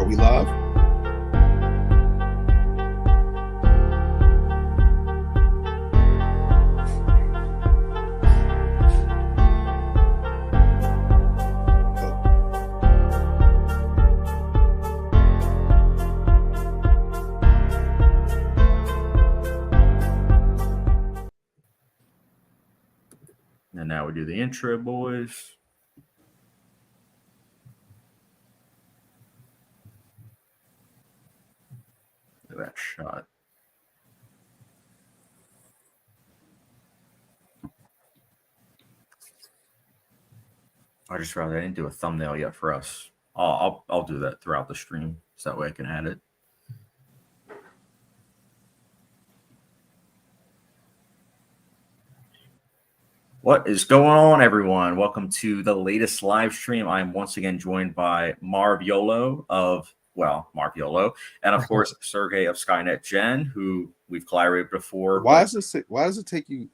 we live? And now we do the intro, boys. Look at that shot. I just realized I didn't do a thumbnail yet for us. I'll do that throughout the stream, so that way I can add it. What is going on, everyone? Welcome to the latest live stream. I am once again joined by MARV YOLA MARV YOLA, and of course Sergey of SkynetGen, who we've collaborated before. Why does it take you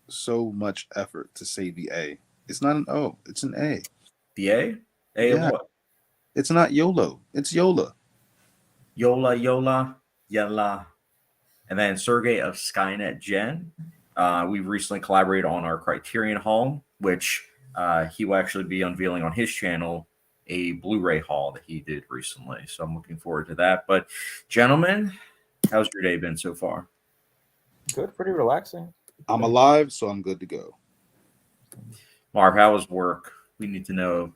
so much effort to say the A? It's not an O, it's an A. The A? A of what? It's not YOLO, it's Yola. Yola. And then Sergey of SkynetGen. We've recently collaborated on our Criterion haul, which he will actually be unveiling on his channel, a Blu-ray haul that he did recently. So I'm looking forward to that. But gentlemen, how's your day been so far? Good, pretty relaxing. I'm alive, so I'm good to go. Marv, how was work? We need to know.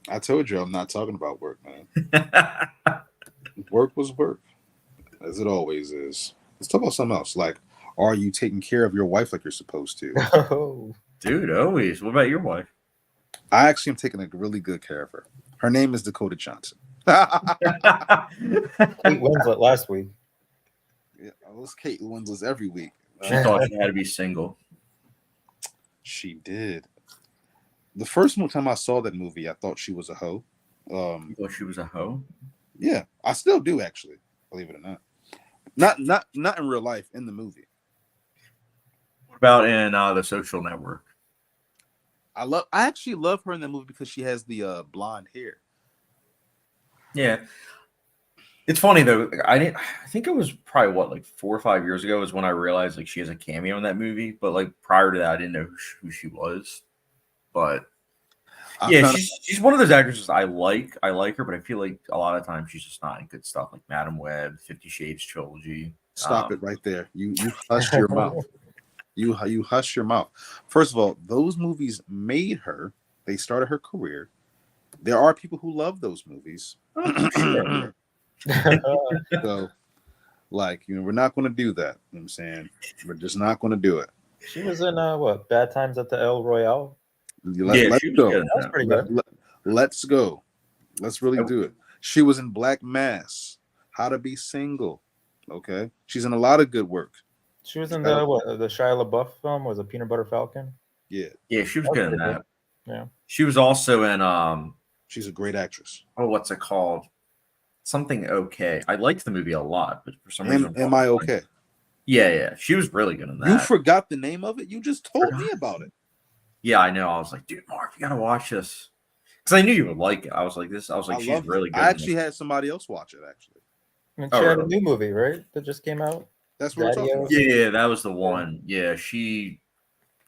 I told you I'm not talking about work, man. Work was work, as it always is. Let's talk about something else. Like, are you taking care of your wife like you're supposed to? Oh, dude, always. What about your wife? I actually am taking a really good care of her. Her name is Dakota Johnson. Kate Winslet last week. Yeah, I was Kate Winslet every week. She thought she had to be single. She did. The first time I saw that movie, I thought she was a hoe. You thought she was a hoe? Yeah, I still do, actually. Believe it or not. Not in real life, in the movie. What about in The Social Network? I actually love her in that movie because she has the blonde hair. Yeah. It's funny though. I think it was probably like 4 or 5 years ago is when I realized like she has a cameo in that movie. But like prior to that, I didn't know who she was. But yeah, she's one of those actresses I like. I like her, but I feel like a lot of times she's just not in good stuff like Madam Web, 50 Shades trilogy. Stop it right there. You hush your mouth. You hush your mouth. First of all, those movies made her. They started her career. There are people who love those movies. Sure. So, like, we're not going to do that. You know what I'm saying? We're just not going to do it. She was in Bad Times at the El Royale. Let's go. That was pretty good. Let's go. Let's really do it. She was in Black Mass, How to Be Single. Okay, she's in a lot of good work. She was in the Shia LaBeouf film. Was it Peanut Butter Falcon? Yeah, she was good in that. Yeah, she was also in. She's a great actress. Oh, what's it called? Something okay. I liked the movie a lot, but for some reason, Am I okay? Yeah, she was really good in that. You forgot the name of it. You just told me about it. Yeah, I know. I was like, dude, Mark, you gotta watch this because I knew you would like it. I was like, she's really good. I actually had somebody else watch it. Actually, and she had a new movie, right? That just came out. That's what we're talking about. Yeah, that was the one. Yeah,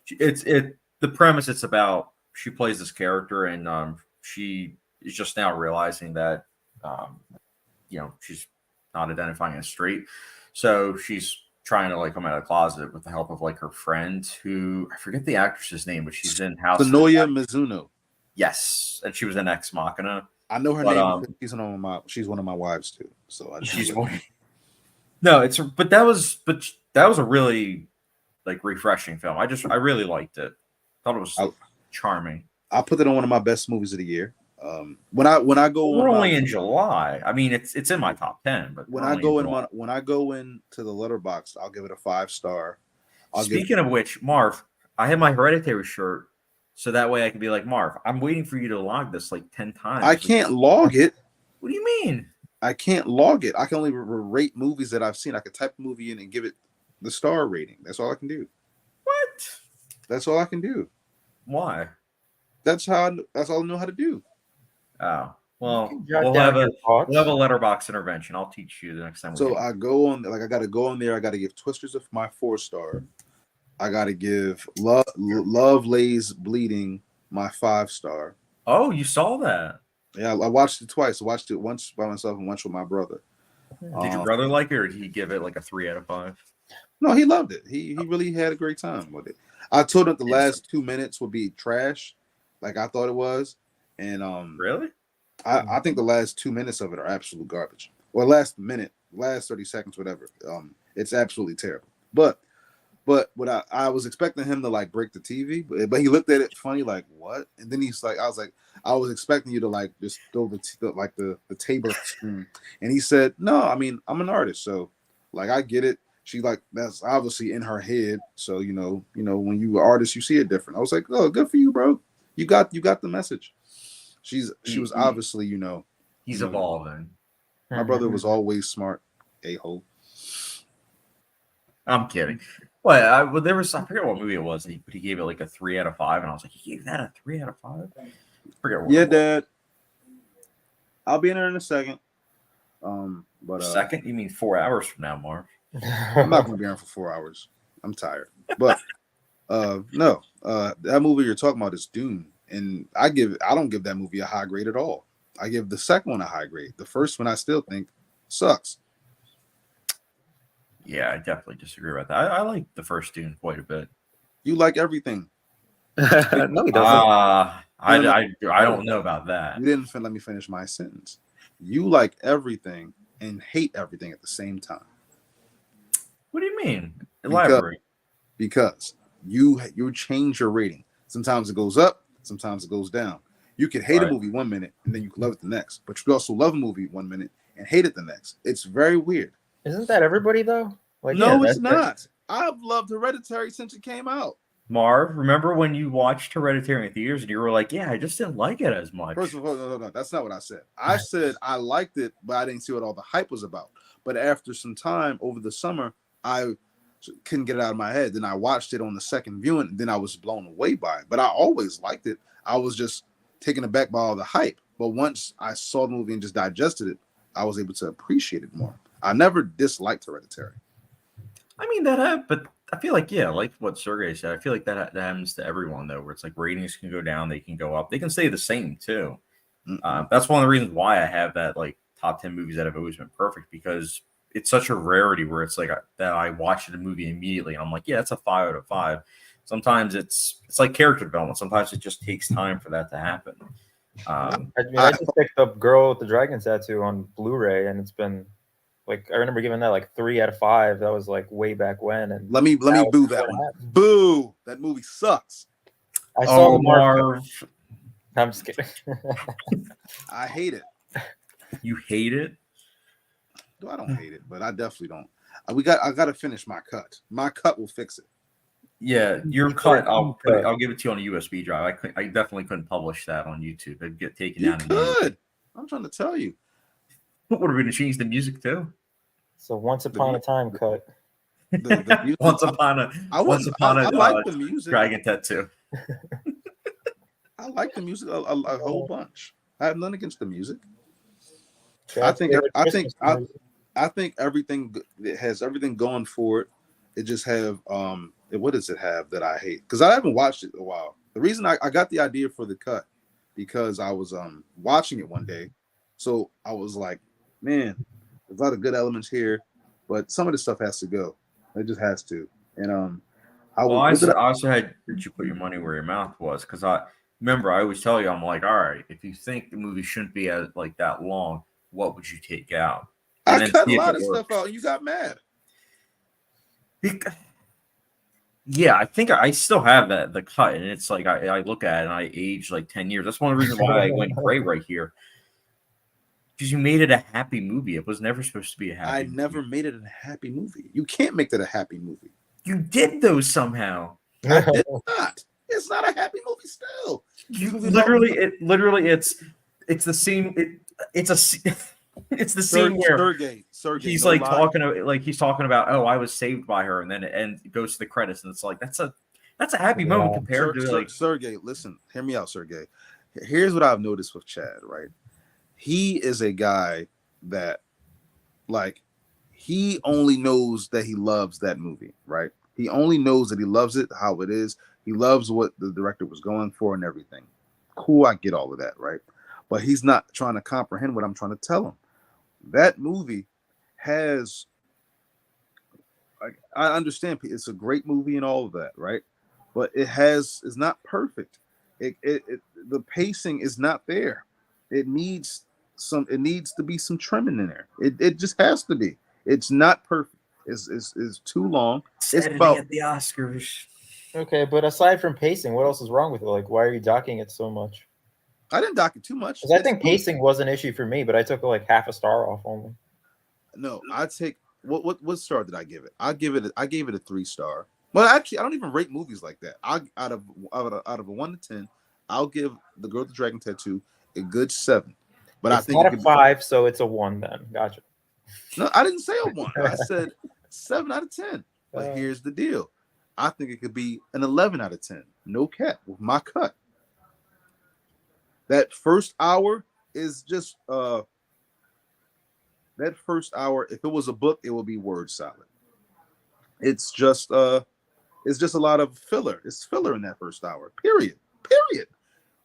the premise. It's about she plays this character, and she is just now realizing that she's not identifying as straight, so she's trying to like come out of the closet with the help of like her friend, who I forget the actress's name, but she's in House. Sonoya Mizuno. Yes, and she was in Ex Machina. I know her name because she's one of my wives too. So she's one. No, but that was a really like refreshing film. I really liked it. Thought it was charming. I'll put it on one of my best movies of the year. When I go, we're only in July. I mean, it's in my top 10. But when I go into the Letterboxd, I'll give it a 5-star. Speaking of which, Marv, I have my Hereditary shirt, so that way I can be like, Marv, I'm waiting for you to log this like 10 times. I can't log it. What do you mean? I can't log it. I can only rate movies that I've seen. I could type a movie in and give it the star rating. That's all I can do. What? That's all I can do. Why? That's all I know how to do. Oh, Well, Jot we'll down have your thoughts. a Letterboxd intervention. I'll teach you the next time we So hang. I go on, like I got to go on there. I got to give Twisters of my 4-star. I got to give Love Lays Bleeding my 5-star. Oh, you saw that? Yeah, I watched it twice. I watched it once by myself and once with my brother. Did your brother like it, or did he give it like a 3 out of 5? No, he loved it. He really had a great time with it. I told him the last 2 minutes would be trash, like I thought it was, and Really? I think the last 2 minutes of it are absolute garbage. Or last 30 seconds, whatever. It's absolutely terrible. But what I was expecting him to like break the TV, but he looked at it funny, like what? And then he's like, I was expecting you to like just throw the table screen. And he said, no, I mean I'm an artist, so like I get it. She like that's obviously in her head. So you know when you are artist, you see it different. I was like, oh, good for you, bro. You got the message. She was obviously He's evolving. My brother was always smart, a-hole. I'm kidding. Well, there was, I forget what movie it was, but he gave it like a 3 out of 5, and I was like, he gave that a 3 out of 5? I forget what. Yeah, Dad. I'll be in there in a second. But second? You mean 4 hours from now, Marv? I'm not gonna be on for 4 hours. I'm tired. But no, that movie you're talking about is Dune, and I don't give that movie a high grade at all. I give the second one a high grade. The first one I still think sucks. Yeah, I definitely disagree about that. I like the first Dune quite a bit. You like everything. No, he doesn't. I don't know about that. You didn't let me finish my sentence. You like everything and hate everything at the same time. What do you mean? Elaborate. Because you change your rating. Sometimes it goes up, sometimes it goes down. You could hate a movie 1 minute and then you can love it the next, but you could also love a movie 1 minute and hate it the next. It's very weird. Isn't that everybody though? Like, no, it's not. I've loved Hereditary since it came out. Marv, remember when you watched Hereditary in theaters and you were like, yeah, I just didn't like it as much. First of all, no, that's not what I said. I said I liked it, but I didn't see what all the hype was about. But after some time over the summer, I couldn't get it out of my head. Then I watched it on the second viewing, and then I was blown away by it. But I always liked it. I was just taken aback by all the hype. But once I saw the movie and just digested it, I was able to appreciate it more. I never disliked Hereditary. I mean, but I feel like, yeah, like what Sergey said, I feel like that happens to everyone, though, where it's like ratings can go down, they can go up, they can stay the same, too. That's one of the reasons why I have that, like, top 10 movies that have always been perfect, because it's such a rarity where it's like that I watch the movie immediately, and I'm like, yeah, that's a 5 out of 5. Sometimes it's like character development. Sometimes it just takes time for that to happen. I just picked up Girl with the Dragon Tattoo on Blu-ray, and it's been like I remember giving that like 3 out of 5. That was like way back when. And let me boo that one. Boo! That movie sucks. I saw Marv. I'm just kidding. I hate it. You hate it? No, I don't hate it, but I definitely don't. I got to finish my cut. My cut will fix it. Yeah, your cut. I'll give it to you on a USB drive. I definitely couldn't publish that on YouTube. It'd get taken down. Good. I'm trying to tell you. What are we going to change the music to? So Once Upon a Time cut. The music, once upon a I like the music. Dragon Tattoo. I like the music a whole bunch. I have none against the music. Chad's I think everything it has everything going for it. It just have what does it have that I hate? Because I haven't watched it in a while. The reason I got the idea for the cut because I was watching it one day, so I was like, man, there's a lot of good elements here, but some of the stuff has to go. It just has to. And I also had you put your money where your mouth was, because I always tell you, I'm like, all right, if you think the movie shouldn't be like that long, what would you take out? And I cut a lot of stuff out, and you got mad. Yeah, I think I still have the cut, and it's like I look at it and I aged like 10 years. That's one of the reasons why I went gray right here. Because you made it a happy movie. It was never supposed to be a happy movie. Never made it a happy movie. You can't make that a happy movie. You did though somehow. I did not. It's not a happy movie still. It's the scene. It's the scene where Sergey, he's like talking about, oh, I was saved by her, and then it goes to the credits, and it's like that's a happy moment compared to like Sergey. Listen, hear me out, Sergey. Here's what I've noticed with Chad, right? he is a guy that, like, he only knows that he loves that movie, right? He only knows that he loves it, how it is. He loves what the director was going for and everything. Cool, I get all of that, right? But he's not trying to comprehend what I'm trying to tell him. That movie has, like, I understand it's a great movie and all of that, right? But it's not perfect. The pacing is not there. It needs it needs to be some trimming in there. It just has to be. It's not perfect. It's too long. It's about at the Oscars. Okay, but aside from pacing, what else is wrong with it? Like, why are you docking it so much? I didn't dock it too much. Because I think pacing was an issue for me, but I took like half a star off only. No, I take what star did I give it? I gave it a 3-star. Well, actually, I don't even rate movies like that. Out of a 1 to 10, I'll give The Girl with the Dragon Tattoo a good 7. But It's I think not a 5, so it's a 1 then. Gotcha. No, I didn't say a 1. I said 7 out of 10. But here's the deal. I think it could be an 11 out of 10. No cap with my cut. That first hour is just that first hour, if it was a book, it would be word salad. It's just a lot of filler. It's filler in that first hour. Period.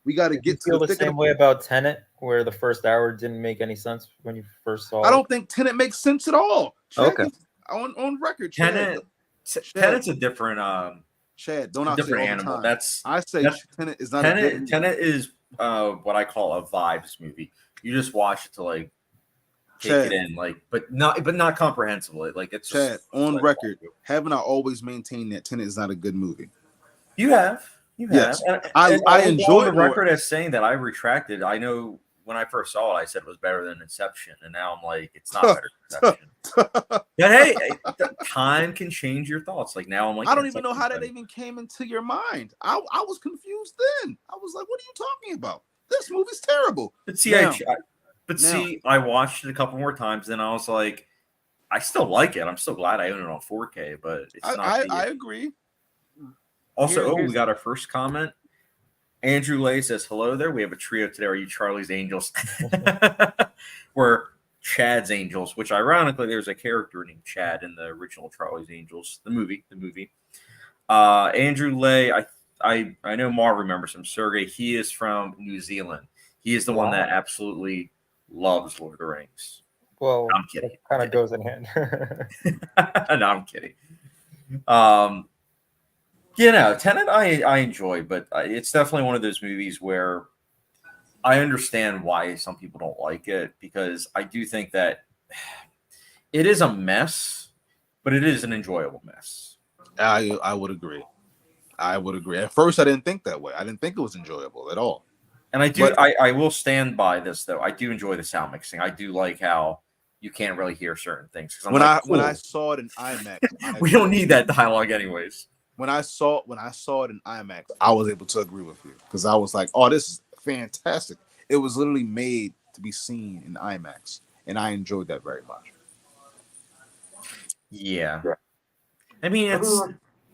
We got to get to feel the same way about Tenet, where the first hour didn't make any sense when you first saw it. I don't think Tenet makes sense at all. Chad, okay. On record, Tenet's a different Chad, don't I say all animal. the time. I say Tenet is not a good movie. Tenet is what I call a vibes movie. You just watch it to like take Chad, it in, like, but not comprehensively. Like, it's Chad, just, on like, record, haven't I always maintained that Tenet is not a good movie? You have. Yes. And I enjoy the more. record as saying that I retracted. I know when I first saw it, I said it was better than Inception, and now I'm like, it's not better than Inception. But hey, time can change your thoughts. Like, now I'm like, I don't even know how that even came into your mind. I was confused then. I was like, what are you talking about? This movie's terrible. But see, I watched it a couple more times, and I was like, I still like it. I'm still glad I own it on 4K, but it's not. I agree. Also, we got our first comment. Andrew Lay says, hello there. We have a trio today. Are you Charlie's Angels? We're Chad's Angels, which ironically, there's a character named Chad in the original Charlie's Angels, the movie. Andrew Lay, I know Marv remembers him. Sergey, he is from New Zealand. He is the one that absolutely loves Lord of the Rings. Well, I'm kidding. It kind of goes in hand. No, I'm kidding. Tenet I enjoy, but it's definitely one of those movies where I understand why some people don't like it, because I do think that it is a mess, but it is an enjoyable mess. I would agree. At first, I didn't think that way. I didn't think it was enjoyable at all. And I will stand by this, though. I do enjoy the sound mixing. I do like how you can't really hear certain things. When I saw it in IMAX, we don't need that dialogue anyways. When I saw it in IMAX, I was able to agree with you, because I was like, "Oh, this is fantastic!" It was literally made to be seen in IMAX, and I enjoyed that very much. Yeah, I mean,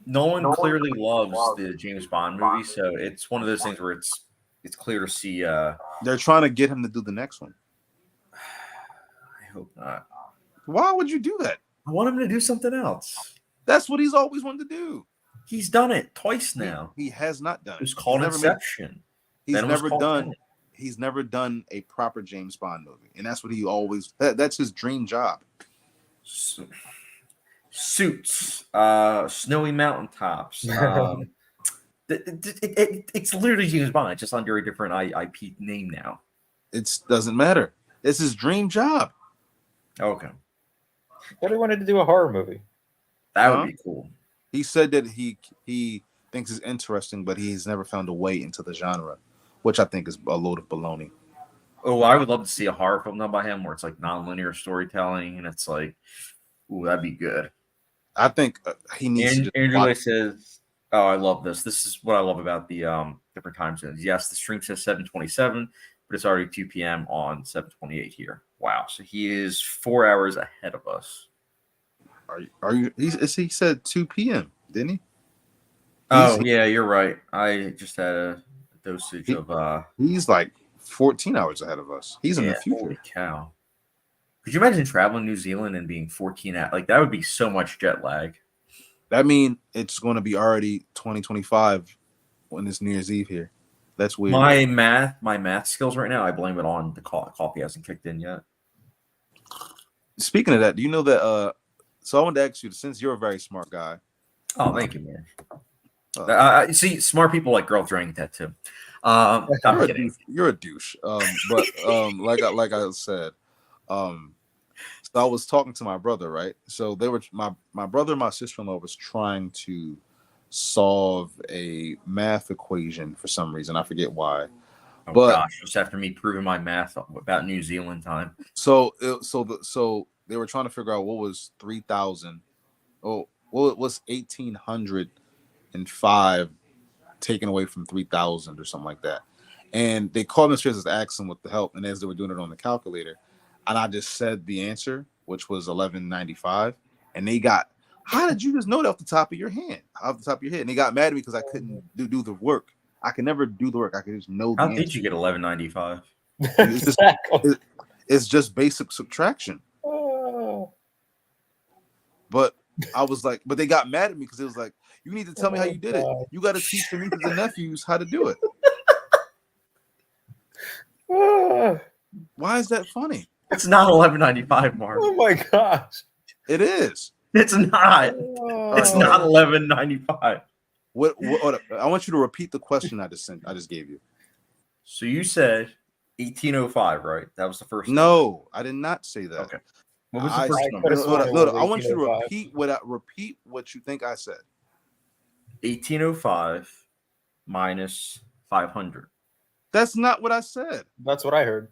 Nolan clearly loves the James Bond movie, so it's one of those things where it's clear to see. They're trying to get him to do the next one. I hope not. Why would you do that? I want him to do something else. That's what he's always wanted to do. He's done it twice now. He has not done it. It was called Inception. He's never done a proper James Bond movie, and that's what he always. That's his dream job. Suits, snowy mountaintops. It's literally James Bond, just under a different IP name now. It doesn't matter. It's his dream job. Okay. What if he wanted to do a horror movie? That would be cool. He said that he thinks it's interesting, but he's never found a way into the genre, which I think is a load of baloney. Oh, I would love to see a horror film done by him where it's like non-linear storytelling, and it's like, ooh, that'd be good. I think he needs. Andrew says, "Oh, I love this. This is what I love about the different time zones. Yes, the stream says 7:27, but it's already 2 p.m. on 7:28 here. Wow, so he is 4 hours ahead of us. Are you? He said 2 p.m. Didn't he? Oh yeah, you're right. I just had a dosage of. He's like 14 hours ahead of us. He's in the future. Holy cow. Could you imagine traveling to New Zealand and being 14 hours? Like, that would be so much jet lag. That means it's going to be already 2025 when it's New Year's Eve here. That's weird. My math skills right now, I blame it on the coffee hasn't kicked in yet. Speaking of that, do you know that? So I wanted to ask you, since you're a very smart guy. Oh, thank you, man. See, smart people like girls drinking that too. I'm kidding. You're a douche. But like I said, so I was talking to my brother, right? So they were my brother and my sister-in-law was trying to solve a math equation for some reason. I forget why. Oh but gosh, just after me proving my math about New Zealand time. So they were trying to figure out what was 3,000. Oh, what was 1,805 taken away from 3,000 or something like that. And they called me upstairs to ask them what the help. And as they were doing it on the calculator, and I just said the answer, which was 1195. And they got, how did you just know that off the top of your head? And they got mad at me because I couldn't do the work. I can never do the work. I can just know the How answer. did you get 1195? It's just basic subtraction. But I was like, but they got mad at me because it was like, you need to tell me how you did it. You got to teach the nieces and nephews how to do it. Why is that funny? It's not 1195, Mark. Oh my gosh. It is. It's not. It's not 1195. What I want you to repeat the question I just gave you. So you said 1805, right? That was the first. No, number. I did not say that. Okay. What was the first number? No, I want you to repeat what you think I said. 1805 minus 500. That's not what I said. That's what I heard.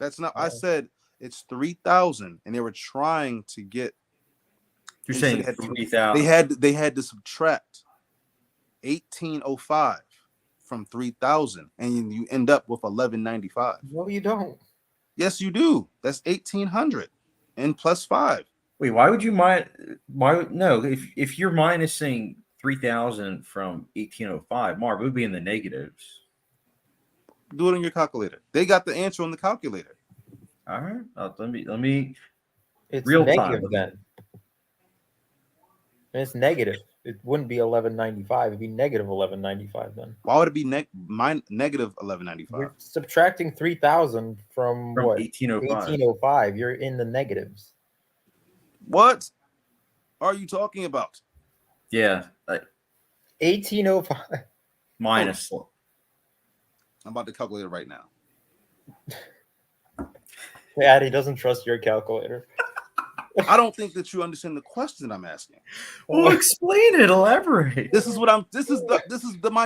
That's not. I said it's 3,000, and they were trying to get. You're saying 3,000. They had to subtract 1805 from 3,000, and you end up with 1195. No, you don't. Yes, you do. That's 1,800 and plus 5. Wait, why would you no? If you're minusing 3,000 from 1805, Marv, it would be in the negatives. Do it on your calculator. They got the answer on the calculator. All right, let me. It's real negative time. then. And it's negative. It wouldn't be 1195. It'd be negative 1195 then. Why would it be negative 1195? You're subtracting 3,000 from what? 1805. 1805. You're in the negatives. What are you talking about? Yeah, 1805 minus. I'm about to calculate it right now. Daddy doesn't trust your calculator. I don't think that you understand the question I'm asking. Well, explain it. Elaborate. This is my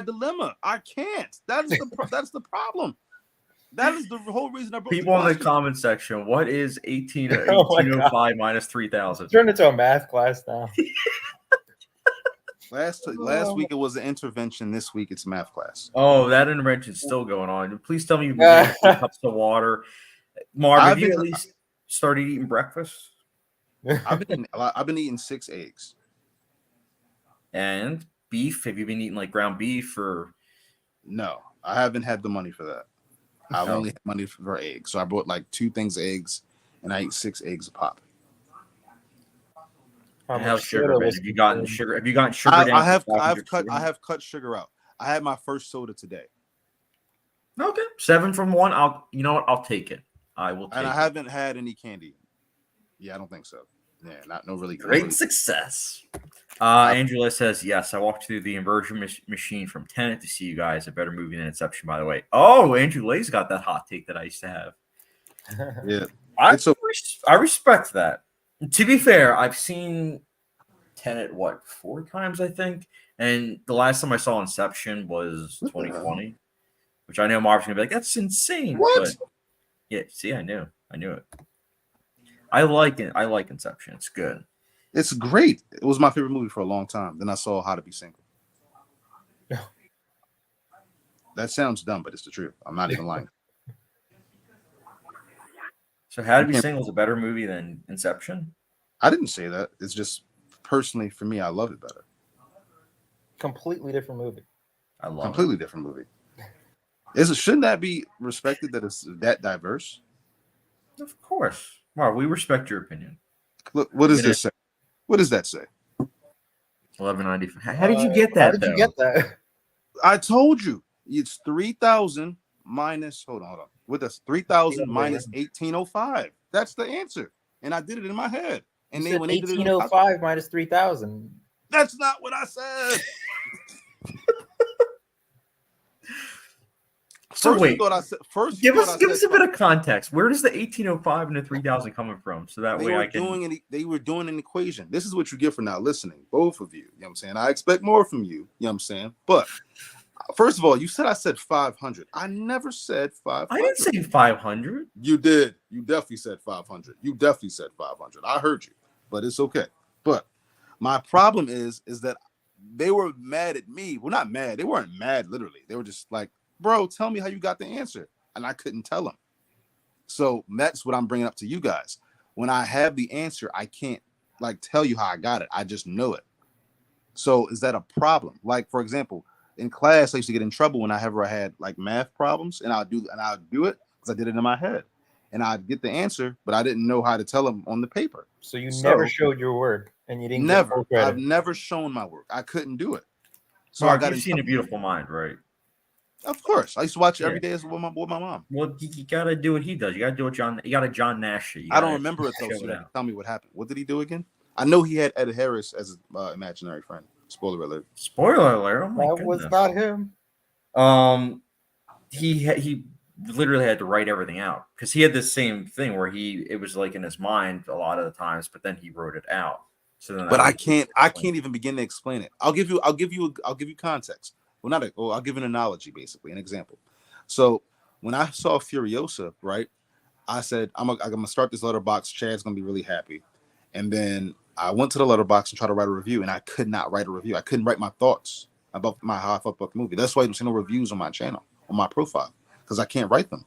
dilemma. I can't. That's the problem. That is the whole reason I brought People in the comment section. What is 1805 minus 3,000? Turn it to a math class now. Last week it was an intervention. This week it's math class. Oh, that intervention's still going on. Please tell me you've been drinking cups of water. Marv, have you at least started eating breakfast? I've been eating 6 eggs. And beef? Have you been eating like ground beef or? No, I haven't had the money for that. I've only had money for eggs. So I bought like 2 things of eggs, and I eat 6 eggs a pop. How's sugar? Have you gotten sugar? Have you gotten sugar down? I have cut sugar out. I had my first soda today. Okay, 7 from 1. I'll take it. I will. I haven't had any candy. Yeah, I don't think so. Yeah, no really. Great success. Angela says, yes, I walked through the inversion machine from Tenet to see you guys. A better movie than Inception, by the way. Oh, Angela's got that hot take that I used to have. Yeah. I respect that. To be fair, I've seen Tenet, 4 times, I think? And the last time I saw Inception was 2020, which I know Marv's going to be like, that's insane. What? But yeah, see, I knew it. I like it. I like Inception. It's good. It's great. It was my favorite movie for a long time. Then I saw How to Be Single. That sounds dumb, but it's the truth. I'm not even lying. So How to Be Single is a better movie than Inception? I didn't say that. It's just personally for me, I love it better. Completely different movie. I love Completely different movie. Shouldn't that be respected that it's that diverse? Of course. Well, we respect your opinion. Look, what does this say? What does that say? 11.95. How did you get that? How did you get that? I told you it's 3,000 minus. Hold on. With us, 3,000 minus 1,805. That's the answer, and I did it in my head. And You when said they did it, 1805 minus 3,000. That's not what I said. So first wait, you thought I said. First, give us a bit of context. Where does the 1805 and the 3,000 coming from? So that way I can. They were doing an equation. This is what you get for not listening, both of you. You know what I'm saying? I expect more from you. You know what I'm saying? But first of all, you said I said 500. I never said 500. I didn't say 500. You did. You definitely said 500. You definitely said 500. I heard you, but it's okay. But my problem is that they were mad at me. Well, not mad. They weren't mad, literally. They were just like, bro, tell me how you got the answer. And I couldn't tell them. So that's what I'm bringing up to you guys. When I have the answer, I can't like tell you how I got it. I just know it. So is that a problem? Like, for example, in class, I used to get in trouble whenever I had like math problems, and I'll do it because I did it in my head. And I'd get the answer, but I didn't know how to tell them on the paper. So you never showed your work, and you didn't never. I've never shown my work. I couldn't do it. So I got. You've seen A Beautiful Mind, right? Of course, I used to watch it every day with my mom. Well, you gotta do what he does. You gotta do what you got a John Nash shit. I don't remember it though. So tell me what happened. What did he do again? I know he had Ed Harris as his imaginary friend. Spoiler alert. Spoiler alert. Oh my that was not him. He literally had to write everything out because he had this same thing where it was like in his mind a lot of the times, but then he wrote it out. So then, but I can't even begin to explain it. I'll give you context. Well, I'll give an analogy, basically, an example. So when I saw Furiosa, right, I said, I'm gonna start this Letterboxd. Chad's gonna be really happy. And then I went to the Letterboxd and tried to write a review, and I could not write a review. I couldn't write my thoughts about how I felt about the movie. That's why there's no reviews on my channel, on my profile, because I can't write them.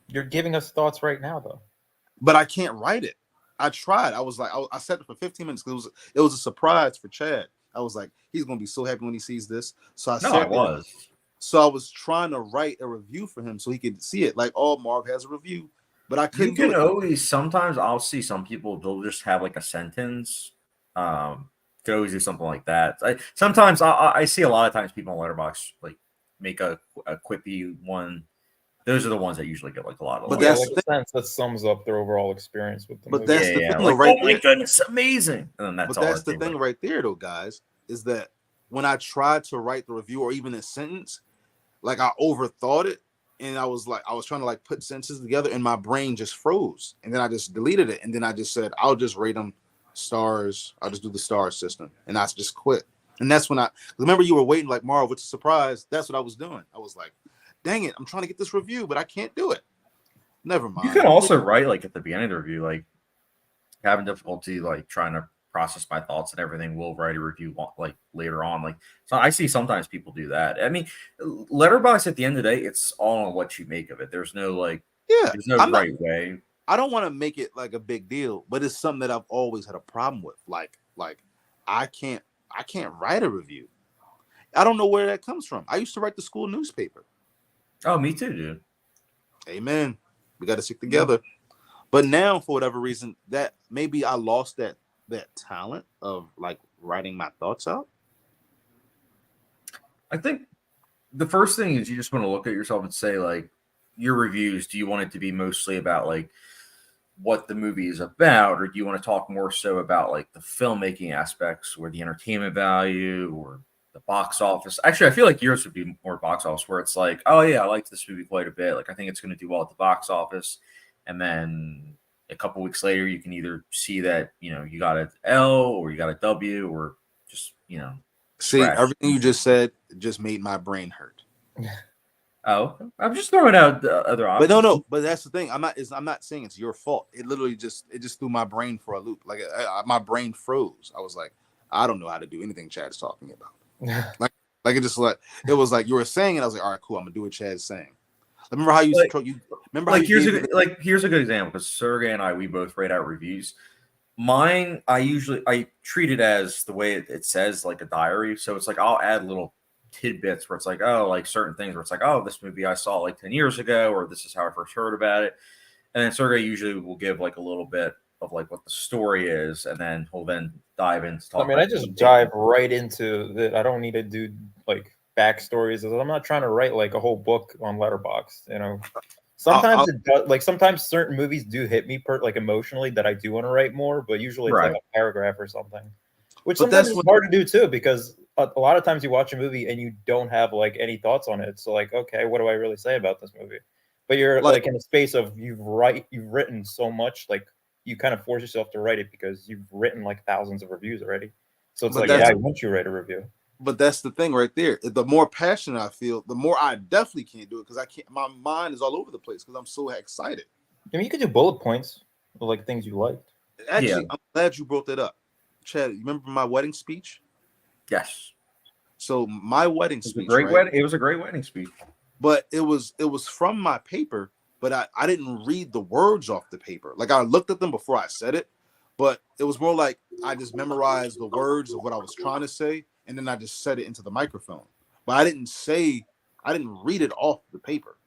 You're giving us thoughts right now, though. But I can't write it. I tried. I was like, I sat there for 15 minutes because it was a surprise for Chad. I was like, he's gonna be so happy when he sees this. So I was trying to write a review for him so he could see it. Like, oh, Marv has a review, but I couldn't. You can always. Sometimes I'll see some people. They'll just have like a sentence. Could always do something like that. Sometimes I see a lot of times people on Letterboxd like make a quippy one. Those are the ones that usually get like a lot of. But that's the sense that sums up their overall experience with the movie. That's the thing, like, right? Oh my goodness, amazing! And then that's the thing right there, though, guys, is that when I tried to write the review or even a sentence, like I overthought it, and I was trying to like put sentences together, and my brain just froze, and then I just deleted it, and then I just said I'll just rate them stars. I'll just do the star system, and I just quit. And that's when I remember you were waiting like Marv, which is a surprise. That's what I was doing. I was like, dang it, I'm trying to get this review, but I can't do it. Never mind. You can also write like at the beginning of the review, like having difficulty like trying to process my thoughts and everything. We'll write a review like later on. Like, so I see sometimes people do that. I mean, Letterboxd at the end of the day, it's all on what you make of it. There's no there's no right way. I don't want to make it like a big deal, but it's something that I've always had a problem with. Like I can't write a review. I don't know where that comes from. I used to write the school newspaper. Oh, me too, dude. Amen. We got to stick together. But now, for whatever reason, that maybe I lost that talent of like writing my thoughts out. I think the first thing is you just want to look at yourself and say, like, your reviews, do you want it to be mostly about like what the movie is about, or do you want to talk more so about like the filmmaking aspects or the entertainment value or the box office? Actually, I feel like yours would be more box office, where it's like, oh yeah, I liked this movie quite a bit. Like, I think it's going to do well at the box office. And then a couple weeks later, you can either see that, you got an L or you got a W, or just, see, everything you just said just made my brain hurt. Oh, I'm just throwing out the other options. But but that's the thing. I'm not saying it's your fault. It literally just threw my brain for a loop. Like my brain froze. I was like, I don't know how to do anything Chad's talking about. like it was like you were saying, and I was like, all right, cool. I'm gonna do what Chad's saying. Remember how you remember? Like, here's a good example, because Sergey and I, we both write out reviews. Mine, I treat it as the way it says, like a diary. So it's like I'll add little tidbits where it's like, oh, like certain things where it's like, oh, this movie I saw like 10 years ago, or this is how I first heard about it. And then Sergey usually will give like a little bit of like what the story is, and then he'll then dive into talk. I mean, I just dive right into it. I don't need to do like backstories. I'm not trying to write like a whole book on Letterboxd, you know. Sometimes it does, like sometimes certain movies do hit me like emotionally that I do want to write more, but usually it's like a paragraph or something, which sometimes is hard to do too, because a lot of times you watch a movie and you don't have like any thoughts on it. So like, okay, what do I really say about this movie? But you're like in a space of you've written so much, like you kind of force yourself to write it because you've written like thousands of reviews already. So it's like, yeah, once you write a review. But that's the thing right there. The more passionate I feel, the more I definitely can't do it because I can't. My mind is all over the place because I'm so excited. I mean, you could do bullet points of like things you liked. Actually, I'm glad you brought that up, Chad. You remember my wedding speech? Yes. So my wedding speech, it was a great wedding speech. But it was from my paper, but I didn't read the words off the paper. Like I looked at them before I said it, but it was more like I just memorized the words of what I was trying to say. And then I just said it into the microphone, but I didn't read it off the paper.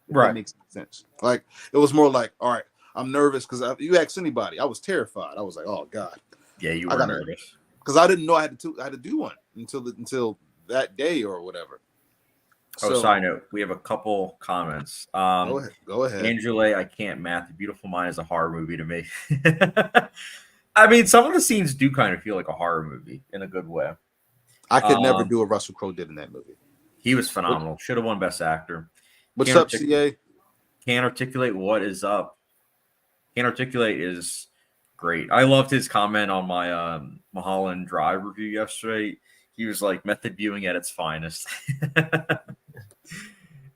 Right. That makes sense. Like it was more like, all right, I'm nervous because you ask anybody, I was terrified. I was like, oh God. Yeah, you were nervous because I didn't know I had to do one until that day or whatever. Side note, we have a couple comments. Go ahead. Angela, I can't math. A Beautiful Mind is a horror movie to me. I mean, some of the scenes do kind of feel like a horror movie in a good way. I could never do what Russell Crowe did in that movie. He was phenomenal. Should have won Best Actor. What's up, CA? Can't articulate what is up. Can't articulate is great. I loved his comment on my Mulholland Drive review yesterday. He was like, method viewing at its finest.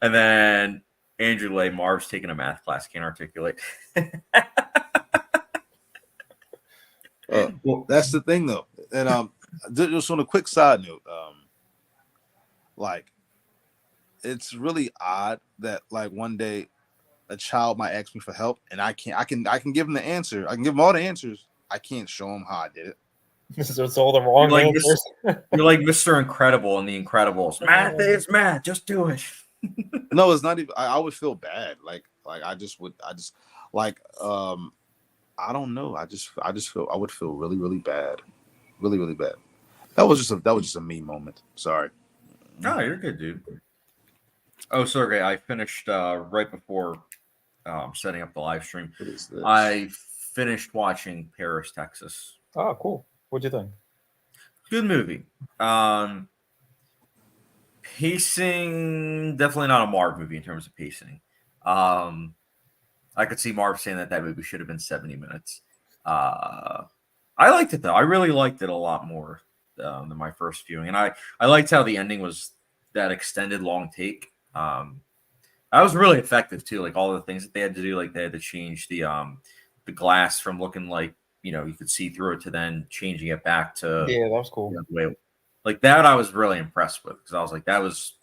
And then Andrew Lay, Marv's taking a math class, can't articulate. Well, that's the thing, though. And just on a quick side note, like it's really odd that like one day a child might ask me for help, and I can give them the answer. I can give them all the answers. I can't show them how I did it. So it's all the wrong answers. You're like Mr. Incredible in The Incredibles. Math is math. Just do it. No, it's not even. I would feel bad. Like I just like I don't know. I would feel really, really bad. Really, really bad. That was just a me moment. Sorry. No, you're good, dude. Oh, Sergey, I finished right before setting up the live stream. What is this? I finished watching Paris, Texas. Oh, cool. What'd you think? Good movie. Pacing, definitely not a Marv movie in terms of pacing. I could see Marv saying that movie should have been 70 minutes. I liked it, though. I really liked it a lot more than my first viewing. And I liked how the ending was that extended long take. That was really effective, too. Like, all the things that they had to do, like, they had to change the glass from looking like, you know, you could see through it to then changing it back to... Yeah, that was cool. Like, that I was really impressed with, because I was like, that was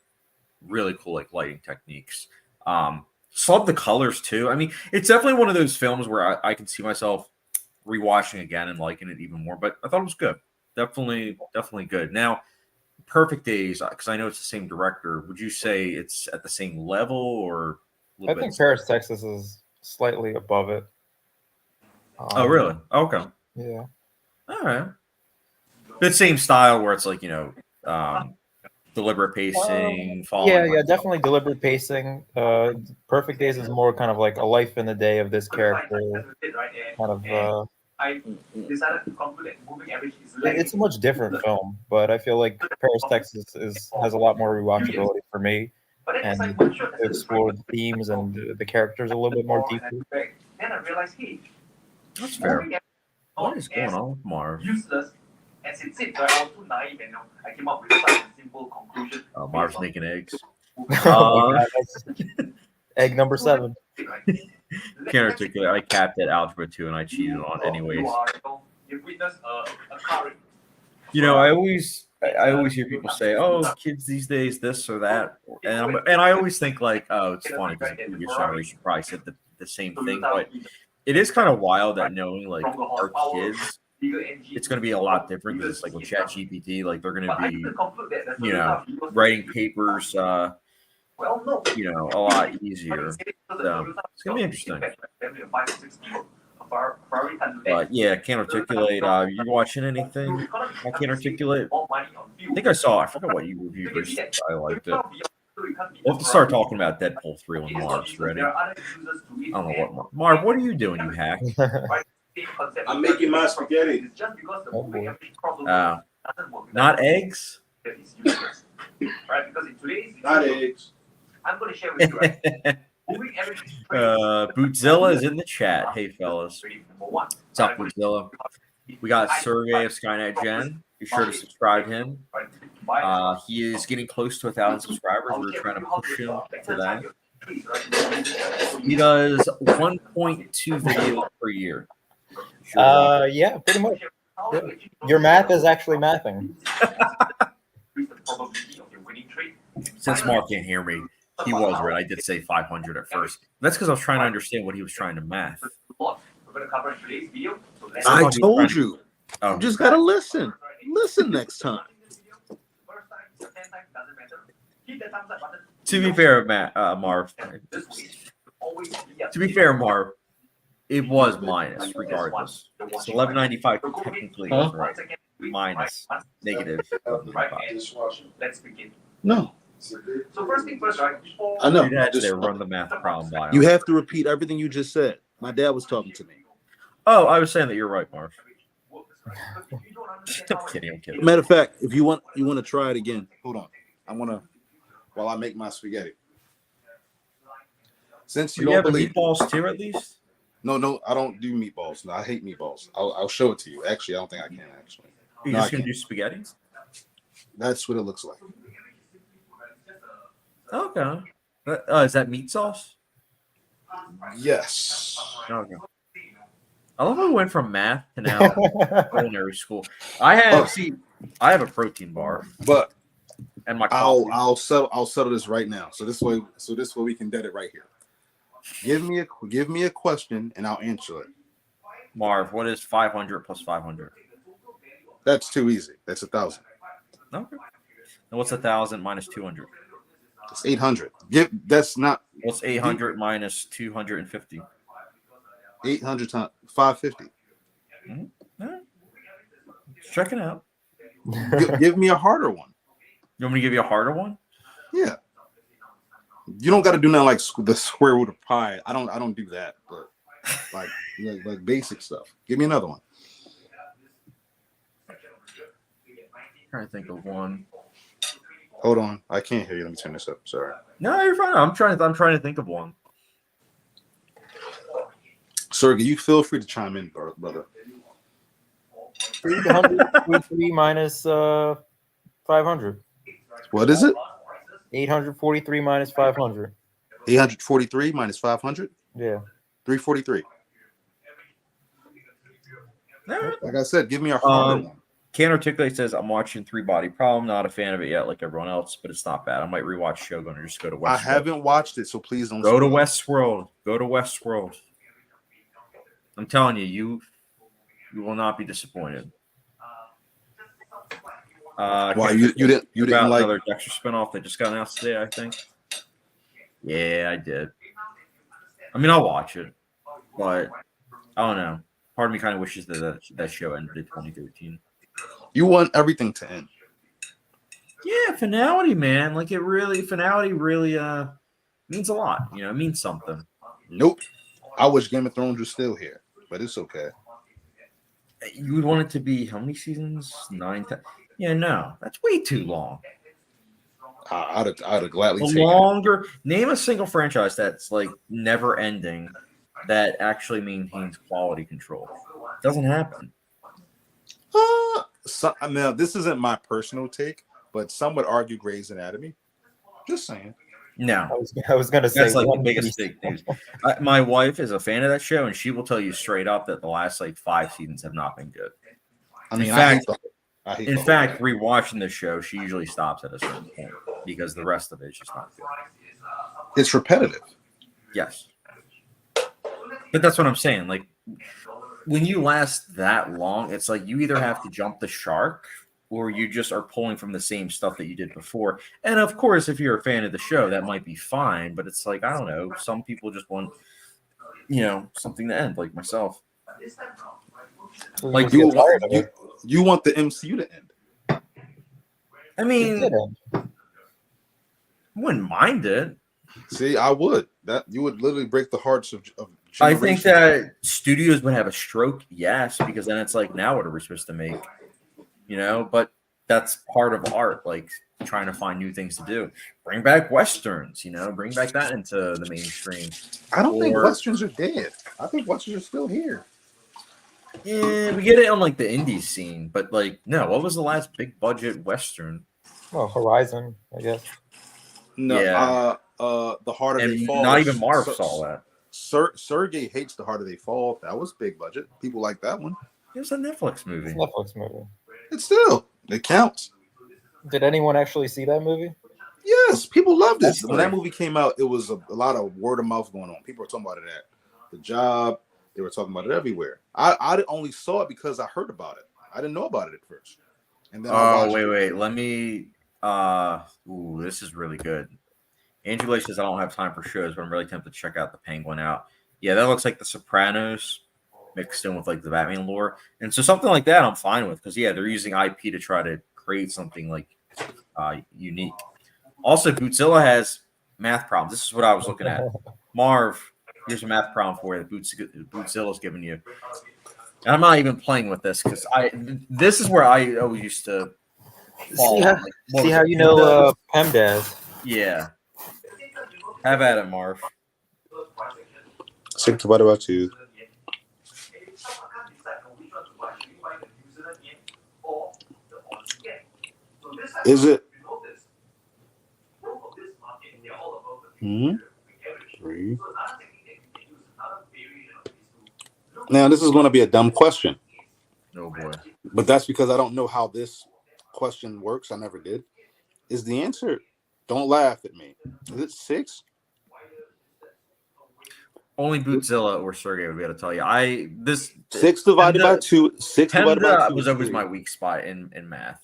really cool, like, lighting techniques. Love the colors too. I mean, it's definitely one of those films where I can see myself rewatching again and liking it even more. But I thought it was good. Definitely good. Now, Perfect Days, because I know it's the same director. Would you say it's at the same level or? I think Paris, Texas is slightly above it. Oh, really? Okay. Yeah. All right. The same style where it's like, you know, deliberate pacing. Yeah, definitely deliberate pacing. Perfect Days is more kind of like a life in the day of this character. Kind of. It's a much different film, but I feel like Paris, Texas has a lot more rewatchability for me, and to explore the themes and the characters a little bit more deeply. That's fair. What is going on with Marv? As it seemed, I was too naive and I came up with such a simple conclusion. Marv's making eggs. Egg number 7. Can't articulate. I capped at Algebra 2 and I cheated on it anyways. You witnessed a car. You know, I always hear people say, "Oh, kids these days, this or that," and I always think like, "Oh, it's funny because the previous generation probably said the same thing." But it is kind of wild that knowing like our kids it's going to be a lot different because it's like with ChatGPT, like they're going to be, you know, writing papers, a lot easier. So it's going to be interesting. But yeah, Can't Articulate. You watching anything? I Can't Articulate. I think I forgot what you reviewed recently. I liked it. We'll have to start talking about Deadpool 3 when Marv's ready. I don't know what Marv, what are you doing, you hack? I'm making my spaghetti. Not eggs? Not eggs. I'm going to share with you. Bootzilla is in the chat. Hey, fellas. What's up, Bootzilla? We got Sergey of SkynetGen. Be sure to subscribe to him. He is getting close to 1,000 subscribers. We're trying to push him to that. He does 1.2 videos per year. Yeah, pretty much. Yeah. Your math is actually mathing. Since Mark can't hear me, he was right. I did say 500 at first. That's because I was trying to understand what he was trying to math. I told you. Oh. You just gotta listen. Listen next time. To be fair, Marv. To be fair, Marv, it was minus regardless. So 1195 technically was right. Minus negative. Let's begin. No. So first thing first, right? I know. You'd have to run the math problem by him. You have to repeat everything you just said. My dad was talking to me. Oh, I was saying that you're right, Marv. I'm kidding. Matter of fact, if you want to try it again. Hold on. I want to while I make my spaghetti. Since you Do you don't have believe meatballs too, at least? No, I don't do meatballs. No, I hate meatballs. I'll show it to you. Actually, I don't think I can. Actually, You're No, just I gonna can't. do spaghetti? That's what it looks like. Okay. Is that meat sauce? Yes. Okay. I love how we went from math to now culinary school. I have a protein bar, But and my coffee. I'll settle this right now. So this way we can dead it right here. Give me a question and I'll answer it. Marv, what is 500 plus 500? That's too easy. That's 1,000. Okay. And what's 1,000 minus 200? It's 800. That's not What's 800 minus 250? 800 times 550. All right. Check it out. Give me a harder one. You want me to give you a harder one? Yeah. You don't got to do nothing like the square root of pi. I don't do that, but like basic stuff. Give me another one. Trying to think of one. Hold on, I can't hear you. Let me turn this up. Sorry. No, you're fine. I'm trying to think of one. Sergey, you feel free to chime in, brother. 843 minus 500. What is it? 843 minus 500. 843 minus 500. Yeah. 343. All right. Like I said, give me a harder one. Can't Articulate says, I'm watching Three Body Problem. Not a fan of it yet, like everyone else, but it's not bad. I might rewatch Shogun or just go to Westworld. I haven't watched it, so please don't. Go to Westworld. Go to Westworld. I'm telling you, you will not be disappointed. Why you didn't like another Dexter spinoff that just got announced today? I think. Yeah, I did. I mean, I'll watch it, but I don't know. Part of me kind of wishes that show ended in 2013. You want everything to end. Yeah, finality, man. Like finality really means a lot. You know, it means something. Nope. I wish Game of Thrones was still here, but it's okay. You would want it to be how many seasons? 9, 10? Yeah, no, that's way too long. I'd have gladly taken longer. Name a single franchise that's like never ending that actually maintains quality control. It doesn't happen. Now, this isn't my personal take, but some would argue Grey's Anatomy. Just saying. No, I was gonna say that's like the biggest fake news. My wife is a fan of that show, and she will tell you straight up that the last like 5 seasons have not been good. I mean, in fact, rewatching the show, she usually stops at a certain point because the rest of it is just not good. It's repetitive. Yes, but that's what I'm saying. Like, when you last that long, it's like you either have to jump the shark or you just are pulling from the same stuff that you did before. And of course, if you're a fan of the show, that might be fine. But it's like, I don't know. Some people just want, something to end, like myself. Like you get tired of it. You want the MCU to end. I It mean, did end. I wouldn't mind it. See, I would. That you would literally break the hearts of I think generations. that studios would have a stroke, yes, because then it's like, now what are we supposed to make? But that's part of art, like trying to find new things to do. Bring back westerns, bring back that into the mainstream. I don't think westerns are dead. I think westerns are still here. Yeah, we get it on like the indie scene, but like, no, what was the last big budget western? Well, Horizon, I guess. No, Yeah. The Harder And They Fall. not even Marv saw that. Sergey hates The Harder They Fall. That was big budget. People like that one. It was a Netflix movie. It's a Netflix movie. It counts. Did anyone actually see that movie? Yes, people loved it. Definitely. When that movie came out, it was a lot of word of mouth going on. People were talking about it at the job. They were talking about it everywhere. I only saw it because I heard about it. I didn't know about it at first. And then wait. Let me. This is really good. Andrew Lake says I don't have time for shows, but I'm really tempted to check out The Penguin out. Yeah, that looks like The Sopranos mixed in with like the Batman lore, and so something like that I'm fine with because they're using IP to try to create something like unique. Also, Bootzilla has math problems. This is what I was looking at. Marv, here's a math problem for you that Bootzilla's giving you. And I'm not even playing with this because this is where I always used to fall. See how you know PEMDAS. Yeah. Have at it, Marv. 6 divided by 2. Is it? 3. Now, this is going to be a dumb question. Oh, boy. But that's because I don't know how this question works. I never did. Is the answer, don't laugh at me, is it 6? Only Bootzilla or Sergey would be able to tell you. 6 divided by 2. 6 divided by 2 was is always 3. my weak spot in math.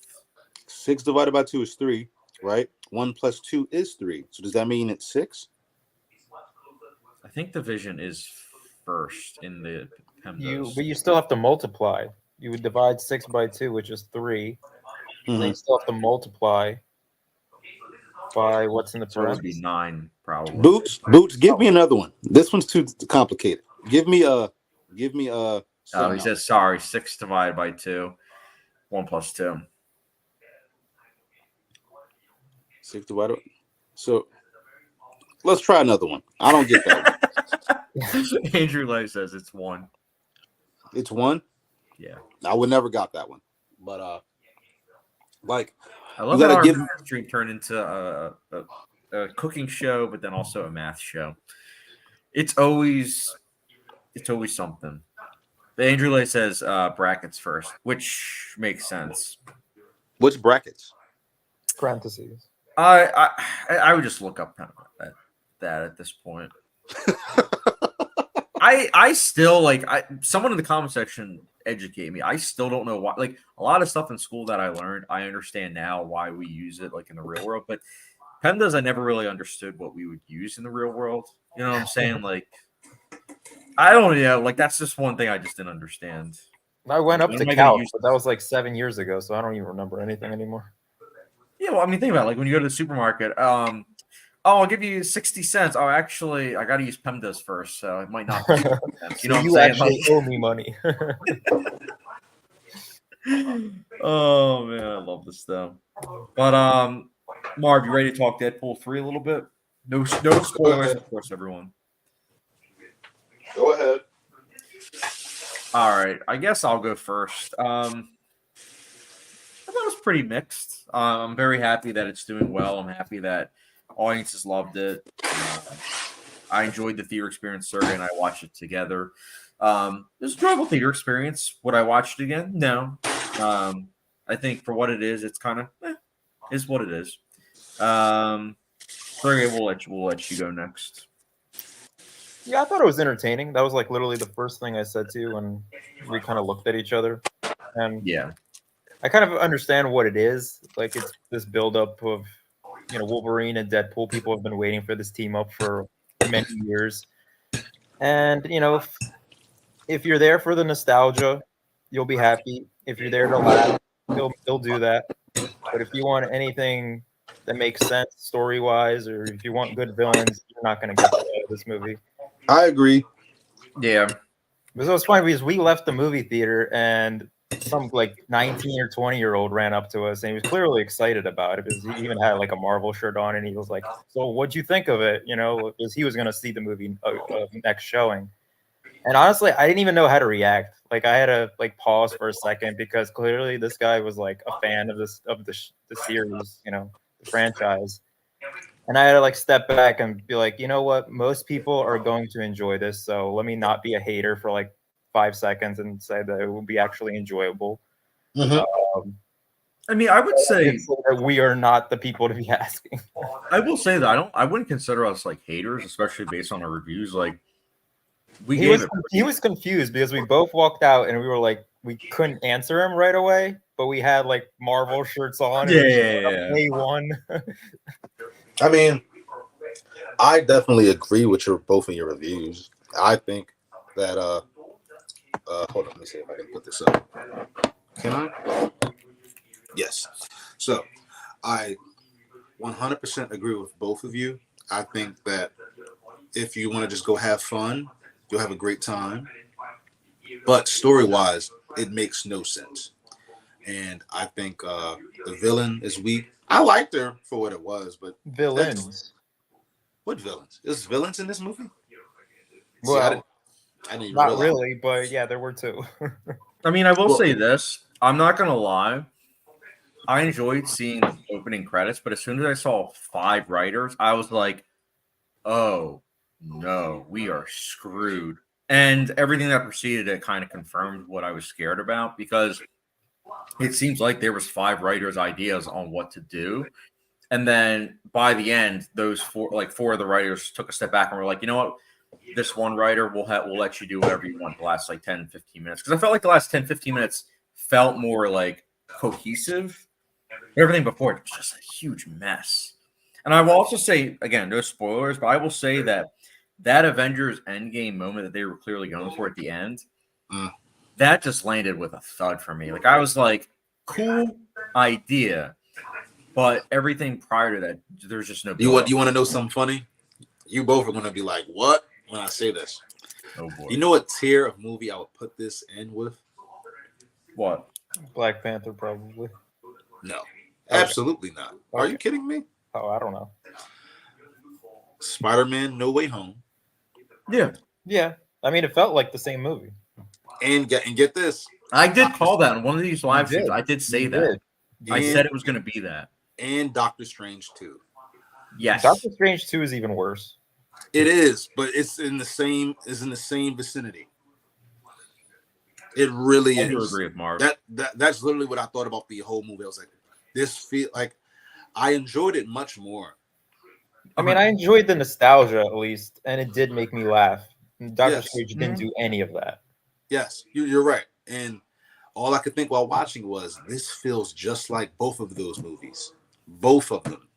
6 divided by 2 is 3, right? 1 plus 2 is 3. So does that mean it's 6? I think division is first in the PEMDAS. But you still have to multiply. You would divide 6 by 2, which is 3. Mm-hmm. Then you still have to multiply by what's in the So it would be parentheses. 9, probably. Boots, give me another one. This one's too complicated. Give me a. He says sorry. 6 divided by 2. 1 plus 2. 6 divided. So let's try another one. I don't get that one. Andrew Lay says it's 1. It's 1. Yeah, I would never got that one. But like, I love how our stream turned into a cooking show, but then also a math show. It's always something. But Andrew Lay says brackets first, which makes sense. Which brackets? Parentheses. I would just look up that at this point. I still someone in the comment section educate me. I still don't know why. Like a lot of stuff in school that I learned, I understand now why we use it like in the real world. But PEMDAS, I never really understood what we would use in the real world. You know what I'm saying? Like I don't know. Like that's just one thing I just didn't understand. I went up to calc, but that was like 7 years ago, so I don't even remember anything anymore. Yeah, well, I mean, think about it. Like when you go to the supermarket, I'll give you 60 cents. Oh, actually, I got to use PEMDAS first, so it might not be 60 cents. You know what I'm saying? Actually owe me money. Oh, man, I love this stuff. But, Marv, you ready to talk Deadpool 3 a little bit? No spoilers, of course, everyone. Go ahead. All right, I guess I'll go first. I thought it was pretty mixed. I'm very happy that it's doing well. I'm happy that audiences loved it. I enjoyed the theater experience. Sergey and I watched it together. It was an enjoyable theater experience. Would I watch it again? No. I think for what it is, it's kind of is what it is. Sergey, we'll let you go next. Yeah, I thought it was entertaining. That was like literally the first thing I said to you when we kind of looked at each other, and Yeah. I kind of understand what it is. Like it's this buildup of, Wolverine and Deadpool. People have been waiting for this team up for many years, and if you're there for the nostalgia, you'll be happy. If you're there to laugh, they'll do that. But if you want anything that makes sense story wise, or if you want good villains, you're not going to get that out of this movie. I agree. Yeah. But it was funny because we left the movie theater and some like 19 or 20-year-old ran up to us and he was clearly excited about it because he even had like a Marvel shirt on and he was like, "So what'd you think of it?" Because he was going to see the movie next showing. And honestly, I didn't even know how to react. Like I had to like pause for a second because clearly this guy was like a fan of the series, the franchise. And I had to like step back and be like, you know what? Most people are going to enjoy this, so let me not be a hater for like 5 seconds and say that it will be actually enjoyable. Um, I mean, I would say that we are not the people to be asking. I will say that I wouldn't consider us like haters, especially based on our reviews. Like He was confused because we both walked out and we were like we couldn't answer him right away, but we had like Marvel shirts on. Yeah. Day one. I mean, I definitely agree with both of your reviews. I think that hold on, let me see if I can put this up. Can I? Yes. So I 100% agree with both of you. I think that if you want to just go have fun, you'll have a great time. But story-wise, it makes no sense. And I think the villain is weak. I liked her for what it was, but Villains. What villains? There's villains in this movie? Well, See, I didn't even not realize. really, but yeah, there were two. I mean, I will say this. I'm not gonna lie. I enjoyed seeing the opening credits, but as soon as I saw 5 writers, I was like, "Oh no, we are screwed." And everything that preceded it kind of confirmed what I was scared about because it seems like there was 5 writers' ideas on what to do. And then by the end, those 4 of the writers took a step back and were like, you know what? This one writer will let you do whatever you want the last like 10, 15 minutes. Because I felt like the last 10, 15 minutes felt more like cohesive. Everything before it was just a huge mess. And I will also say, again, no spoilers, but I will say that Avengers Endgame moment that they were clearly going for at the end, that just landed with a thud for me. Like I was like, cool idea. But everything prior to that, there's just no. You want to know something funny? You both are going to be like, "What?" when I say this. Oh boy! You know what tier of movie I would put this in with? What? Black Panther, probably. No, absolutely not. Are you kidding me? Oh, I don't know. Spider-Man: No Way Home. Yeah. I mean, it felt like the same movie. And get this. I did call that in one of these live streams. I did say that. I said it was going to be that. And Doctor Strange 2. Yes. Doctor Strange 2 is even worse. It is, but it's in the same vicinity. It really is. I do agree with Marv. That's literally what I thought about the whole movie. I was like, this feel like I enjoyed it much more. I mean, I enjoyed the nostalgia at least, and it did make me laugh. Doctor Strange didn't do any of that. Yes, you're right. And all I could think while watching was, this feels just like both of those movies. Both of them.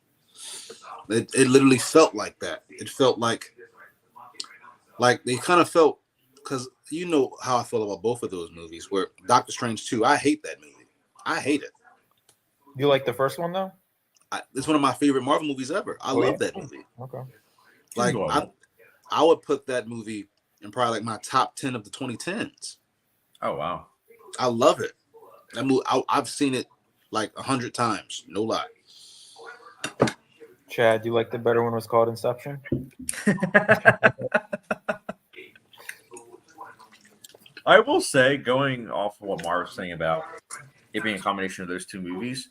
It literally felt like that. It felt like they kind of felt, because you know how I feel about both of those movies, where Doctor Strange 2, I hate that movie. I hate it. You like the first one, though? It's one of my favorite Marvel movies ever. I love that movie. Okay. Like, I would put that movie in probably like my top 10 of the 2010s. Oh, wow. I love it. That movie, I've seen it like 100 times. No lie. Chad, do you like the better one was called Inception? I will say, going off of what Marv was saying about it being a combination of those two movies,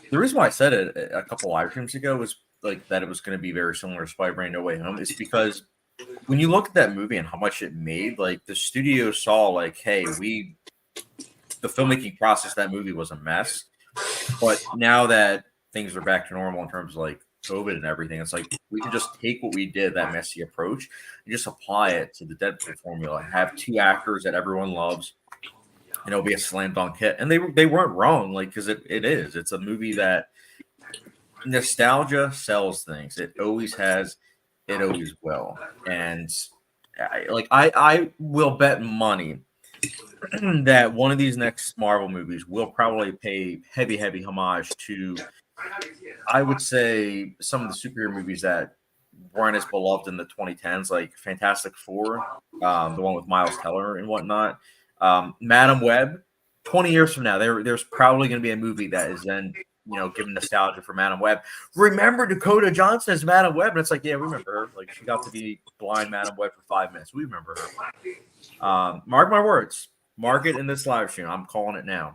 the reason why I said it a couple live streams ago was like that it was going to be very similar to Spider-Man No Way Home is because when you look at that movie and how much it made, like the studio saw like, hey, the filmmaking process of that movie was a mess, but now that things are back to normal in terms of like COVID and everything. It's like we can just take what we did, that messy approach, and just apply it to the Deadpool formula. Have two actors that everyone loves, and it'll be a slam dunk hit. And they weren't wrong, like because it is. It's a movie that nostalgia sells things. It always has. It always will. And I will bet money that one of these next Marvel movies will probably pay heavy homage to, I would say, some of the superhero movies that weren't as beloved in the 2010s, like Fantastic Four, the one with Miles Teller and whatnot. Madam Web, 20 years from now, there's probably going to be a movie that is then, given nostalgia for Madam Web. Remember Dakota Johnson as Madam Web? And it's like, yeah, we remember her. Like, she got to be blind Madam Web for 5 minutes. We remember her. Mark my words. Mark it in this live stream. I'm calling it now.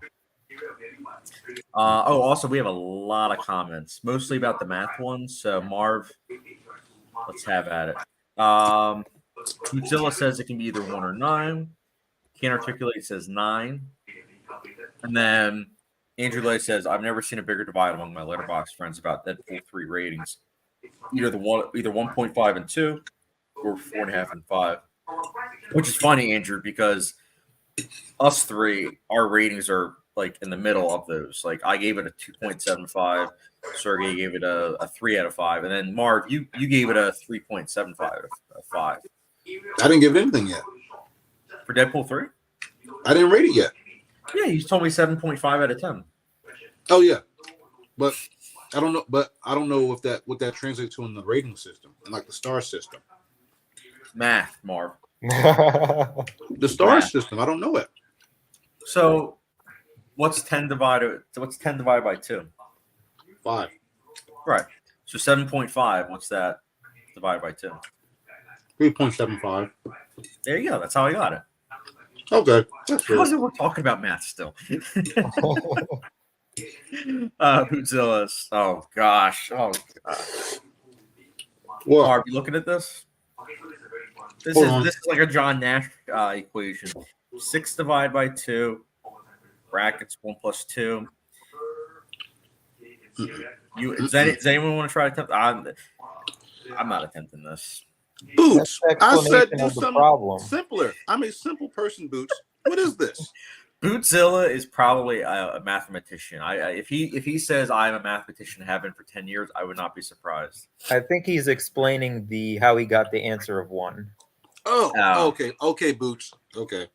Also, we have a lot of comments, mostly about the math ones. So, Marv, let's have at it. Godzilla says it can be either 1 or 9. Can't Articulate says 9. And then Andrew Lay says, I've never seen a bigger divide among my Letterboxd friends about Deadpool 3 ratings. Either 1.5 and 2 or 4.5 and 5. Which is funny, Andrew, because us three, our ratings are like in the middle of those. Like I gave it a 2.75. Sergey gave it a 3 out of 5. And then Marv, you gave it a 3.75 out of 5. I didn't give it anything yet. For Deadpool 3? I didn't rate it yet. Yeah, you told me 7.5 out of 10. Oh yeah. But I don't know. But I don't know what that translates to in the rating system and like the star system. Math, Marv. The star system. I don't know it. So, what's 10 divided by 2? 5. Right. So 7.5. What's that divided by 2? 3.75. There you go. That's how I got it. Okay. That's good. How's it we're talking about math still? Bootzillas. Oh gosh. Oh gosh. What? Are you looking at this? This is like a John Nash equation. 6 divided by 2. Brackets 1 plus 2. Does anyone want to try to attempt? I'm not attempting this. Boots. I said do the something problem. simpler. I'm a simple person, Boots. What is this? Bootzilla is probably a mathematician. If he says I'm a mathematician, have been for 10 years, I would not be surprised. I think he's explaining how he got the answer of 1. Oh, okay, Boots. Okay.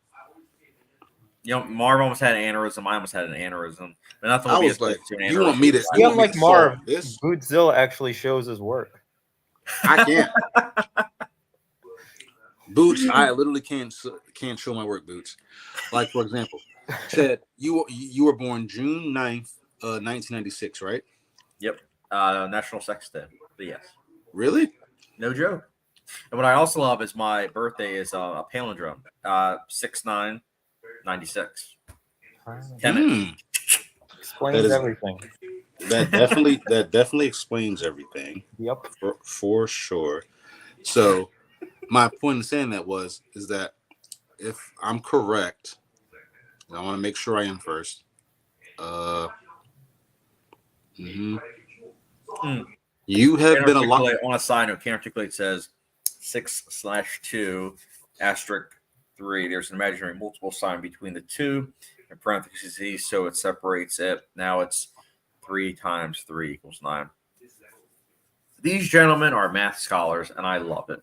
Marv almost had an aneurysm. I almost had an aneurysm. But not the I whole was like, you want me to? Yeah, like Marv, this? Bootzilla actually shows his work. I can't. Boots, I literally can't show my work, Boots. Like, for example, Chad, you were born June 9th, 1996, right? Yep. National Sex Day. But yes. Really? No joke. And what I also love is my birthday is a palindrome. 6/9/96. Explains everything. That definitely explains everything. Yep. For sure. So my point in saying that is that if I'm correct, and I want to make sure I am first. You have been a lot. On a side note, Can't Articulate says 6/2 asterisk 3. There's an imaginary multiple sign between the two in parentheses, so it separates it. Now it's 3 times 3 equals 9. These gentlemen are math scholars, and I love it.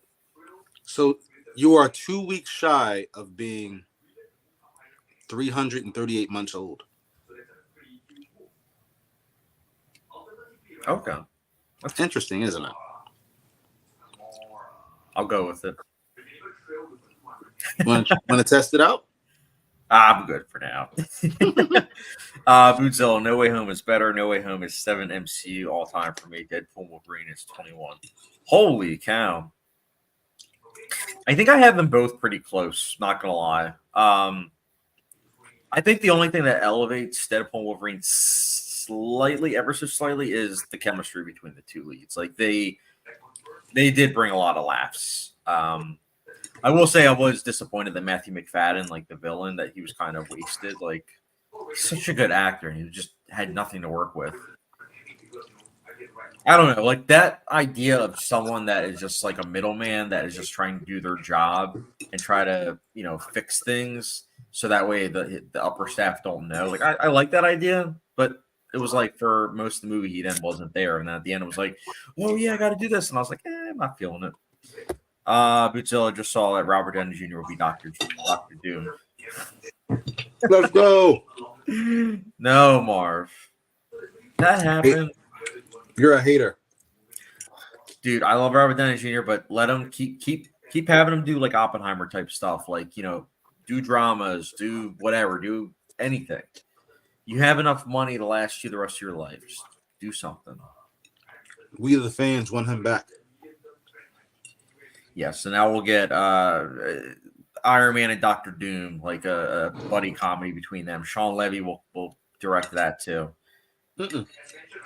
So you are 2 weeks shy of being 338 months old. Okay. That's interesting, isn't it? I'll go with it. Want to test it out? I'm good for now. Bootzilla, No Way Home is better. No Way Home is 7 MCU all time for me. Deadpool Wolverine is 21. Holy cow. I think I have them both pretty close, not going to lie. I think the only thing that elevates Deadpool Wolverine slightly, ever so slightly, is the chemistry between the two leads. Like they did bring a lot of laughs. I will say I was disappointed that Matthew McFadden, like the villain, that he was kind of wasted. Like, he's such a good actor, and he just had nothing to work with. I don't know, like that idea of someone that is just like a middleman that is just trying to do their job and try to, fix things so that way the upper staff don't know. Like I like that idea, but it was like for most of the movie he then wasn't there, and then at the end it was like, oh yeah, I got to do this, and I was like, I'm not feeling it. Bootzilla just saw that Robert Downey Jr. will be Doctor Doom. Let's go. No, Marv, that happened. You're a hater. Dude, I love Robert Downey Jr., but let him keep having him do like Oppenheimer type stuff, like do dramas, do whatever, do anything. You have enough money to last you the rest of your life. Just do something. We the fans want him back. Yes, and now we'll get Iron Man and Doctor Doom, like a buddy comedy between them. Sean Levy will direct that too.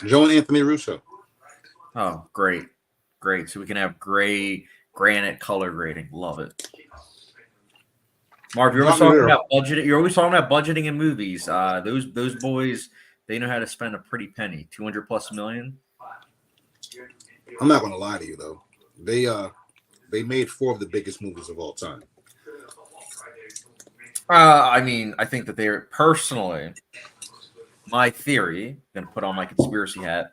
Joe and Anthony Russo. Oh, great. So we can have gray granite color grading. Love it. Marv, you're always talking about budgeting. You're always talking about budgeting in movies. Those boys, they know how to spend a pretty penny. 200+ million. I'm not gonna lie to you though. They made 4 of the biggest movies of all time. I mean, I think that they're personally. My theory, I'm going to put on my conspiracy hat.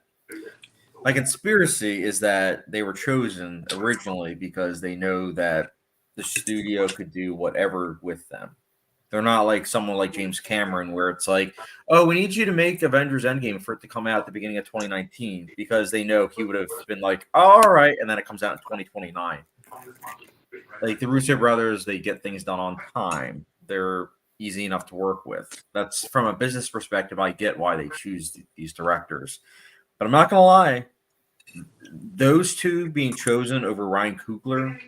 My conspiracy is that they were chosen originally because they know that the studio could do whatever with them. They're not like someone like James Cameron where it's like, oh, we need you to make Avengers Endgame for it to come out at the beginning of 2019 because they know he would have been like, oh, all right, and then it comes out in 2029. Like the Russo brothers, they get things done on time. They're easy enough to work with. That's from a business perspective. I get why they choose these directors, but I'm not gonna lie. Those two being chosen over Ryan Coogler,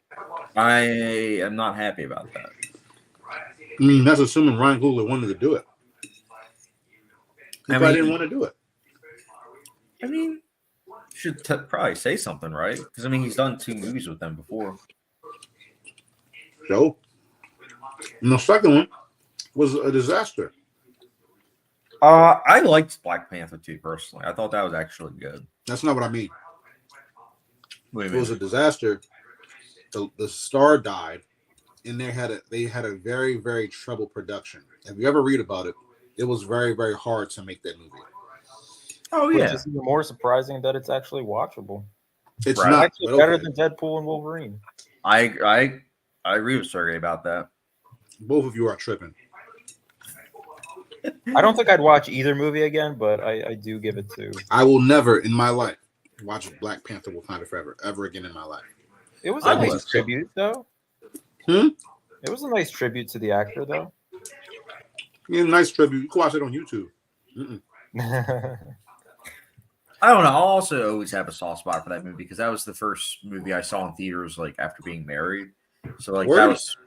I am not happy about that. I mean, that's assuming Ryan Coogler wanted to do it. He probably didn't want to do it. I mean, should probably say something, right? Because I mean, he's done 2 movies with them before. So, and the second one was a disaster. I liked Black Panther 2 personally. I thought that was actually good. That's not what I mean. It was a disaster. The star died, and they had a very, very troubled production. If you ever read about it, it was very, very hard to make that movie. Oh yeah, it's even more surprising that it's actually watchable. It's not actually better than Deadpool and Wolverine. I agree with Sergey about that. Both of you are tripping. I don't think I'd watch either movie again, but I do give it to. I will never in my life watch Black Panther Wakanda Forever ever again in my life. It was a nice tribute, though. It was a nice tribute to the actor, though. Yeah, nice tribute. You can watch it on YouTube. I don't know. I'll also always have a soft spot for that movie because that was the first movie I saw in theaters like after being married. So like that was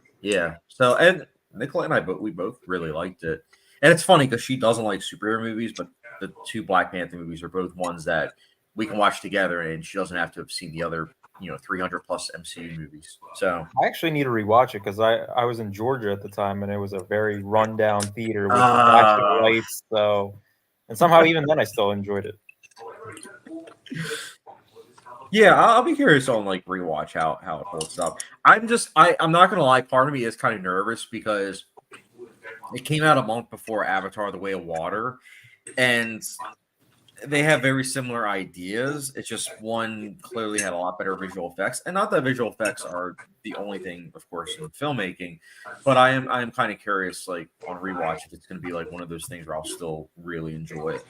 So and Nicola and I we both really liked it. And it's funny because she doesn't like superhero movies, but the 2 Black Panther movies are both ones that we can watch together, and she doesn't have to have seen the other 300+ MCU movies. So I actually need to rewatch it because I was in Georgia at the time, and it was a very rundown theater with flashing lights. So, and somehow even then I still enjoyed it. Yeah, I'll be curious on like rewatch how it holds up. I'm not gonna lie, part of me is kind of nervous because it came out a month before Avatar: The Way of Water, and they have very similar ideas. It's just one clearly had a lot better visual effects, and not that visual effects are the only thing, of course, in filmmaking. But I am kind of curious, like on rewatch, if it's going to be like one of those things where I'll still really enjoy it.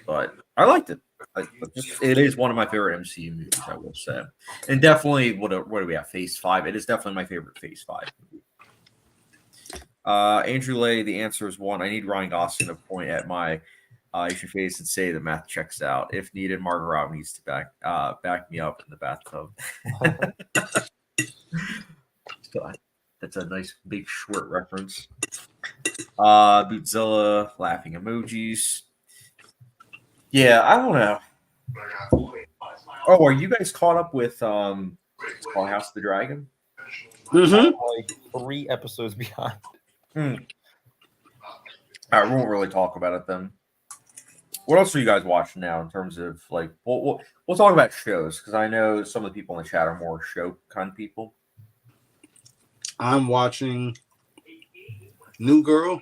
But I liked it. It is one of my favorite MCU movies, I will say, and definitely what do we have? Phase 5. It is definitely my favorite Phase 5 movie. Andrew Lay, the answer is 1. I need Ryan Gosling to point at my Asian face and say the math checks out. If needed, Margot Robbie needs to back me up in the bathtub. That's a nice big short reference. Bootzilla laughing emojis. Yeah, I don't know. Oh, are you guys caught up with it's called House of the Dragon? Like 3 episodes behind. I won't really talk about it then. What else are you guys watching now in terms of like? We'll talk about shows because I know some of the people in the chat are more show kind of people. I'm watching New Girl,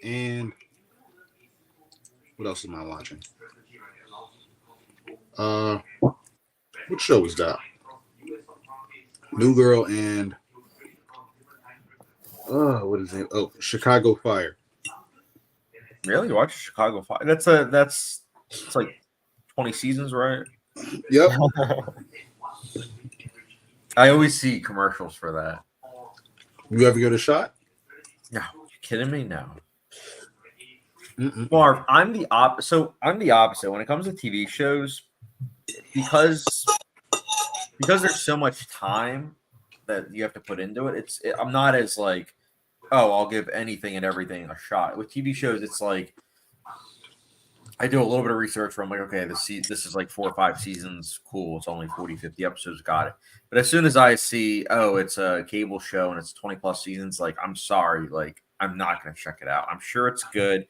and what else am I watching? What show is that? New Girl and what is it? Oh, Chicago Fire. Really, you watch Chicago Fire? It's like 20 seasons, right? Yep. I always see commercials for that. You ever get a shot? No, you kidding me? No. Mm-mm. Marv, I'm the opposite. So I'm the opposite when it comes to TV shows because there's so much time that you have to put into it. I'm not as like, oh, I'll give anything and everything a shot. With TV shows, it's like I do a little bit of research where I'm like, okay, this is like 4 or 5 seasons. Cool. It's only 40, 50 episodes. Got it. But as soon as I see, oh, it's a cable show and it's 20 plus seasons, like, I'm sorry. Like, I'm not going to check it out. I'm sure it's good.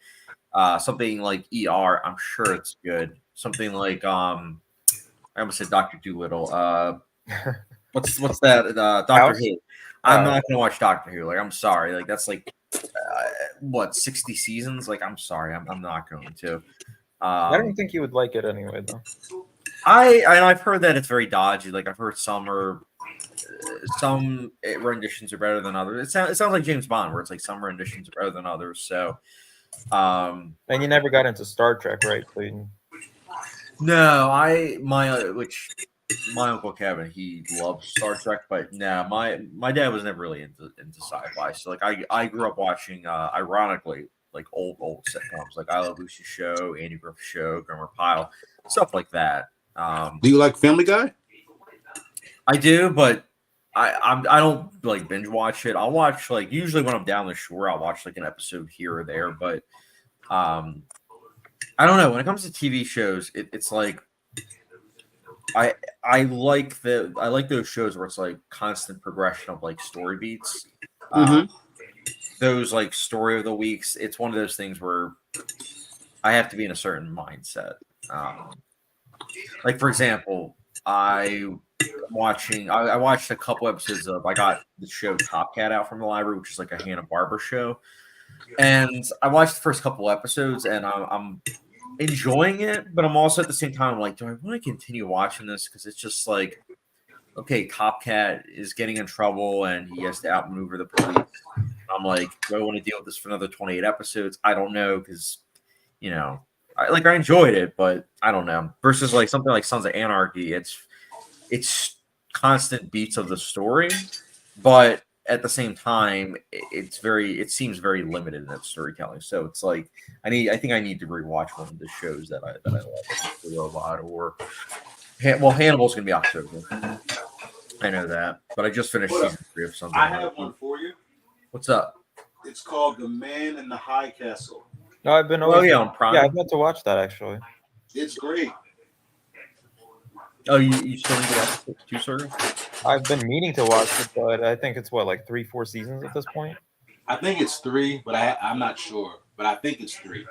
Something like ER, I'm sure it's good. Something like, I almost said Dr. Doolittle. What's that? Doctor Who. I'm not going to watch Doctor Who. Like, I'm sorry. Like, that's like, 60 seasons? Like, I'm sorry. I'm not going to. I don't think you would like it anyway, though. I've heard that it's very dodgy. Like I've heard some renditions are better than others. It sounds like James Bond, where it's like some renditions are better than others. So, and you never got into Star Trek, right, Clayton? No, my Uncle Kevin, he loves Star Trek, but no, my dad was never really into sci-fi. So like I grew up watching, ironically, like old sitcoms, like I Love Lucy's Show, Andy Griffith's Show, Gomer Pyle, stuff like that. Do you like Family Guy? I do, but I don't like binge watch it. I'll watch like usually when I'm down the shore, I'll watch like an episode here or there. But I don't know. When it comes to TV shows, it's like I like those shows where it's like constant progression of like story beats. Those like story of the weeks. It's one of those things where I have to be in a certain mindset. Like for example, I watched a couple episodes of I got the show Top Cat out from the library, which is like a Hanna-Barbera show, and I watched the first couple episodes, and I'm enjoying it, but I'm also at the same time like, do I want to continue watching this? Because it's just like, okay, Top Cat is getting in trouble and he has to outmaneuver the police. I'm like, do I want to deal with this for another 28 episodes? I don't know, because I enjoyed it, but I don't know. Versus like something like Sons of Anarchy, it's constant beats of the story, but at the same time, it seems very limited in its storytelling. So it's like I think I need to rewatch one of the shows that I like, The Robot or Hannibal's gonna be October. I know that, but I just finished season 3 of something. I have one for you. What's up? It's called The Man in the High Castle. No, I've been. On Prime. Yeah, I've got to watch that actually. It's great. Oh, you still need to watch it too, sir? I've been meaning to watch it, but I think it's like 3-4 seasons at this point. I think it's 3, but I'm not sure. But I think it's 3.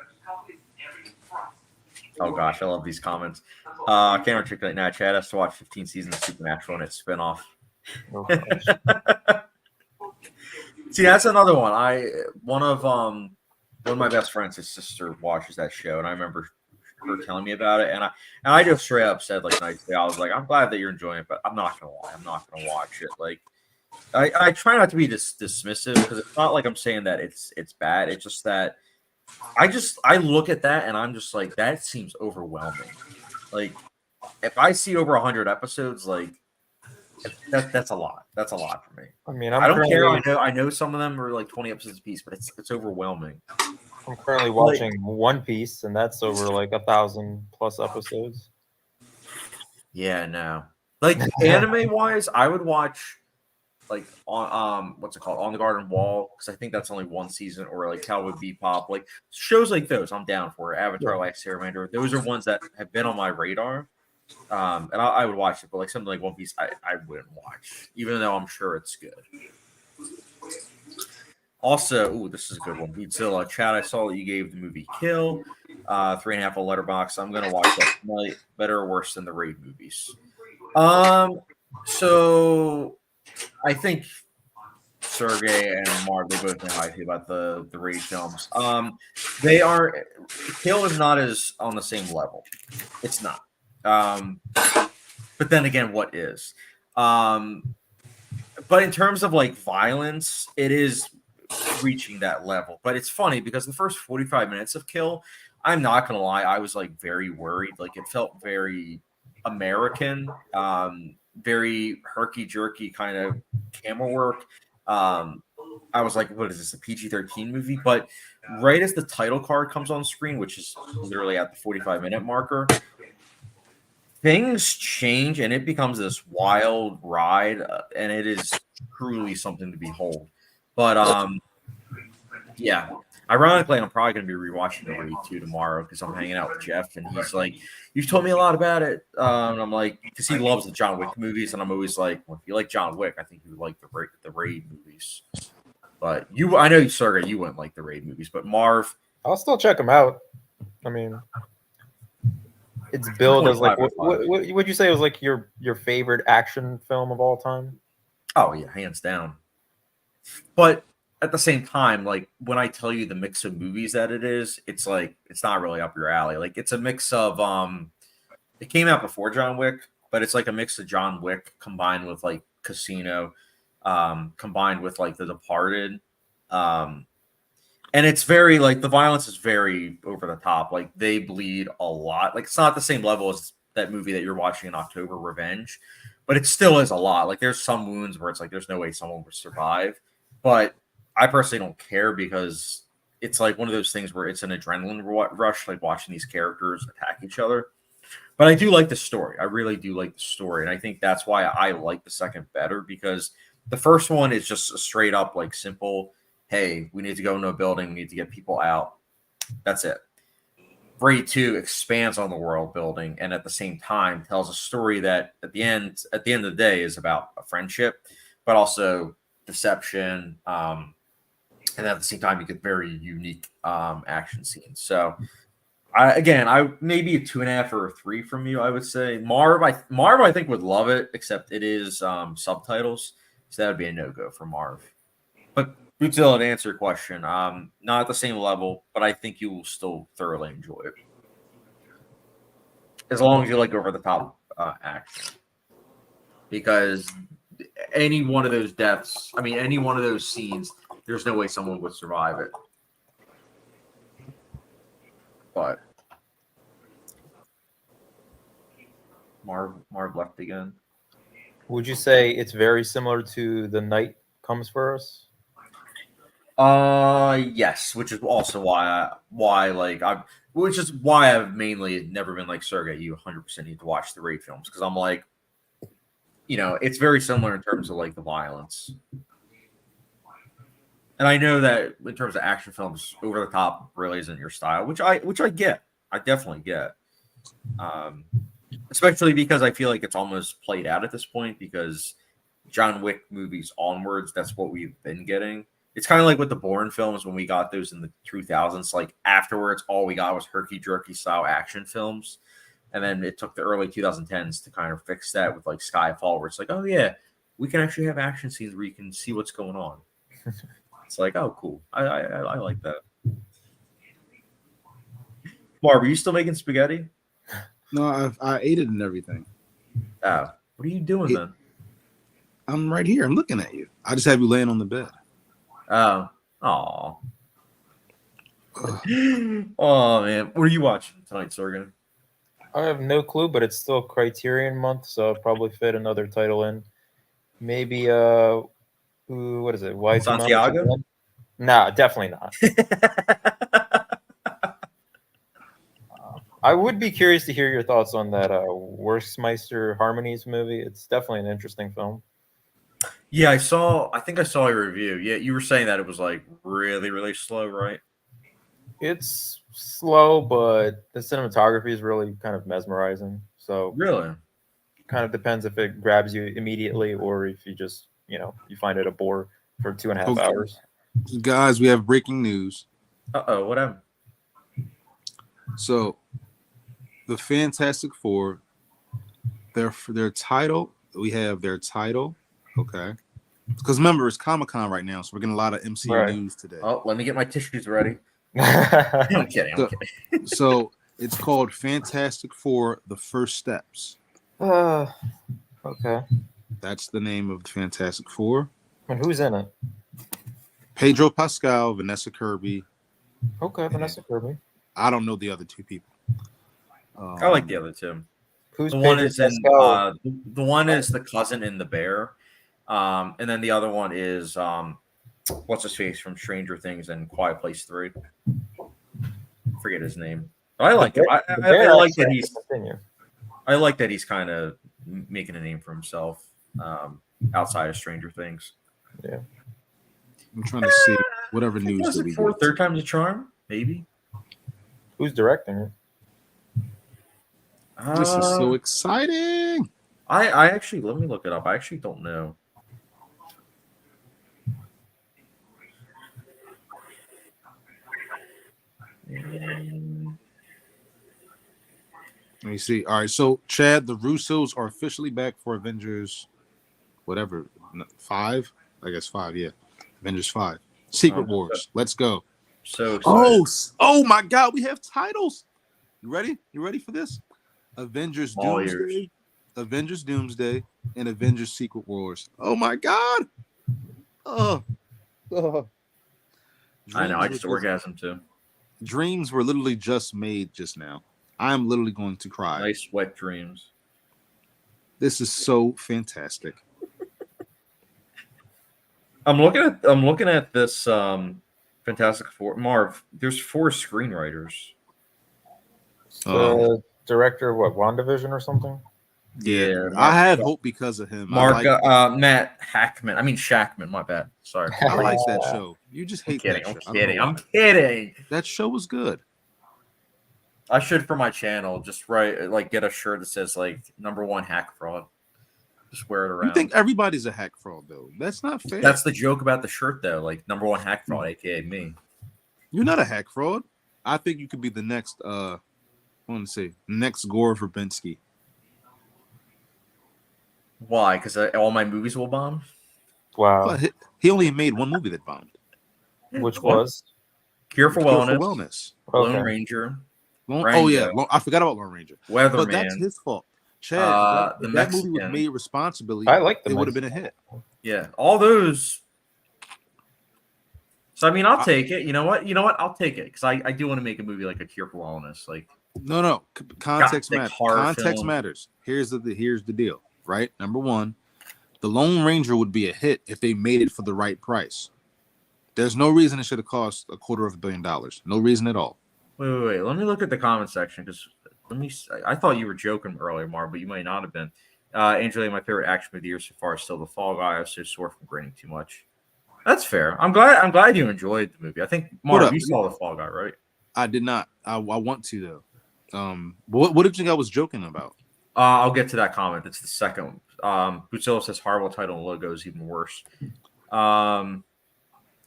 Oh gosh, I love these comments. Can't articulate now. Chad has to watch 15 seasons of Supernatural and its spinoff. Oh, gosh. See, that's another one. One of my best friends, his sister watches that show, and I remember her telling me about it, and I just straight up said like nicely, I was like, I'm glad that you're enjoying it, but I'm not gonna lie, I'm not gonna watch it. Like, I try not to be dismissive because it's not like I'm saying that it's bad. It's just that I look at that and I'm just like, that seems overwhelming. Like, if I see over 100 episodes, like that's a lot. That's a lot for me. I mean, I don't care. I know some of them are like 20 episodes a piece, but it's overwhelming. I'm currently watching One Piece, and that's over like 1,000+ episodes. Yeah, no. Like anime wise, I would watch like on what's it called, On the Garden Wall, because I think that's only 1 season, or like Cowboy Bebop, like shows like those. I'm down for Avatar, Last Airbender. Those are ones that have been on my radar, and I would watch it. But like something like One Piece, I wouldn't watch, even though I'm sure it's good. Also, ooh, this is a good one. Godzilla. Chad, I saw that you gave the movie Kill 3.5 on Letterboxd. I'm gonna watch that tonight. Better or worse than the Raid movies? So I think Sergey and Marv, they both know how I feel about the Raid films. They are Kill is not as on the same level. It's not. But then again, what is? But in terms of like violence, it is reaching that level. But it's funny because the first 45 minutes of Kill, I'm not gonna lie, I was like very worried. Like it felt very American, very herky jerky kind of camera work. I was like, what is this, a PG-13 movie? But right as the title card comes on screen, which is literally at the 45-minute marker, things change and it becomes this wild ride, and it is truly something to behold. But yeah, ironically, I'm probably going to be rewatching the Raid 2 tomorrow because I'm hanging out with Jeff, and he's like, "You've told me a lot about it," and I'm like, because he loves the John Wick movies, and I'm always like, "Well, if you like John Wick, I think you would like the Raid movies." But I know, Sergey, you wouldn't like the Raid movies, but Marv, I'll still check them out. I mean, it's billed as like what would you say was like your favorite action film of all time? Oh yeah, hands down. But at the same time, like when I tell you the mix of movies that it is, it's like it's not really up your alley. Like it's a mix of it came out before John Wick, but it's like a mix of John Wick combined with like Casino, combined with like The Departed. And it's very like the violence is very over the top. Like they bleed a lot. Like it's not the same level as that movie that you're watching in October, Revenge, but it still is a lot. Like there's some wounds where it's like there's no way someone would survive. But I personally don't care because it's like one of those things where it's an adrenaline rush, like watching these characters attack each other. But I do like the story. I really do like the story. And I think that's why I like the second better, because the first one is just a straight up, like simple, hey, we need to go into a building, we need to get people out. That's it. Raid 2 expands on the world building and at the same time tells a story that at the end of the day is about a friendship, but also deception. And at the same time, you get very unique action scenes. So I maybe a 2.5 or a 3 from you, I would say. Marv, I think would love it, except it is subtitles, so that would be a no-go for Marv. But Godzilla, to answer your question, not at the same level, but I think you will still thoroughly enjoy it. As long as you like over the top action. Because any one of those deaths, I mean, any one of those scenes, there's no way someone would survive it. But Marv left again. Would you say it's very similar to The Night Comes for Us? Yes, which is also why I've mainly never been like, Sergey, you 100% need to watch the Raid films, because I'm like, it's very similar in terms of like the violence. And I know that in terms of action films, over the top really isn't your style, which I get. I definitely get. Especially because I feel like it's almost played out at this point, because John Wick movies onwards, that's what we've been getting. It's kind of like with the Bourne films when we got those in the 2000s. Like afterwards, all we got was herky-jerky style action films. And then it took the early 2010s to kind of fix that with like Skyfall, where it's like, oh yeah, we can actually have action scenes where you can see what's going on. It's like, oh, cool. I like that. Marv, are you still making spaghetti? No, I ate it and everything. What are you doing then? I'm right here. I'm looking at you. I just have you laying on the bed. Oh, oh, oh man! What are you watching tonight, Sergey? I have no clue, but it's still Criterion month, so I'll probably fit another title in. Maybe what is it? Why Santiago? Nah, definitely not. I would be curious to hear your thoughts on that Worksmeister Harmonies movie. It's definitely an interesting film. Yeah, I think I saw a review. Yeah, you were saying that it was like really, really slow, right? It's slow, but the cinematography is really kind of mesmerizing. So really, kind of depends if it grabs you immediately or if you just, you find it a bore for 2.5 hours. Guys, we have breaking news. What happened? So, the Fantastic Four, their title, we have their title, okay? Because remember, it's Comic-Con right now, so we're getting a lot of MCU news today. Oh, let me get my tissues ready. I'm kidding. So it's called Fantastic Four: The First Steps. Okay. That's the name of the Fantastic Four. And who's in it? Pedro Pascal, Vanessa Kirby. Okay, Vanessa Kirby. I don't know the other two people. I like the other two. Who's The one Pedro is in Pascal? the one is the cousin in The Bear, and then the other one is what's his face from Stranger Things and Quiet Place 3. Forget his name. But I like him. I like that he's. I like that he's kind of making a name for himself outside of Stranger Things. Yeah. I'm trying to see whatever news that we for get. Third time's a charm, maybe. Who's directing it? This is so exciting. I actually, let me look it up. I actually don't know. Let me see. All right, so Chad, the Russos are officially back for Avengers, whatever, 5? I guess 5, yeah. Avengers 5. Secret Wars. Let's go. So excited. Oh my God, we have titles. You ready? You ready for this? Avengers All Doomsday, ears. Avengers Doomsday, and Avengers Secret Wars. Oh my God. Oh. I know. I just orgasm too. Dreams were literally just made just now. I'm literally going to cry. Nice wet dreams. This is so fantastic. I'm looking at this Fantastic Four. Marv, there's 4 screenwriters. The director of what, WandaVision or something? Yeah, I had hope because of him. Matt Hackman. I mean Shackman. My bad. Sorry. I like that show. You just hate that show. I'm kidding. That show was good. I should for my channel just get a shirt that says like #1 hack fraud. Just wear it around. You think everybody's a hack fraud though? That's not fair. That's the joke about the shirt though. Like #1 hack fraud, aka me. You're not a hack fraud. I think you could be the next. I want to say next Gore Verbinski. Why? Because all my movies will bomb. Wow. But he only made one movie that bombed. Which was Cure for Wellness. Okay. Lone Ranger. Oh yeah, I forgot about Lone Ranger. Weatherman. But that's his fault. Chad, if that movie was made responsibly, I like it would have been a hit. Yeah, all those. So I mean, I'll take it. You know what? I'll take it because I do want to make a movie like a Cure for Wellness. Like no, context matters. Context film. matters. Here's the deal. Right, #1, the Lone Ranger would be a hit if they made it for the right price. There's no reason it should have cost $250 million. No reason at all. Wait. Let me look at the comment section because I thought you were joking earlier, Mark, but you might not have been. Angela, my favorite action movie of the year so far is still The Fall Guy. I was so sore from grinning too much. That's fair. I'm glad you enjoyed the movie. I think Mark, you saw The Fall Guy, right? I did not. I want to though. What did you think I was joking about? I'll get to that comment. It's the second one. Buzilla says horrible title and logo is even worse. Can't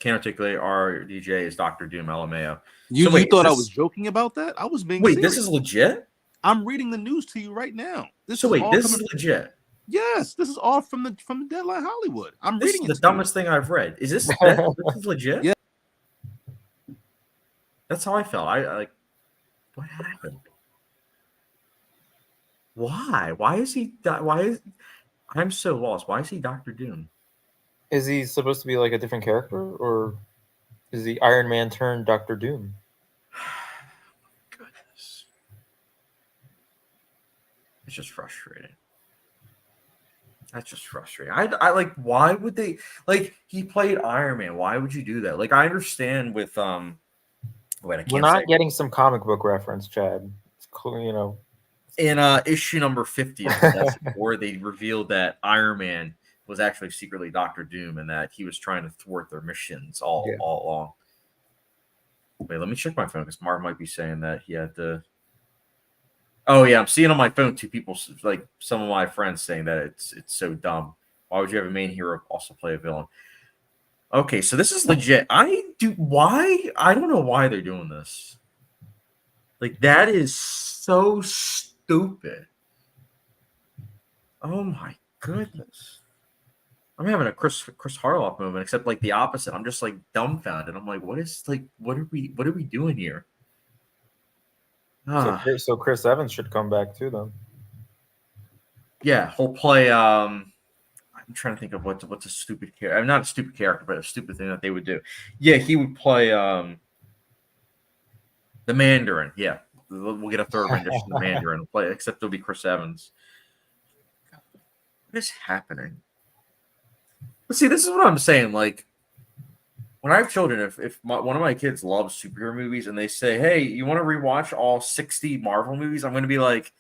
articulate our DJ is Dr. Doom LMAO. You thought I was joking about that? I was being serious. This is legit? I'm reading the news to you right now. This is legit. Yes, this is all from the Deadline Hollywood. I'm this reading is the dumbest thing I've read. Is this this is legit? Yeah. That's how I felt. I like what happened? Why? Why is he? I'm so lost. Why is he Dr. Doom? Is he supposed to be like a different character, or is he Iron Man turned Dr. Doom? Goodness, it's just frustrating. That's just frustrating. I like. Why would they like? He played Iron Man. Why would you do that? Like, I understand with Wait, we're not getting some comic book reference, Chad. It's cool, In issue number 50 of Fantastic Four, they revealed that Iron Man was actually secretly Dr. Doom and that he was trying to thwart their missions all along. Wait, let me check my phone because Marv might be saying that he had to. Oh yeah, I'm seeing on my phone 2 people, like some of my friends, saying that it's so dumb. Why would you have a main hero also play a villain? Okay, so this is legit. Why? I don't know why they're doing this. Like, that is so stupid. Oh my goodness. I'm having a Chris Harloff moment, except like the opposite. I'm just like dumbfounded. I'm like, what are we doing here? So Chris Evans should come back too then. Yeah, he'll play I'm trying to think of what's a stupid character. I'm not a stupid character, but a stupid thing that they would do. Yeah, he would play the Mandarin. Yeah. We'll get a third rendition of the Mandarin. We'll play, except it'll be Chris Evans. What is happening? But see, this is what I'm saying. Like, when I have children, if one of my kids loves superhero movies and they say, "Hey, you want to rewatch all 60 Marvel movies?" I'm going to be like,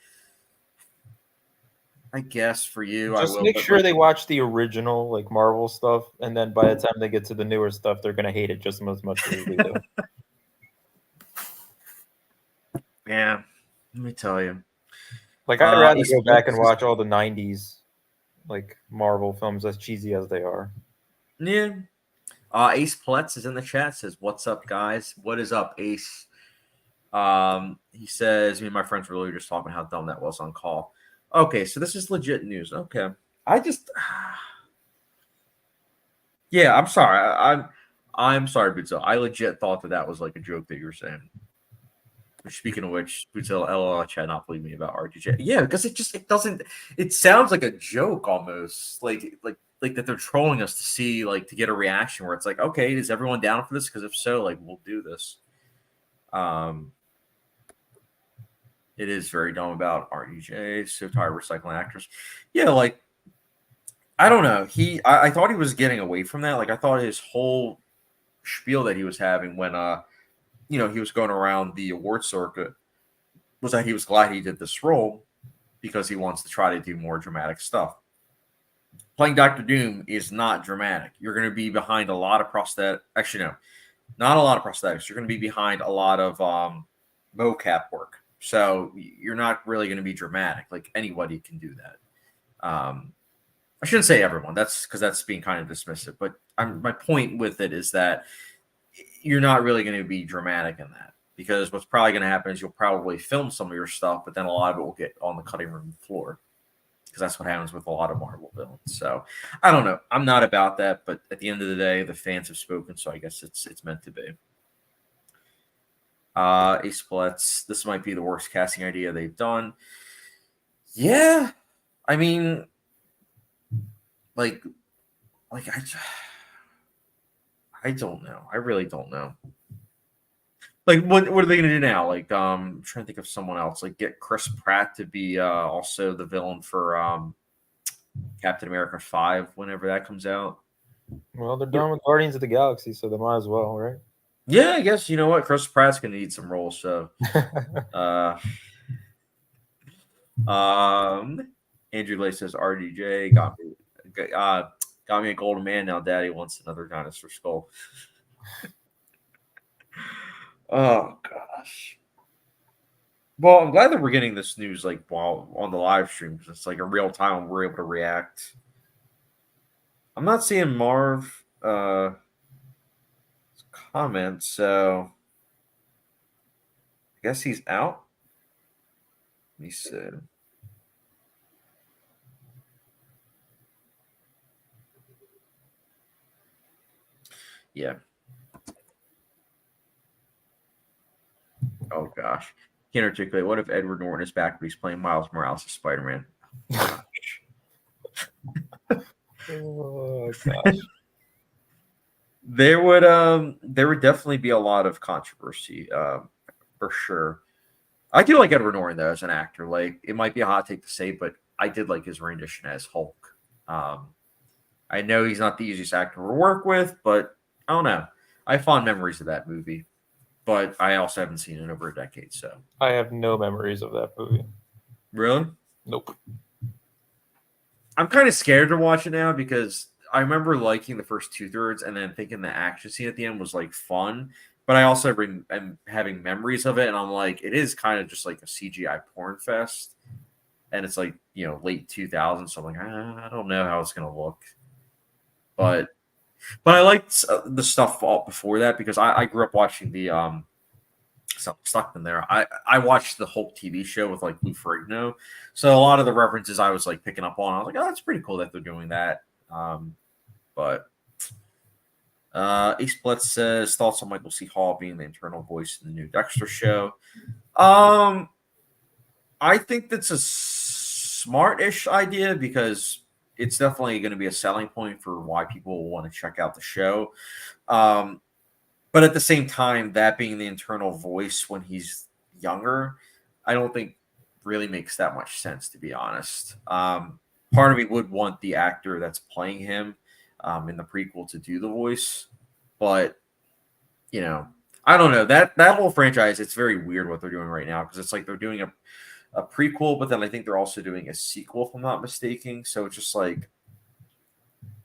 "I guess for you, Just I will." make sure they watch the original like Marvel stuff, and then by the time they get to the newer stuff, they're gonna hate it just as much as we do. Yeah, let me tell you. Like, I'd rather go back and watch all the '90s like Marvel films, as cheesy as they are. Yeah. Ace Pletz is in the chat. Says, "What's up, guys? What is up, Ace?" He says, "Me and my friends were really just talking how dumb that was on call." Okay, so this is legit news. Okay, I just, yeah, I'm sorry. I'm sorry, Butzel. I legit thought that was like a joke that you were saying. Speaking of which, Butzel, LOL, chat not believe me about RTJ. Yeah, because it doesn't. It sounds like a joke almost, like that they're trolling us to see, like, to get a reaction where it's like, okay, is everyone down for this? Because if so, like, we'll do this. It is very dumb about RDJ. So tired of recycling actors. Yeah, like, I don't know. I thought he was getting away from that. Like, I thought his whole spiel that he was having when he was going around the award circuit was that he was glad he did this role because he wants to try to do more dramatic stuff. Playing Doctor Doom is not dramatic. You're going to be behind a lot of prosthetics. Actually, no, not a lot of prosthetics. You're going to be behind a lot of mocap work. So you're not really going to be dramatic. Like, anybody can do that. I shouldn't say everyone. That's because that's being kind of dismissive. But my point with it is that you're not really going to be dramatic in that, because what's probably going to happen is you'll probably film some of your stuff, but then a lot of it will get on the cutting room floor, because that's what happens with a lot of Marvel villains. So I don't know. I'm not about that, but at the end of the day, the fans have spoken, so I guess it's meant to be. Ace Splits, this might be the worst casting idea they've done. Yeah, I mean, like I don't know. I really don't know. Like, what are they going to do now? Like, I'm trying to think of someone else. Like, get Chris Pratt to be also the villain for Captain America 5 whenever that comes out. Well, they're done with Guardians of the Galaxy, so they might as well, right? Yeah, I guess, you know what? Chris Pratt's going to need some roles. So, Andrew Lay says RDJ got me a golden man. Now Daddy wants another dinosaur skull. Oh gosh. Well, I'm glad that we're getting this news like while on the live stream, because it's like a real time we're able to react. I'm not seeing Marv comment, so I guess he's out. Let me see. Yeah. Oh gosh. Can't articulate. What if Edward Norton is back, but he's playing Miles Morales as Spider-Man? Oh gosh. There would definitely be a lot of controversy, for sure. I do like Edward Norton though as an actor. Like, it might be a hot take to say, but I did like his rendition as Hulk. I know he's not the easiest actor to work with, but I don't know. I have fond memories of that movie, but I also haven't seen it in over a decade. So I have no memories of that movie. really, Nope. I'm kind of scared to watch it now, because I remember liking the first 2/3 and then thinking the action scene at the end was like fun. But I also am having memories of it, and I'm like, it is kind of just like a CGI porn fest, and it's like, late 2000s. So I'm like, I don't know how it's gonna look, but But I liked the stuff before that because I grew up watching the stuck in there. I watched the Hulk TV show with like Lou Ferrigno, so a lot of the references I was like picking up on. I was like, oh, that's pretty cool that they're doing that. But Ace Blitz says thoughts on Michael C. Hall being the internal voice in the new Dexter show. I think that's a smart-ish idea because it's definitely going to be a selling point for why people will want to check out the show. But at the same time, that being the internal voice when he's younger, I don't think really makes that much sense, to be honest. Part of me would want the actor that's playing him in the prequel to do the voice, but you know, I don't know that whole franchise. It's very weird what they're doing right now because it's like they're doing a prequel, but then I think they're also doing a sequel, if I'm not mistaken. So it's just like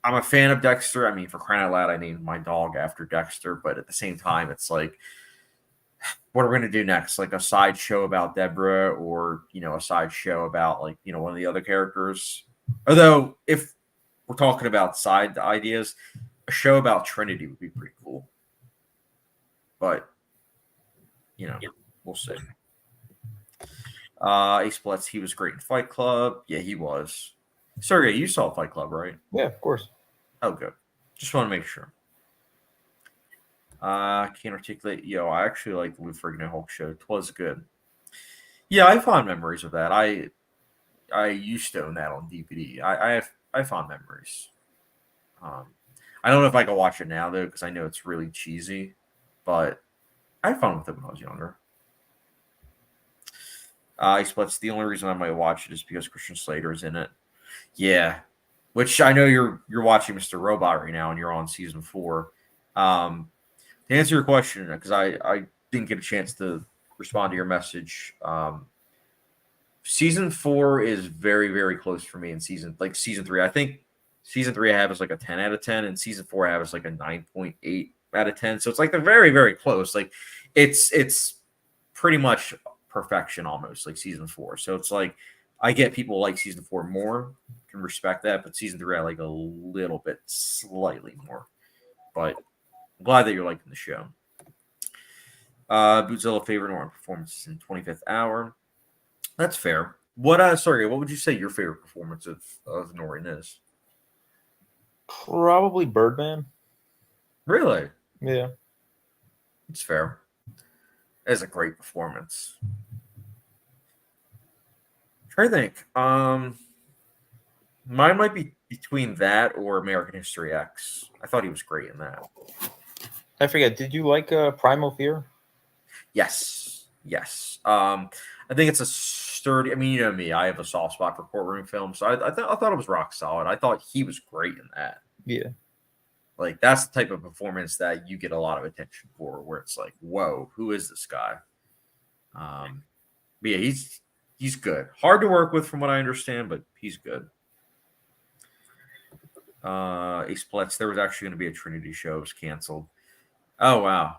I'm a fan of Dexter. I mean, for crying out loud, I named my dog after Dexter, but at the same time, it's like, what are we going to do next? Like a side show about Deborah, or a side show about like one of the other characters. Although, if we're talking about side ideas, a show about Trinity would be pretty cool. But we'll see. Ace Blitz, he was great in Fight Club. Yeah, he was. Sergey, you saw Fight Club, right? Yeah, of course. Oh, good. Just want to make sure. Can't articulate. I actually like the Lou Ferrigno Hulk show. It was good. Yeah, I have fond memories of that. I used to own that on DVD. I have fond memories. I don't know if I can watch it now though because I know it's really cheesy, but I had fun with it when I was younger. Ace Blitz, the only reason I might watch it is because Christian Slater is in it. Yeah, which I know you're watching Mr. Robot right now, and you're on season 4. To answer your question, because I didn't get a chance to respond to your message. Season 4 is very, very close for me in season 3. I think season 3 I have is like a 10 out of 10, and season 4 I have is like a 9.8 out of 10. So it's like they're very, very close. Like it's pretty much perfection almost, like season 4. So it's like I get people like season 4 more, can respect that, but season 3 I like a little bit slightly more. But I'm glad that you're liking the show. Bootzilla favorite Norton performances in 25th Hour. That's fair. What would you say your favorite performance of Norton is? Probably Birdman. Really? Yeah. It's fair. It's a great performance. I think. Mine might be between that or American History X. I thought he was great in that. I forget. Did you like Primal Fear? Yes. I think it's a sturdy. I mean, you know me. I have a soft spot for courtroom films, so I thought it was rock solid. I thought he was great in that. Yeah. Like that's the type of performance that you get a lot of attention for, where it's like, whoa, who is this guy? But yeah, he's good. Hard to work with, from what I understand, but he's good. Ace Blitz, there was actually going to be a Trinity show. It was canceled. Oh wow.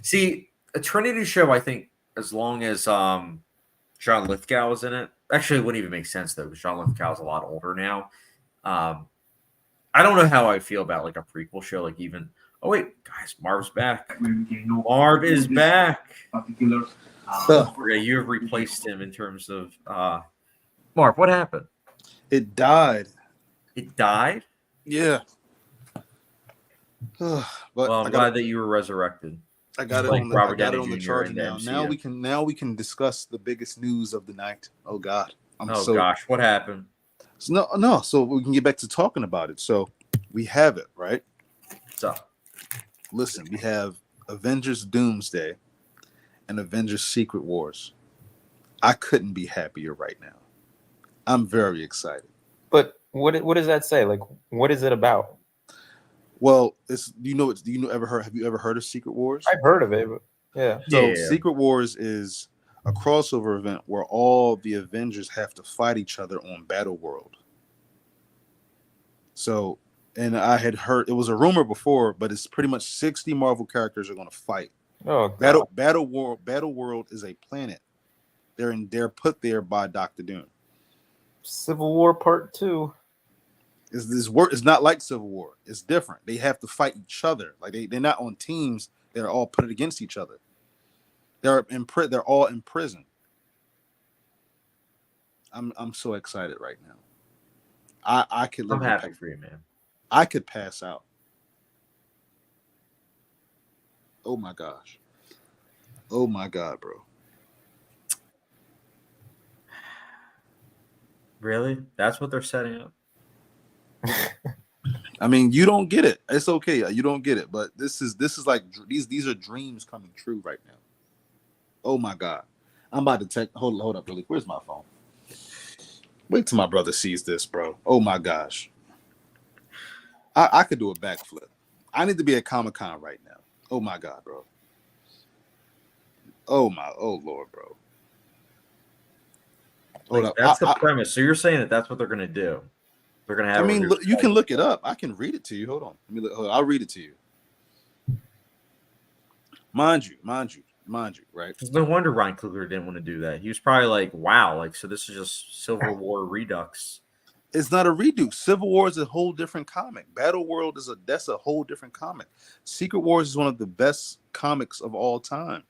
See, a Trinity show, I think, as long as John Lithgow is in it. Actually, it wouldn't even make sense though, because John Lithgow is a lot older now. I don't know how I feel about like a prequel show, like even. Oh wait, guys, Marv's back. Marv is back. Yeah, you have replaced him in terms of Marv. What happened? It died. It died. Yeah. But well, I'm glad that you were resurrected. I got it like on the, Robert I got Downey it on the Jr. charger in the now. MCU. Now we can discuss the biggest news of the night. Oh God. Gosh, what happened? So no. So we can get back to talking about it. So we have it, right? So listen, we have Avengers Doomsday and Avengers Secret Wars. I couldn't be happier right now. I'm very excited. But what does that say? Like, what is it about? Well, have you ever heard of Secret Wars? I've heard of it, but yeah. So Secret Wars is a crossover event where all the Avengers have to fight each other on Battle World. So, and I had heard it was a rumor before, but it's pretty much 60 Marvel characters are going to fight. Oh, God. Battle World is a planet. They're put there by Dr. Doom. Civil War Part 2. Is this work? It's not like Civil War. It's different. They have to fight each other. Like they're not on teams. They're all put against each other. They're all in prison. I'm so excited right now. I could I'm live. happy for you, man. I could pass out. Oh my gosh. Oh my God, bro. Really? That's what they're setting up? I mean, you don't get it. It's okay. You don't get it. But this is like these are dreams coming true right now. Oh my God. I'm about to hold up really. Where's my phone? Wait till my brother sees this, bro. Oh my gosh. I could do a backflip. I need to be at Comic-Con right now. Oh my God, bro. Oh Lord, bro. Hold up. That's the premise. So you're saying that that's what they're gonna do? They're gonna have. I mean, you can look it up. I can read it to you. Hold on. I'll read it to you. Mind you, right? No wonder Ryan Coogler didn't want to do that. He was probably like, "Wow, like so this is just Civil War Redux." It's not a redo. Civil War is a whole different comic. Battle World that's a whole different comic. Secret Wars is one of the best comics of all time.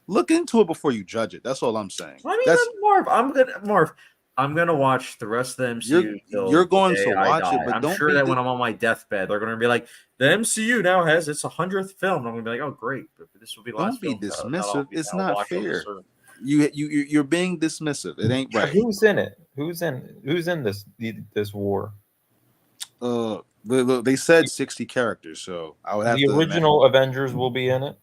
Look into it before you judge it. That's all I'm saying. I mean, Marv, I'm gonna watch the rest of the MCU. You're going to watch it, but I'm don't sure that when I'm on my deathbed, they're gonna be like, the MCU now has its 100th film. And I'm gonna be like, oh great, but this will be the last. Don't be film. dismissive. It's not fair. You're being dismissive. It ain't right. Who's in it? Who's in this war? They said 60 characters, so I would have the original Avengers will be in it.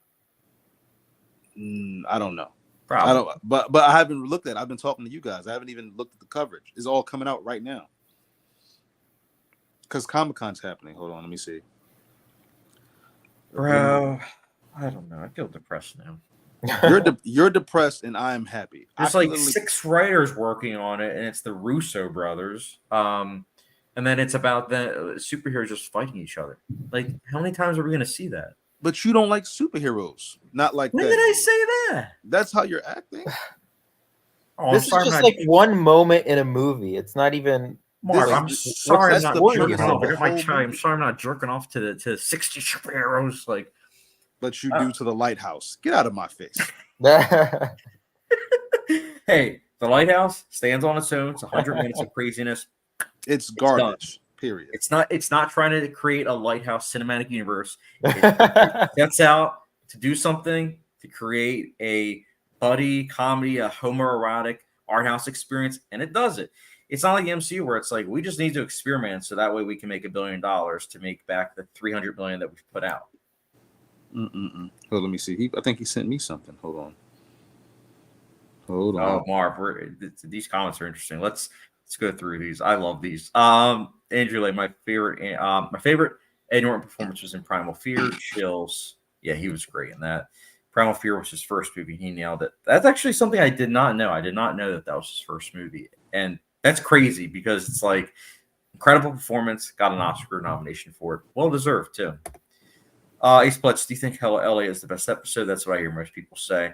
I don't know. Probably. I don't. But I haven't looked at it. I've been talking to you guys. I haven't even looked at the coverage. It's all coming out right now because Comic-Con's happening. Hold on, let me see. Bro, I don't know. I feel depressed now. You're depressed, and I am happy. There's like 6 writers working on it, and it's the Russo brothers. And then it's about the superheroes just fighting each other. Like, how many times are we going to see that? But you don't like superheroes. Not like when that. When did I say that? That's how you're acting. Oh, this is just like one moment in a movie. It's not even. Mark, I'm sorry I'm not jerking off. I got my chai. I'm sorry I'm not jerking off to 60 superheroes. Like, but you do to the Lighthouse. Get out of my face. Hey, the Lighthouse stands on its own. It's 100 minutes of craziness. It's garbage. Period. It's not trying to create a Lighthouse cinematic universe. It sets out to do something, to create a buddy comedy, a homoerotic art house experience, and it does it. It's not like the MCU where it's like we just need to experiment so that way we can make $1 billion to make back the $300 million that we've put out. Hold, let me see. I think he sent me something. Hold on. Oh, Marv, these comments are interesting. Let's go through these. I love these. Andrew, like my favorite Ed Norton performance was in Primal Fear. Chills. Yeah, he was great in that. Primal Fear was his first movie. He nailed it. That's actually something I did not know. I did not know that was his first movie. And that's crazy because it's like incredible performance. Got an Oscar nomination for it. Well deserved, too. Ace Plutz, do you think Hell LA is the best episode? That's what I hear most people say.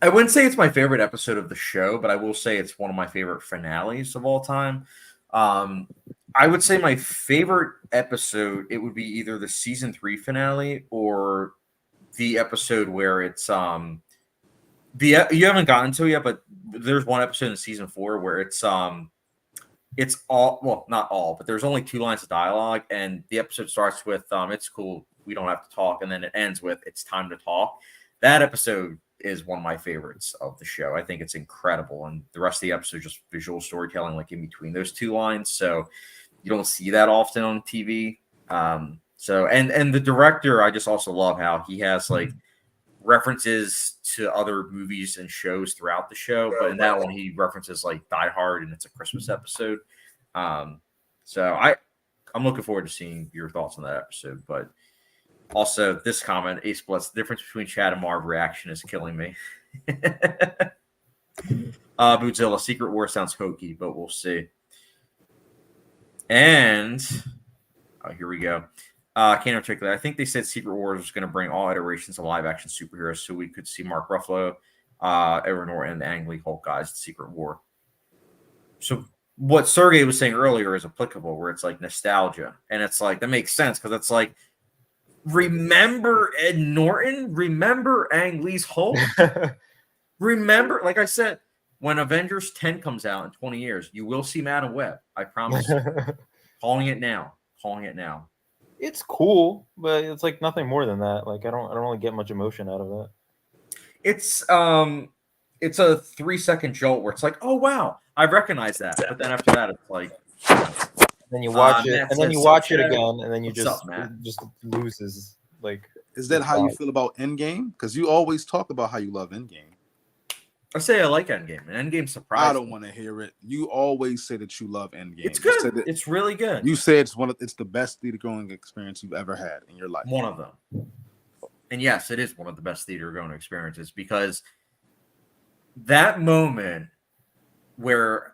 I wouldn't say it's my favorite episode of the show, but I will say it's one of my favorite finales of all time. I would say my favorite episode, it would be either the season 3 finale or the episode where it's you haven't gotten to it yet, but there's one episode in season 4 where it's all, well, not all, but there's only 2 lines of dialogue, and the episode starts with it's cool, we don't have to talk, and then it ends with it's time to talk. That episode is one of my favorites of the show. I think it's incredible, and the rest of the episode just visual storytelling like in between those 2 lines, so you don't see that often on TV. So and the director, I just also love how he has like references to other movies and shows throughout the show, but in that one he references like Die Hard, and it's a Christmas episode. So I'm looking forward to seeing your thoughts on that episode. But also this comment, Ace Blitz, the difference between Chad and Marv reaction is killing me. Bootzilla, Secret War sounds hokey, but we'll see. And here we go. Can't articulate. I think they said Secret Wars was going to bring all iterations of live action superheroes, so we could see Mark Ruffalo, Edward Norton, and the Ang Lee Hulk guys in Secret War. So what Sergey was saying earlier is applicable, where it's like nostalgia, and it's like that makes sense because it's like, remember Ed Norton, remember Ang Lee's Hulk, remember, like I said, when Avengers 10 comes out in 20 years, you will see Madam Web. I promise you. Calling it now. It's cool, but it's like nothing more than that. Like I don't really get much emotion out of that. It's a 3-second jolt where it's like, oh wow, I recognize that. But then after that, it's like, then you watch it, and then you watch it again, and then you just loses. Like, is that how you feel about Endgame? Because you always talk about how you love Endgame. I say I like Endgame, and Endgame surprised. I don't want to hear it. You always say that you love Endgame. It's good. It's really good. You say it's the best theater going experience you've ever had in your life. One of them. And yes, it is one of the best theater going experiences, because that moment where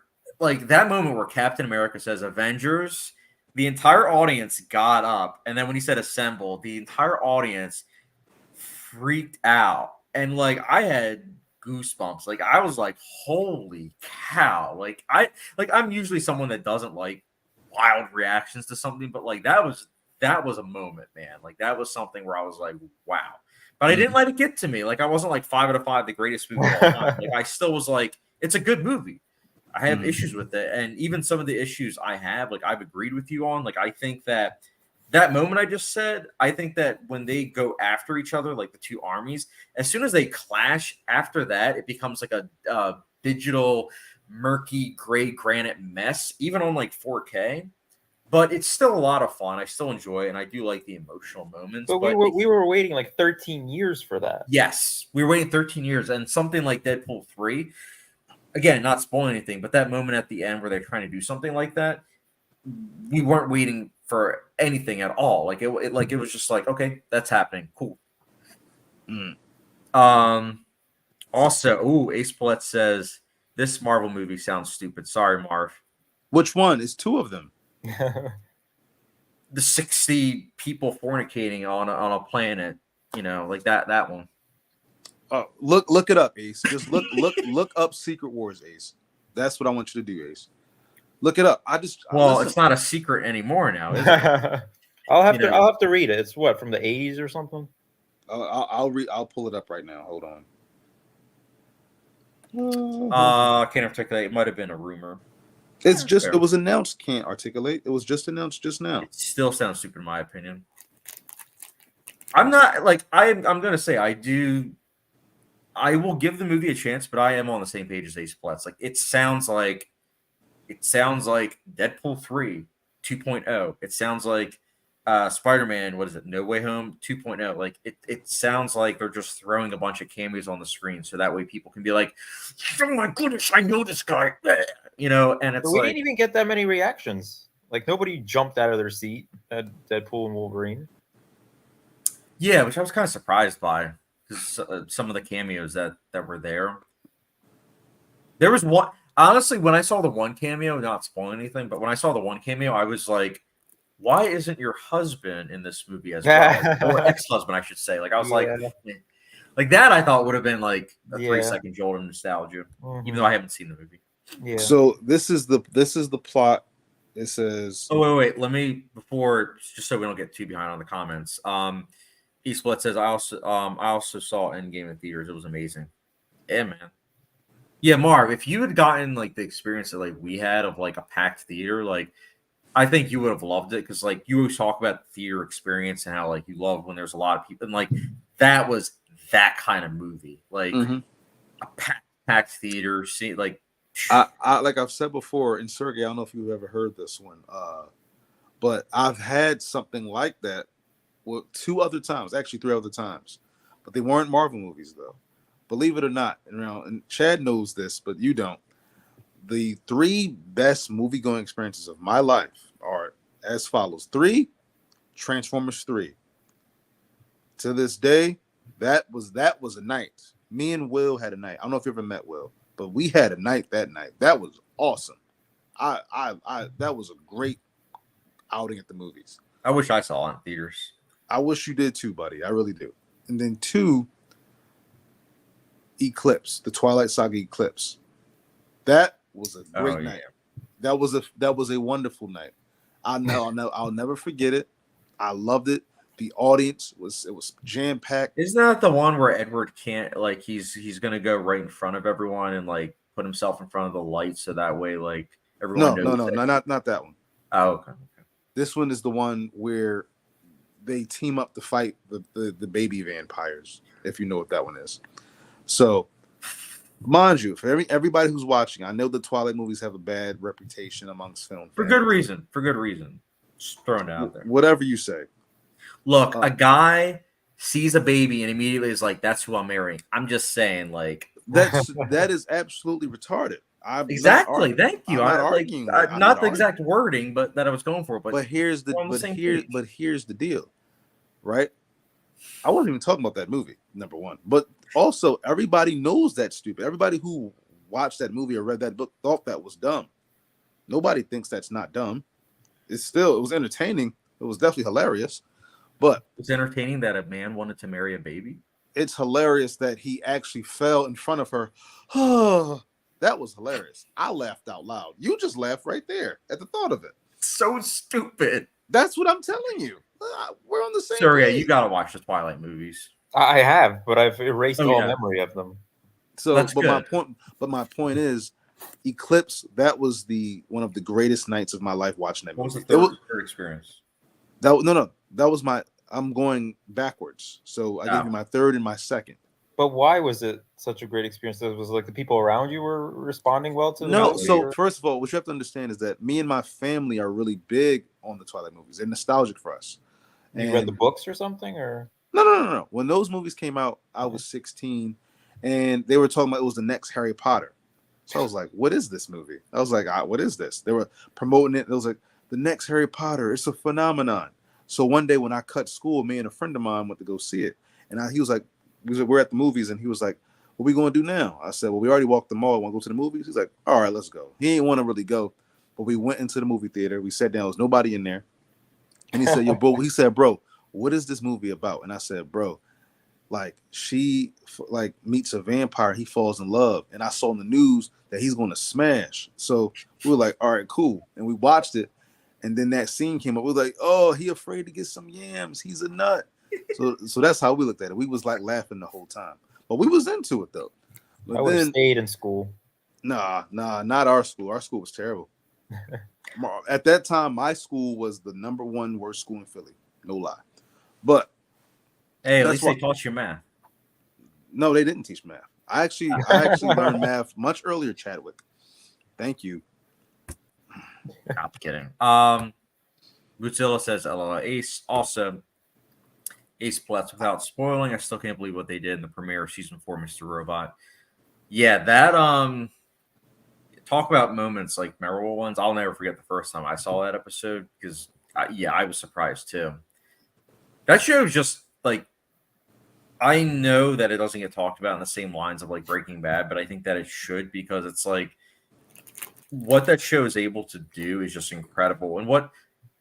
Captain America says Avengers, the entire audience got up, and then when he said assemble, the entire audience freaked out, and like I had goosebumps. Like I was like, holy cow. Like I'm usually someone that doesn't like wild reactions to something, but like that was a moment, man. Like that was something where I was like, wow. But I didn't let it get to me. Like I wasn't like 5 out of 5, the greatest movie of all time. Like I still was like, it's a good movie. I have issues with it, and even some of the issues I have, like I've agreed with you on. Like I think that moment I just said, I think that when they go after each other, like the two armies, as soon as they clash, after that, it becomes like a digital, murky, gray granite mess, even on like 4K. But it's still a lot of fun. I still enjoy it, and I do like the emotional moments. But we were waiting like 13 years for that. Yes, we were waiting 13 years, and something like Deadpool 3, again, not spoiling anything, but that moment at the end where they're trying to do something like that, we weren't waiting for anything at all. Like it was just like, okay, that's happening. Cool. Also, Ace Paulette says this Marvel movie sounds stupid. Sorry, Marv. Which one? It's 2 of them. The 60 people fornicating on a planet, like that one. Look it up, Ace. Just look up Secret Wars, Ace. That's what I want you to do, Ace. Look it up. It's not a secret anymore now, is it? I'll have to read it. It's what, from the 80s or something? I'll pull it up right now. Hold on. Can't articulate. It might have been a rumor. It's just it was announced. Can't articulate. It was just announced just now. It still sounds stupid in my opinion. I'm not like I'm gonna say I will give the movie a chance, but I am on the same page as Ace Platts. Like it sounds like Deadpool 3 2.0. It sounds like Spider-Man, what is it? No Way Home 2.0. Like it sounds like they're just throwing a bunch of cameos on the screen so that way people can be like, oh my goodness, I know this guy. And it's we didn't even get that many reactions. Like nobody jumped out of their seat at Deadpool and Wolverine. Yeah, which I was kind of surprised by, because some of the cameos that were there. There was one, honestly, when I saw the one cameo, not spoiling anything, but when I saw the one cameo, I was like, why isn't your husband in this movie as well? Or ex-husband, I should say. Like I was like that I thought would have been like a 3-second jolt of nostalgia, even though I haven't seen the movie. Yeah. So this is the plot. It says. Oh wait. Let me just so we don't get too behind on the comments. eSplit says I also saw Endgame in theaters. It was amazing. Yeah, man. Yeah, Marv, if you had gotten like the experience that like we had of like a packed theater, like I think you would have loved it, because like you always talk about the theater experience and how like you love when there's a lot of people, and like that was that kind of movie, like a packed theater. See, like I like I've said before, and Sergey, I don't know if you've ever heard this one, but I've had something like that 2 other times, actually 3 other times, but they weren't Marvel movies though. Believe it or not, and Chad knows this, but you don't. The 3 best movie-going experiences of my life are as follows. 3, Transformers 3. To this day, that was a night. Me and Will had a night. I don't know if you ever met Will, but we had a night that night. That was awesome. That was a great outing at the movies. I wish I saw it in theaters. I wish you did too, buddy. I really do. And then 2, Eclipse, the Twilight Saga Eclipse. That was a great night. That was a wonderful night. I'll never forget it. I loved it. The audience was jam packed. Isn't that the one where Edward can't like he's gonna go right in front of everyone and like put himself in front of the light so that way like everyone knows Not that one. Oh, okay. This one is the one where they team up to fight the baby vampires, if you know what that one is. So, mind you, for everybody who's watching, I know the Twilight movies have a bad reputation amongst film fans. For good reason. Just throwing it out there. Whatever you say. Look, a guy sees a baby and immediately is like, "That's who I'm marrying." I'm just saying, like that is absolutely retarded. Exactly. Thank you. I'm not arguing. Not the exact wording, but that I was going for. But here's the deal, right? I wasn't even talking about that movie, number one. But also, everybody knows that's stupid. Everybody who watched that movie or read that book thought that was dumb. Nobody thinks that's not dumb. It was entertaining. It was definitely hilarious. But it's entertaining that a man wanted to marry a baby. It's hilarious that he actually fell in front of her. Oh, that was hilarious. I laughed out loud. You just laughed right there at the thought of it. So stupid. That's what I'm telling you. We're on the same Sorry, page. You got to watch the Twilight movies. I have, but I've erased all memory of them. So, my point is, Eclipse. That was one of the greatest nights of my life watching that movie. What was the third experience? That was my. I'm going backwards. So I gave you my third and my second. But why was it such a great experience? Was it like the people around you were responding well to it? No. So first of all, what you have to understand is that me and my family are really big on the Twilight movies. They're nostalgic for us. You read the books or something, or no. When those movies came out, I was 16, and they were talking about it was the next Harry Potter. So I was like, "What is this movie?" I was like, "What is this?" They were promoting it. It was like the next Harry Potter. It's a phenomenon. So one day when I cut school, me and a friend of mine went to go see it, and he was like, "We're at the movies," and he was like, "What are we going to do now?" I said, "Well, we already walked the mall. Want to go to the movies?" He's like, "All right, let's go." He didn't want to really go, but we went into the movie theater. We sat down. There was nobody in there, and he said, "Bro, what is this movie about?" And I said, "Bro, like she like meets a vampire, he falls in love, and I saw in the news that he's going to smash." So we were like, "All right, cool," and we watched it. And then that scene came up. We were like, "Oh, he afraid to get some yams. He's a nut." So that's how we looked at it. We was like laughing the whole time, but we was into it though. But I would have stayed in school. Nah, not our school. Our school was terrible. At that time, my school was the number one worst school in Philly. No lie. But hey, at least they taught you math. No, they didn't teach math. I actually learned math much earlier, Chadwick. Thank you. I'm kidding. Godzilla says LOL. Ace also Ace Plats without spoiling. I still can't believe what they did in the premiere of season 4, Mr. Robot. Yeah, that talk about moments like memorable ones. I'll never forget the first time I saw that episode because I was surprised too. That show is just like, I know that it doesn't get talked about in the same lines of like Breaking Bad, but I think that it should because it's like what that show is able to do is just incredible. And what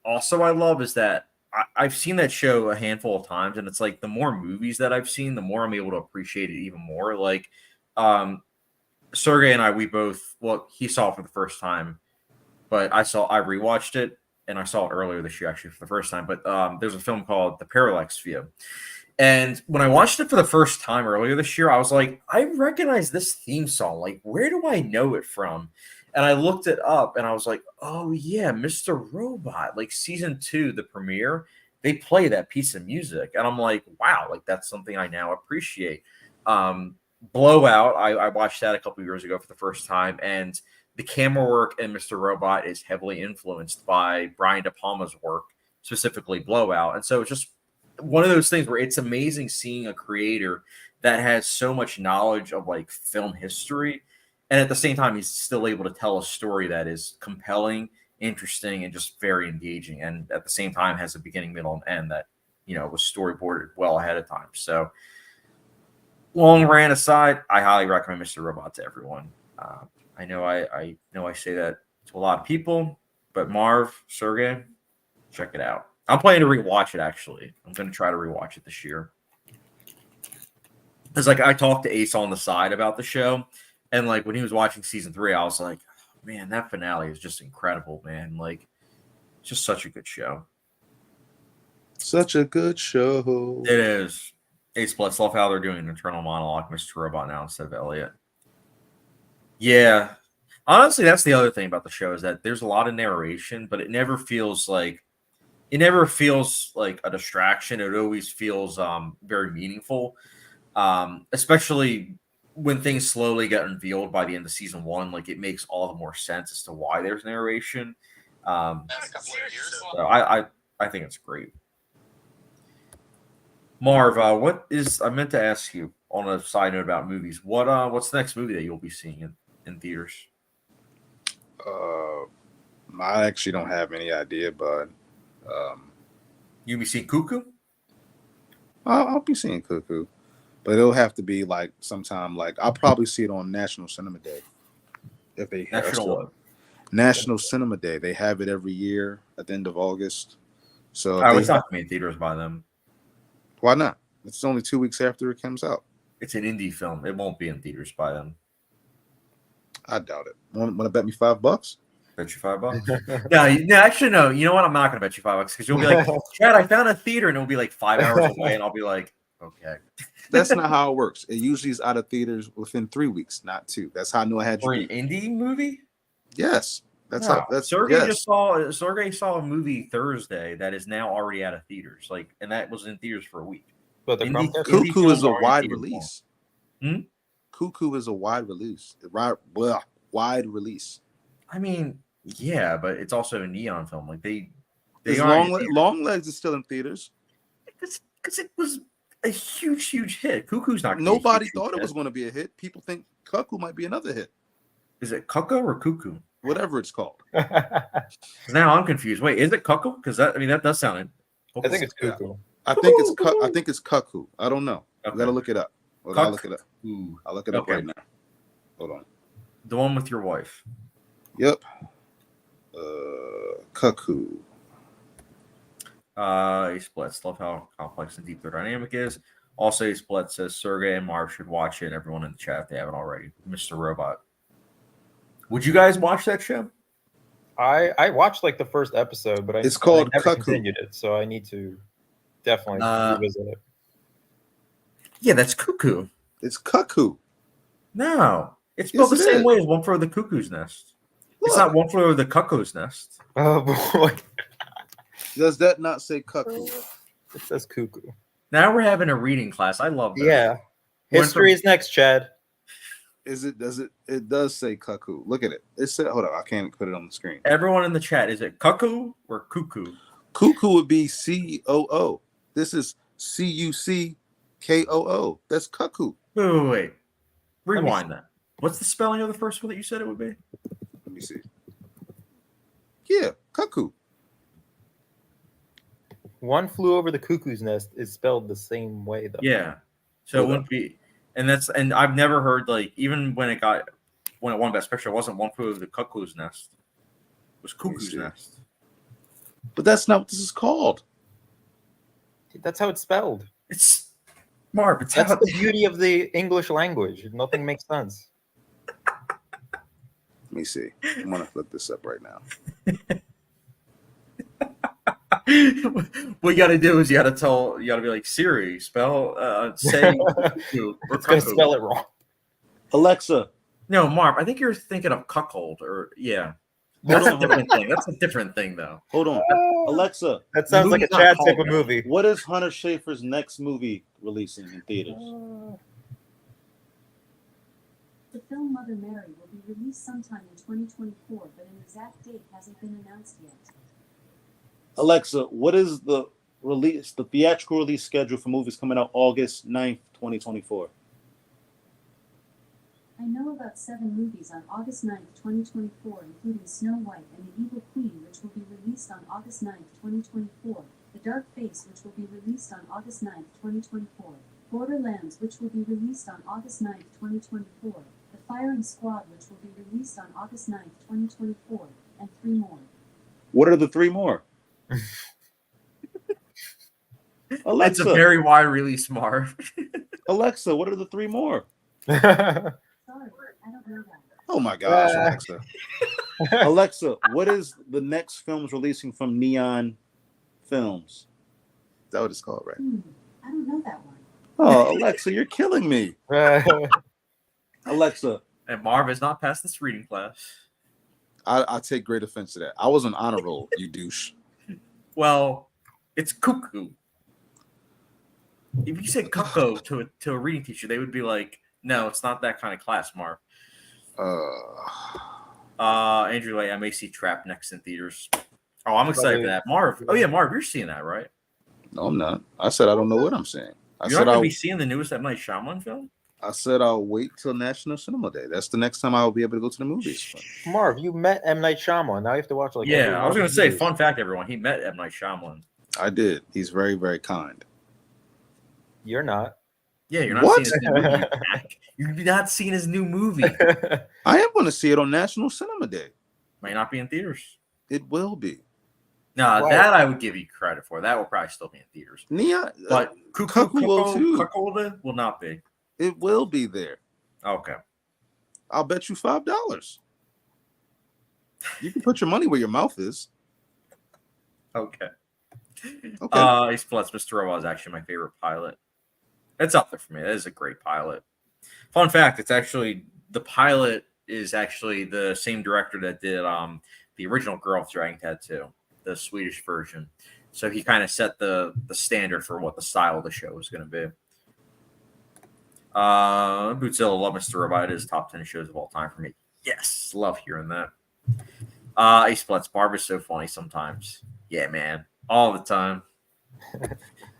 also I love is that I've seen that show a handful of times, and it's like the more movies that I've seen, the more I'm able to appreciate it even more. Like Sergey and I, he saw it for the first time, but I rewatched it, and I saw it earlier this year actually for the first time. But there's a film called The Parallax View. And when I watched it for the first time earlier this year, I was like, I recognize this theme song. Like, where do I know it from? And I looked it up and I was like, oh, yeah, Mr. Robot, like season 2, the premiere, they play that piece of music. And I'm like, wow, like that's something I now appreciate. Blowout, I watched that a couple of years ago for the first time. And the camera work in Mr. Robot is heavily influenced by Brian De Palma's work, specifically Blowout. And so it's just one of those things where it's amazing seeing a creator that has so much knowledge of like film history. And at the same time, he's still able to tell a story that is compelling, interesting, and just very engaging. And at the same time, has a beginning, middle, and end that, was storyboarded well ahead of time. So, long rant aside, I highly recommend Mr. Robot to everyone. I know I say that to a lot of people, but Marv, Sergey, check it out. I'm planning to rewatch it, actually. I'm going to try to rewatch it this year. It's like I talked to Ace on the side about the show. And like when he was watching season 3, I was like, man, that finale is just incredible, man. Like, it's just such a good show. Such a good show. It is. Ace Blitz, love how they're doing an internal monologue, Mr. Robot now instead of Elliot. Yeah. Honestly, that's the other thing about the show is that there's a lot of narration, but it never feels like a distraction. It always feels very meaningful. Especially when things slowly get unveiled by the end of season 1, like it makes all the more sense as to why there's narration. So I think it's great. Marv, I meant to ask you on a side note about movies. What's the next movie that you'll be seeing in theaters? I actually don't have any idea, but You'll be seeing Cuckoo? I'll be seeing Cuckoo, but it'll have to be like sometime. Like I'll probably see it on National Cinema Day if they National Cinema Day. They have it every year at the end of August. So It's not going to be in theaters by them. Why not? It's only 2 weeks after it comes out. It's an indie film. It won't be in theaters by them. I doubt it. Want to bet me $5? Bet you $5. No, actually, no. You know what? I'm not going to bet you $5 because you'll be like, Chad, I found a theater, and it'll be like 5 hours away, and I'll be like, okay. That's not how it works. It usually is out of theaters within 3 weeks, not 2. That's how I knew I had For you. an indie movie? Yes. That's how. That's Sergey saw a movie Thursday that is now already out of theaters. And that was in theaters for a week. But the Cuckoo is a wide release. Hmm? Cuckoo is a wide release. Wide release. I mean, yeah, but it's also a neon film. Like they Long Legs is still in theaters. Because it was a huge hit. Cuckoo's not. Nobody thought it was going to be a hit. People think Cuckoo might be another hit. Is it Cuckoo or Cuckoo? Whatever it's called. Now I'm confused. Wait, is it Cuckoo? Because that does sound. I think it's Cuckoo. I think it's Cuckoo. I don't know. Okay. I gotta look it up. I'll look it up. Ooh. I'll look it up right now. Hold on. The one with your wife. Yep. Cuckoo. Ace Blitz. Love how complex and deep their dynamic is. Also, Ace Blitz says Sergey and Marv should watch it. And everyone in the chat, if they haven't already. Mr. Robot. Would you guys watch that show? I watched the first episode, but it's called I never Cuckoo. continued it, so I need to definitely revisit it. Yeah, that's Cuckoo. It's Cuckoo. No, it's spelled the same way as One Flew Over the Cuckoo's Nest. Look. It's not One Flew Over the Cuckoo's Nest. Oh boy, does that not say Cuckoo? It says Cuckoo. Now we're having a reading class. I love that. Yeah, history is next, Chad. It does say Cuckoo. Look at it. It said, hold on, I can't put it on the screen. Everyone in the chat, is it Cuckoo or Cuckoo? Cuckoo would be COO. This is CUCKOO. That's Cuckoo. Wait. Rewind that. What's the spelling of the first one that you said it would be? Let me see. Yeah, Cuckoo. One Flew Over the Cuckoo's Nest is spelled the same way, though. Yeah. So it wouldn't be, and I've never heard even when it won Best Picture, it wasn't One Flew Over the Cuckoo's Nest. It was Cuckoo's Nest. But that's not what this is called. That's how it's spelled. It's Marv. That's the beauty of the English language. Nothing makes sense. Let me see. I'm gonna look this up right now. What you got to do is you got to be like, Siri, say Cuckoo. It's gonna spell it wrong. Alexa. No, Marv. I think you're thinking of cuckold, or yeah. That's a different thing. That's a different thing, though. Hold on. Alexa. That sounds like a Chad type of movie. What is Hunter Schafer's next movie releasing in theaters? The film Mother Mary will be released sometime in 2024, but an exact date hasn't been announced yet. Alexa, what is the theatrical release schedule for movies coming out August 9th, 2024? I know about 7 movies on August 9th, 2024, including Snow White and the Evil Queen, which will be released on August 9th, 2024, The Dark Face, which will be released on August 9th, 2024, Borderlands, which will be released on August 9th, 2024, The Firing Squad, which will be released on August 9th, 2024, and 3 more. What are the 3 more? Alexa. It's a very wide release, Marv. Alexa, what are the 3 more? Sorry, I don't know that. Oh my gosh, Alexa. Alexa, what is the next films releasing from Neon Films? Is that what it's called, right? I don't know that one. Oh, Alexa, you're killing me. Alexa. And Marv has not passed this reading class. I take great offense to that. I was on honor roll, you douche. Well, it's cuckoo. If you said cuckoo to a reading teacher, they would be like, "No, it's not that kind of class, Marv." Andrew Lay, I may see Trap next in theaters. Oh, I'm excited for that, Marv. Oh yeah, Marv, you're seeing that, right? No, I'm not. I said I don't know what I'm saying. You're not going to be seeing the newest M. Night Shyamalan film? I said I'll wait till National Cinema Day. That's the next time I'll be able to go to the movies. Marv, you met M. Night Shyamalan. Now you have to watch I was going to say, fun fact, everyone. He met M. Night Shyamalan. I did. He's very, very kind. You're not. Yeah, you're not seeing his new movie. You're not seeing his new movie. I am going to see it on National Cinema Day. Might not be in theaters. It will be. No, that I would give you credit for. That will probably still be in theaters. Neon, but Cuckoo will not be. It will be there. Okay. I'll bet you $5. You can put your money where your mouth is. Okay. Okay. Plus, Mr. Robot is actually my favorite pilot. It's up there for me. That is a great pilot. Fun fact, it's actually the pilot is actually the same director that did the original Girl with Dragon Tattoo, the Swedish version. So he kind of set the standard for what the style of the show was going to be. Bootzilla, love Mr. Robot. It is top 10 shows of all time for me. Yes, love hearing that. Ace Blitz, Barbara's so funny sometimes. Yeah, man, all the time.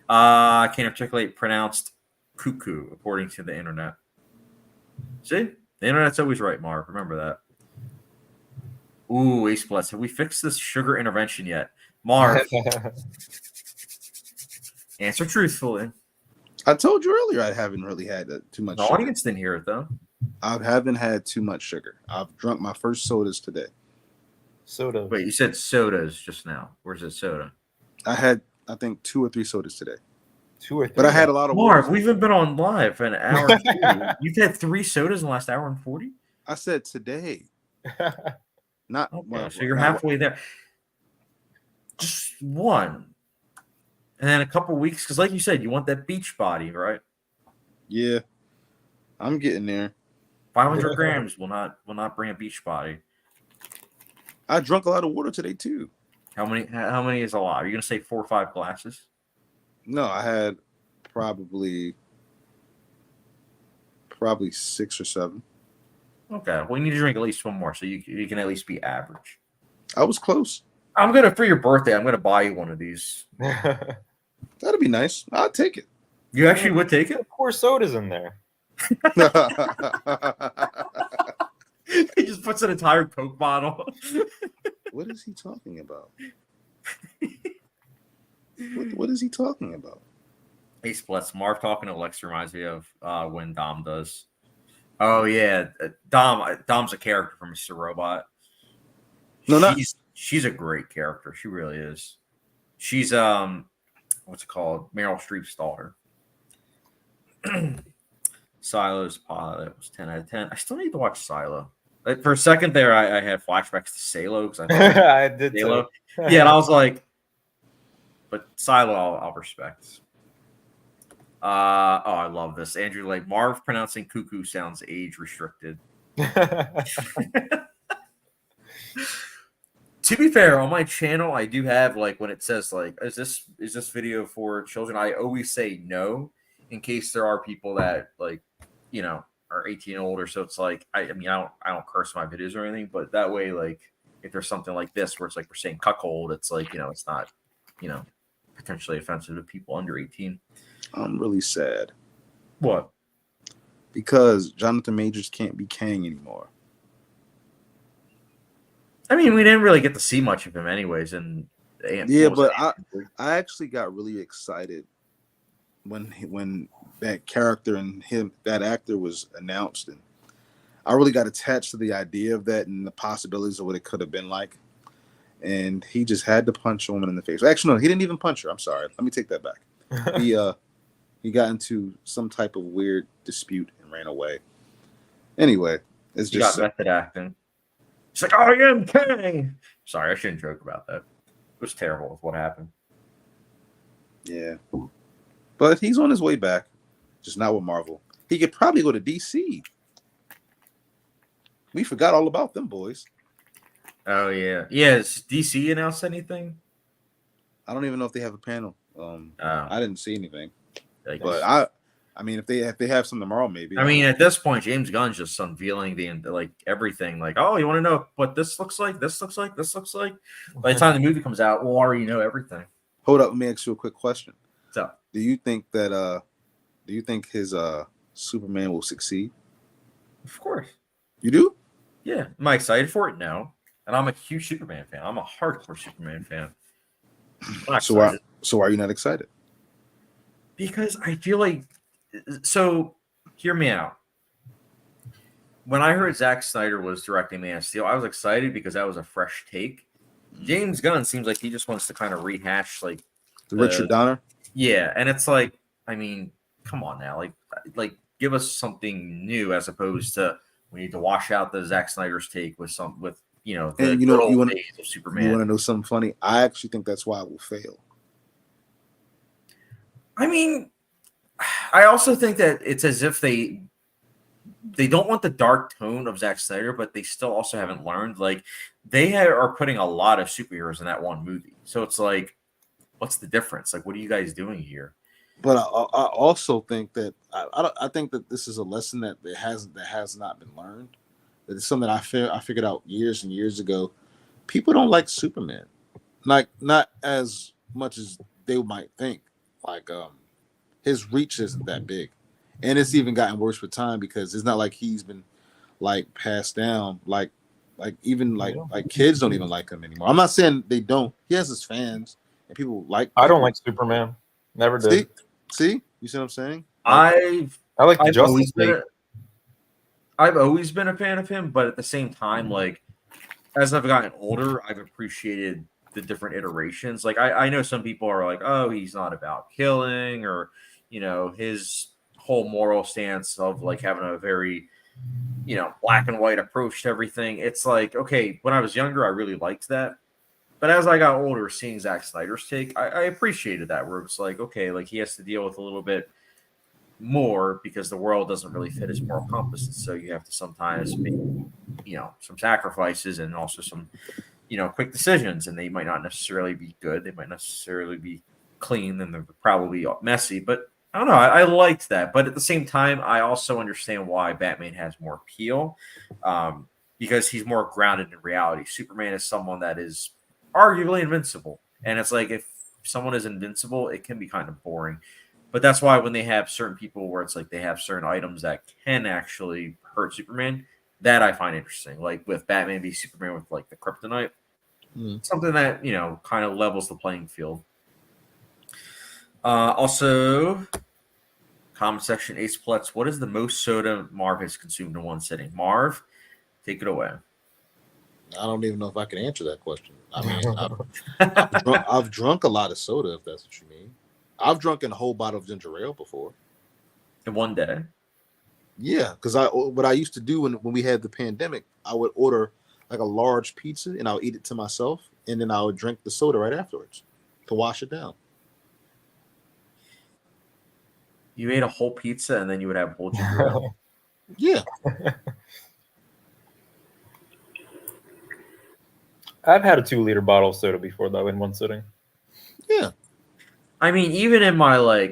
I can't articulate pronounced cuckoo according to the internet. See, the internet's always right, Marv. Remember that. Ooh, Ace Blitz, have we fixed this sugar intervention yet, Marv? Answer truthfully. I told you earlier I haven't really had too much The sugar. audience didn't hear it, though. I haven't had too much sugar. I've drunk my first sodas today. Soda. Wait, you said sodas just now. Where's the soda? I had, I think, 2 or 3 sodas today. 2 or 3. But I had a lot of Marv, water. we haven't been on live for an hour and 40. You've had 3 sodas in the last hour and 40? I said today. Not Okay, well, so you're not- halfway there. Just one. And then a couple weeks, because like you said, you want that beach body, right? Yeah, I'm getting there. 500 grams will not bring a beach body. I drank a lot of water today too. How many is a lot? Are you gonna say 4 or 5 glasses? No, I had probably 6 or 7. Okay, well, you need to drink at least one more, so you can at least be average. I was close. For your birthday, I'm gonna buy you one of these. That'd be nice. I'll take it. You actually would take it? Pour sodas in there. He just puts an entire Coke bottle. What is he talking about? What is he talking about? Hey, Splits. Marv talking to Lex reminds me of when Dom does. Oh yeah, Dom's a character from Mr. Robot. No, she's a great character. She really is. She's what's it called? Meryl Streep's daughter. Silo's pilot was 10 out of 10. I still need to watch Silo. For a second there, I had flashbacks to Salo because I did Salo. too. Yeah, and I was like, but Silo, I'll respect. I love this. Andrew Lake. Marv pronouncing cuckoo sounds age restricted. To be fair, on my channel, I do have like when it says like, is this video for children? I always say no in case there are people that like, are 18 and older. So it's like, I don't curse my videos or anything, but that way, like if there's something like this where it's like we're saying cuckold, it's like, it's not, potentially offensive to people under 18. I'm really sad. What? Because Jonathan Majors can't be Kang anymore. I mean, we didn't really get to see much of him anyways. And yeah, but I actually got really excited when that character and that actor was announced, and I really got attached to the idea of that and the possibilities of what it could have been like. And he just had to punch a woman in the face. Actually, no, he didn't even punch her. I'm sorry. Let me take that back. He got into some type of weird dispute and ran away. Anyway, It's He got just method acting. He's like, I am Kang. Sorry, I shouldn't joke about that. It was terrible with what happened. yeah. But he's on his way back, just not with Marvel. He could probably go to DC. We forgot all about them boys. Oh yeah, yeah. Has DC announced anything? I don't even know if they have a panel. Oh, I didn't see anything, like, but I mean, if they have some tomorrow, maybe. I mean, at this point, James Gunn's just unveiling like everything. Like, oh, you want to know what this looks like? This looks like. This looks like. By the time the movie comes out, we'll already know everything. Hold up, let me ask you a quick question. So, Do you think his Superman will succeed? of course, You do? yeah. Am I excited for it? No. And I'm a huge Superman fan. I'm a hardcore Superman fan. I'm not So why excited are you not excited? because I feel like. So, hear me out. When I heard Zack Snyder was directing Man of Steel, I was excited because that was a fresh take. James Gunn seems like he just wants to kind of rehash like The Richard Donner? yeah, and it's like, I mean, come on now, like give us something new as opposed to we need to wash out the Zack Snyder's take with the And good old you want days of you Superman. want to know something funny? I actually think that's why it will fail. I mean, I also think that it's as if they don't want the dark tone of Zack Snyder, but they still also haven't learned. Like are putting a lot of superheroes in that one movie, so it's like, what's the difference? Like, what are you guys doing here? But I also think that I think that this is a lesson that has not been learned. That it's something I figured out years and years ago. People don't like Superman, like not as much as they might think. Like his reach isn't that big, and it's even gotten worse with time because it's not like he's been like passed down. Like even like kids don't even like him anymore. I'm not saying they don't. He has his fans and people like. I don't like Superman. Never did. See, you see what I'm saying? I like the Justice League. I've always been a fan of him, but at the same time, like as I've gotten older, I've appreciated the different iterations. Like I know some people are like, oh, he's not about killing, or his whole moral stance of like having a very black and white approach to everything. It's like, okay, when I was younger, I really liked that. But as I got older, seeing Zack Snyder's take, I appreciated that, where it's like, okay, like he has to deal with a little bit more because the world doesn't really fit his moral compass. So you have to sometimes make, some sacrifices and also some, quick decisions. And they might not necessarily be good. They might necessarily be clean, and they're probably messy. But I don't know. I liked that. But at the same time, I also understand why Batman has more appeal, because he's more grounded in reality. Superman is someone that is arguably invincible, and it's like if someone is invincible, it can be kind of boring. But that's why when they have certain people where it's like they have certain items that can actually hurt Superman, that I find interesting. Like with Batman v Superman with like the kryptonite, something that kind of levels the playing field. Also, comment section, Ace Plutz, what is the most soda Marv has consumed in one sitting? Marv, take it away. I don't even know if I can answer that question. I mean, I've drunk a lot of soda, if that's what you mean. I've drunk a whole bottle of ginger ale before. In one day? Yeah, because what I used to do when we had the pandemic, I would order like a large pizza and I would eat it to myself, and then I would drink the soda right afterwards to wash it down. You ate a whole pizza and then you would have whole ginger ale? Yeah. I've had a 2-liter bottle of soda before, though, in one sitting. Yeah. I mean, even in my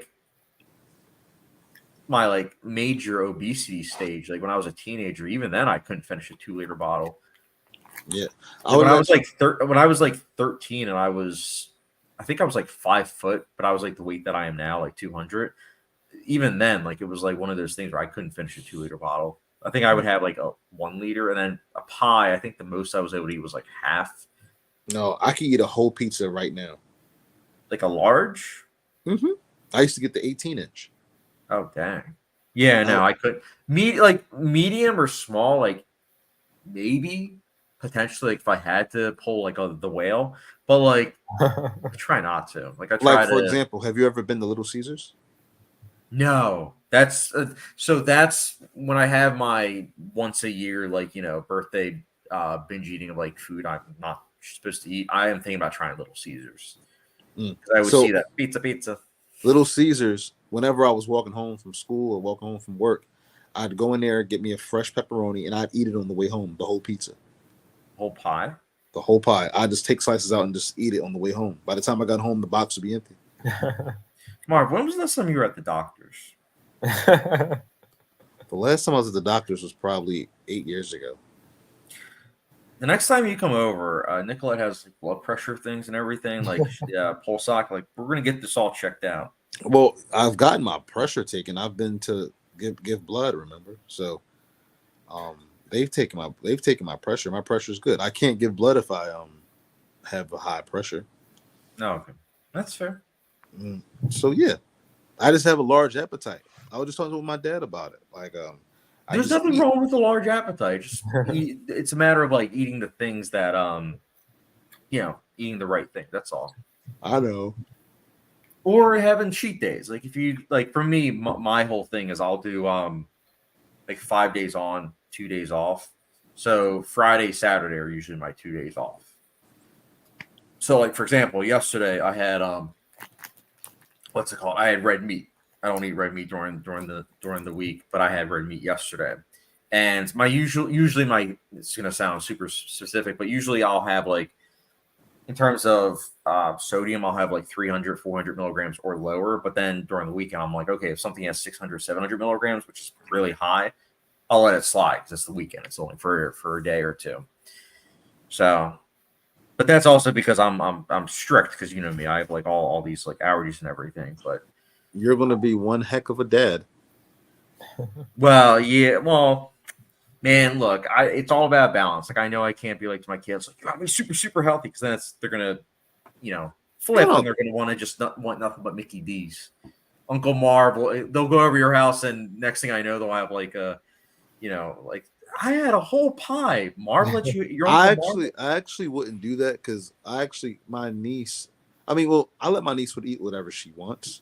major obesity stage, like when I was a teenager, even then I couldn't finish a 2-liter bottle. Yeah. When I was like 13 and I think I was like 5 foot, but I was like the weight that I am now, like 200. Even then, like it was like one of those things where I couldn't finish a 2-liter bottle. I think I would have like a 1 liter, and then a pie. I think the most I was able to eat was like half. No, I can eat a whole pizza right now. Like a large? Mm-hmm. I used to get the 18-inch. Oh dang. Yeah, no, I could medium or small, like maybe potentially like if I had to pull like the whale, but like I try not to. Like I try for example, have you ever been to Little Caesars? No, that's so that's when I have my once a year, like, birthday binge eating of like food I'm not supposed to eat. I am thinking about trying Little Caesars. Mm. 'Cause I would So see that pizza. Little Caesars, whenever I was walking home from school or walking home from work, I'd go in there, get me a fresh pepperoni, and I'd eat it on the way home, the whole pizza, Whole pie. the whole pie. I'd just take slices out and just eat it on the way home. By the time I got home, the box would be empty. Marv, when was the last time you were at the doctor's? The last time I was at the doctor's was probably 8 years ago. The next time you come over, Nicolette has like, blood pressure things and everything, like pulse ox. Like, we're gonna get this all checked out. Well, I've gotten my pressure taken. I've been to give blood, remember? So they've taken my pressure. My pressure is good. I can't give blood if I have a high pressure. No, okay. That's fair. So yeah, I just have a large appetite. I was just talking with my dad about it. Like There's nothing wrong with a large appetite. Just it's a matter of like eating the things that eating the right thing. That's all. I know. Or having cheat days. Like if you like, for me, my whole thing is I'll do like 5 days on, 2 days off. So Friday, Saturday are usually my 2 days off. So like, for example, yesterday I had what's it called? I had red meat. I don't eat red meat during the week, but I had red meat yesterday. And my usually my, it's gonna sound super specific, but usually I'll have like, in terms of sodium, I'll have like 300, 400 milligrams or lower. But then during the weekend, I'm like, okay, if something has 600, 700 milligrams, which is really high, I'll let it slide because it's the weekend. It's only for a day or two. So, but that's also because I'm strict, because you know me, I have like all these like allergies and everything. But You're gonna be one heck of a dad. well, yeah, well, man, look, it's all about balance. Like, I know I can't be like to my kids, like, you gotta be super, super healthy, because then they're gonna, flip, No. and they're gonna want to just not want nothing but Mickey D's. Uncle Marv, they'll go over your house, and next thing I know, they'll have like like, I had a whole pie. Marv let your Uncle I actually wouldn't do that because my niece. I mean, well, I let my niece eat whatever she wants,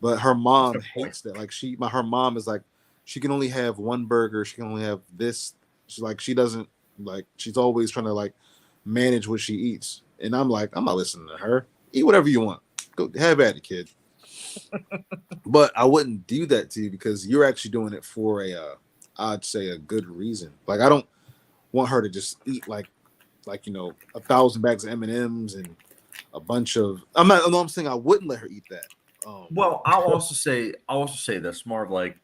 but her mom Good point. hates that. Like her mom is like, she can only have one burger. She can only have this. She's like, she doesn't like. She's always trying to like manage what she eats, and I'm like, I'm not listening to her. Eat whatever you want. Go have at it, kid. But I wouldn't do that to you because you're actually doing it for I'd say a good reason. Like, I don't want her to just eat like 1,000 bags of M&Ms and a bunch of. I'm saying I wouldn't let her eat that. Well, I'll also say this, Marv, like,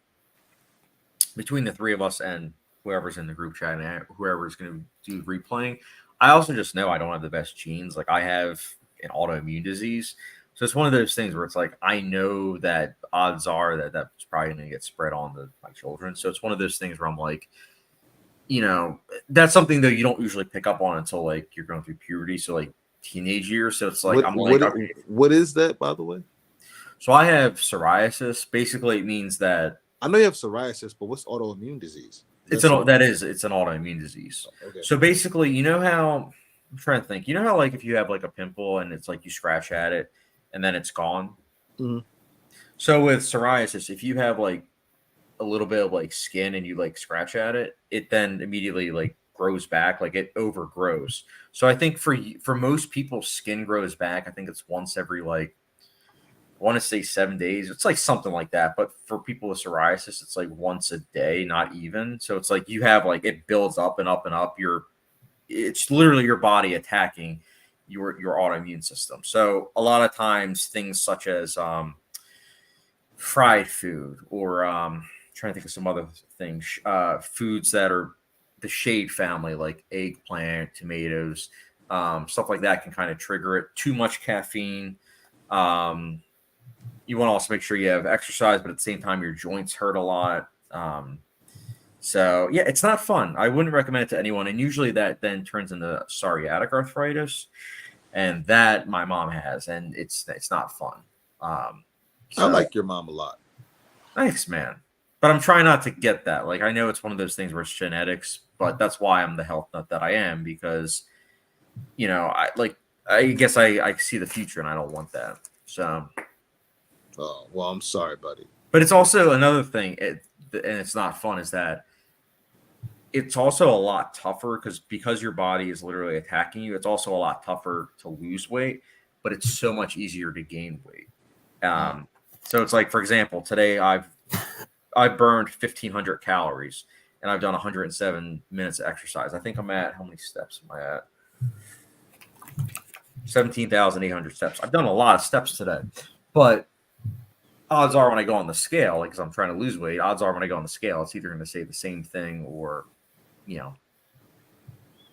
between the three of us and whoever's in the group chat and whoever's going to do replaying, I also just know I don't have the best genes. Like, I have an autoimmune disease. So it's one of those things where it's like, I know that odds are that's probably going to get spread on to my children. So it's one of those things where I'm like, that's something that you don't usually pick up on until like you're going through puberty. So like teenage years. So it's like, what is that, by the way? So I have psoriasis. Basically, it means that I know you have psoriasis, but what's autoimmune disease? it's an autoimmune disease. Okay. So basically, you know how, I'm trying to think. You know how like if you have like a pimple and it's like you scratch at it and then it's gone. Mm-hmm. So with psoriasis, if you have like a little bit of like skin and you like scratch at it, it then immediately like grows back, like it overgrows. So I think for most people, skin grows back. I think it's once every like, I want to say 7 days. It's like something like that. But for people with psoriasis, it's like once a day, not even. So it's like you have like, it builds up and up and up. It's literally your body attacking your autoimmune system. So a lot of times things such as fried food or trying to think of some other things, foods that are the shade family, like eggplant, tomatoes, stuff like that can kind of trigger it. Too much caffeine. You want to also make sure you have exercise, but at the same time, your joints hurt a lot. So yeah, it's not fun. I wouldn't recommend it to anyone. And usually that then turns into psoriatic arthritis, and that my mom has, and it's not fun. I like your mom a lot. Thanks, man. But I'm trying not to get that. Like, I know it's one of those things where it's genetics, but that's why I'm the health nut that I am, because, I guess I see the future and I don't want that. So. Oh, well, I'm sorry, buddy. But it's also another thing, and it's not fun, is that it's also a lot tougher because your body is literally attacking you. It's also a lot tougher to lose weight, but it's so much easier to gain weight. So it's like, for example, today I burned 1,500 calories and I've done 107 minutes of exercise. I think I'm at, how many steps am I at? 17,800 steps. I've done a lot of steps today, but odds are when I go on the scale, like, because I'm trying to lose weight, odds are when I go on the scale, it's either going to say the same thing or,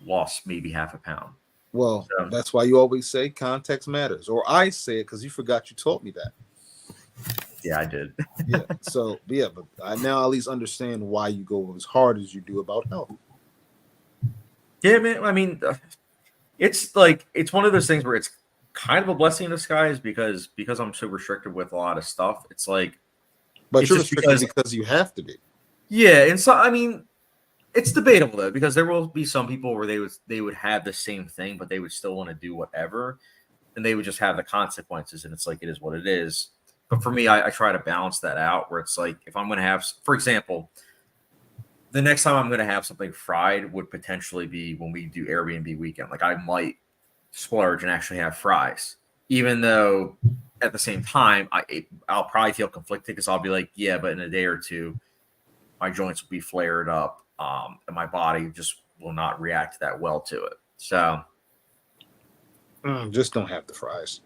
lost maybe half a pound. Well, that's why you always say context matters. Or I say it because you forgot you taught me that. Yeah, I did. Yeah. So, but I now at least understand why you go as hard as you do about health. Yeah, man. I mean, it's one of those things where it's kind of a blessing in disguise because I'm so restricted with a lot of stuff. It's like, but you're restricted because you have to be. Yeah, and so I mean, it's debatable though, because there will be some people where they would have the same thing, but they would still want to do whatever, and they would just have the consequences, and it's like, it is what it is. But for me, I try to balance that out, where it's like, if I'm going to have, for example, the next time I'm going to have something fried would potentially be when we do Airbnb weekend. Like, I might splurge and actually have fries, even though at the same time I'll probably feel conflicted because I'll be like, yeah, but in a day or two, my joints will be flared up. And my body just will not react that well to it. So just don't have the fries.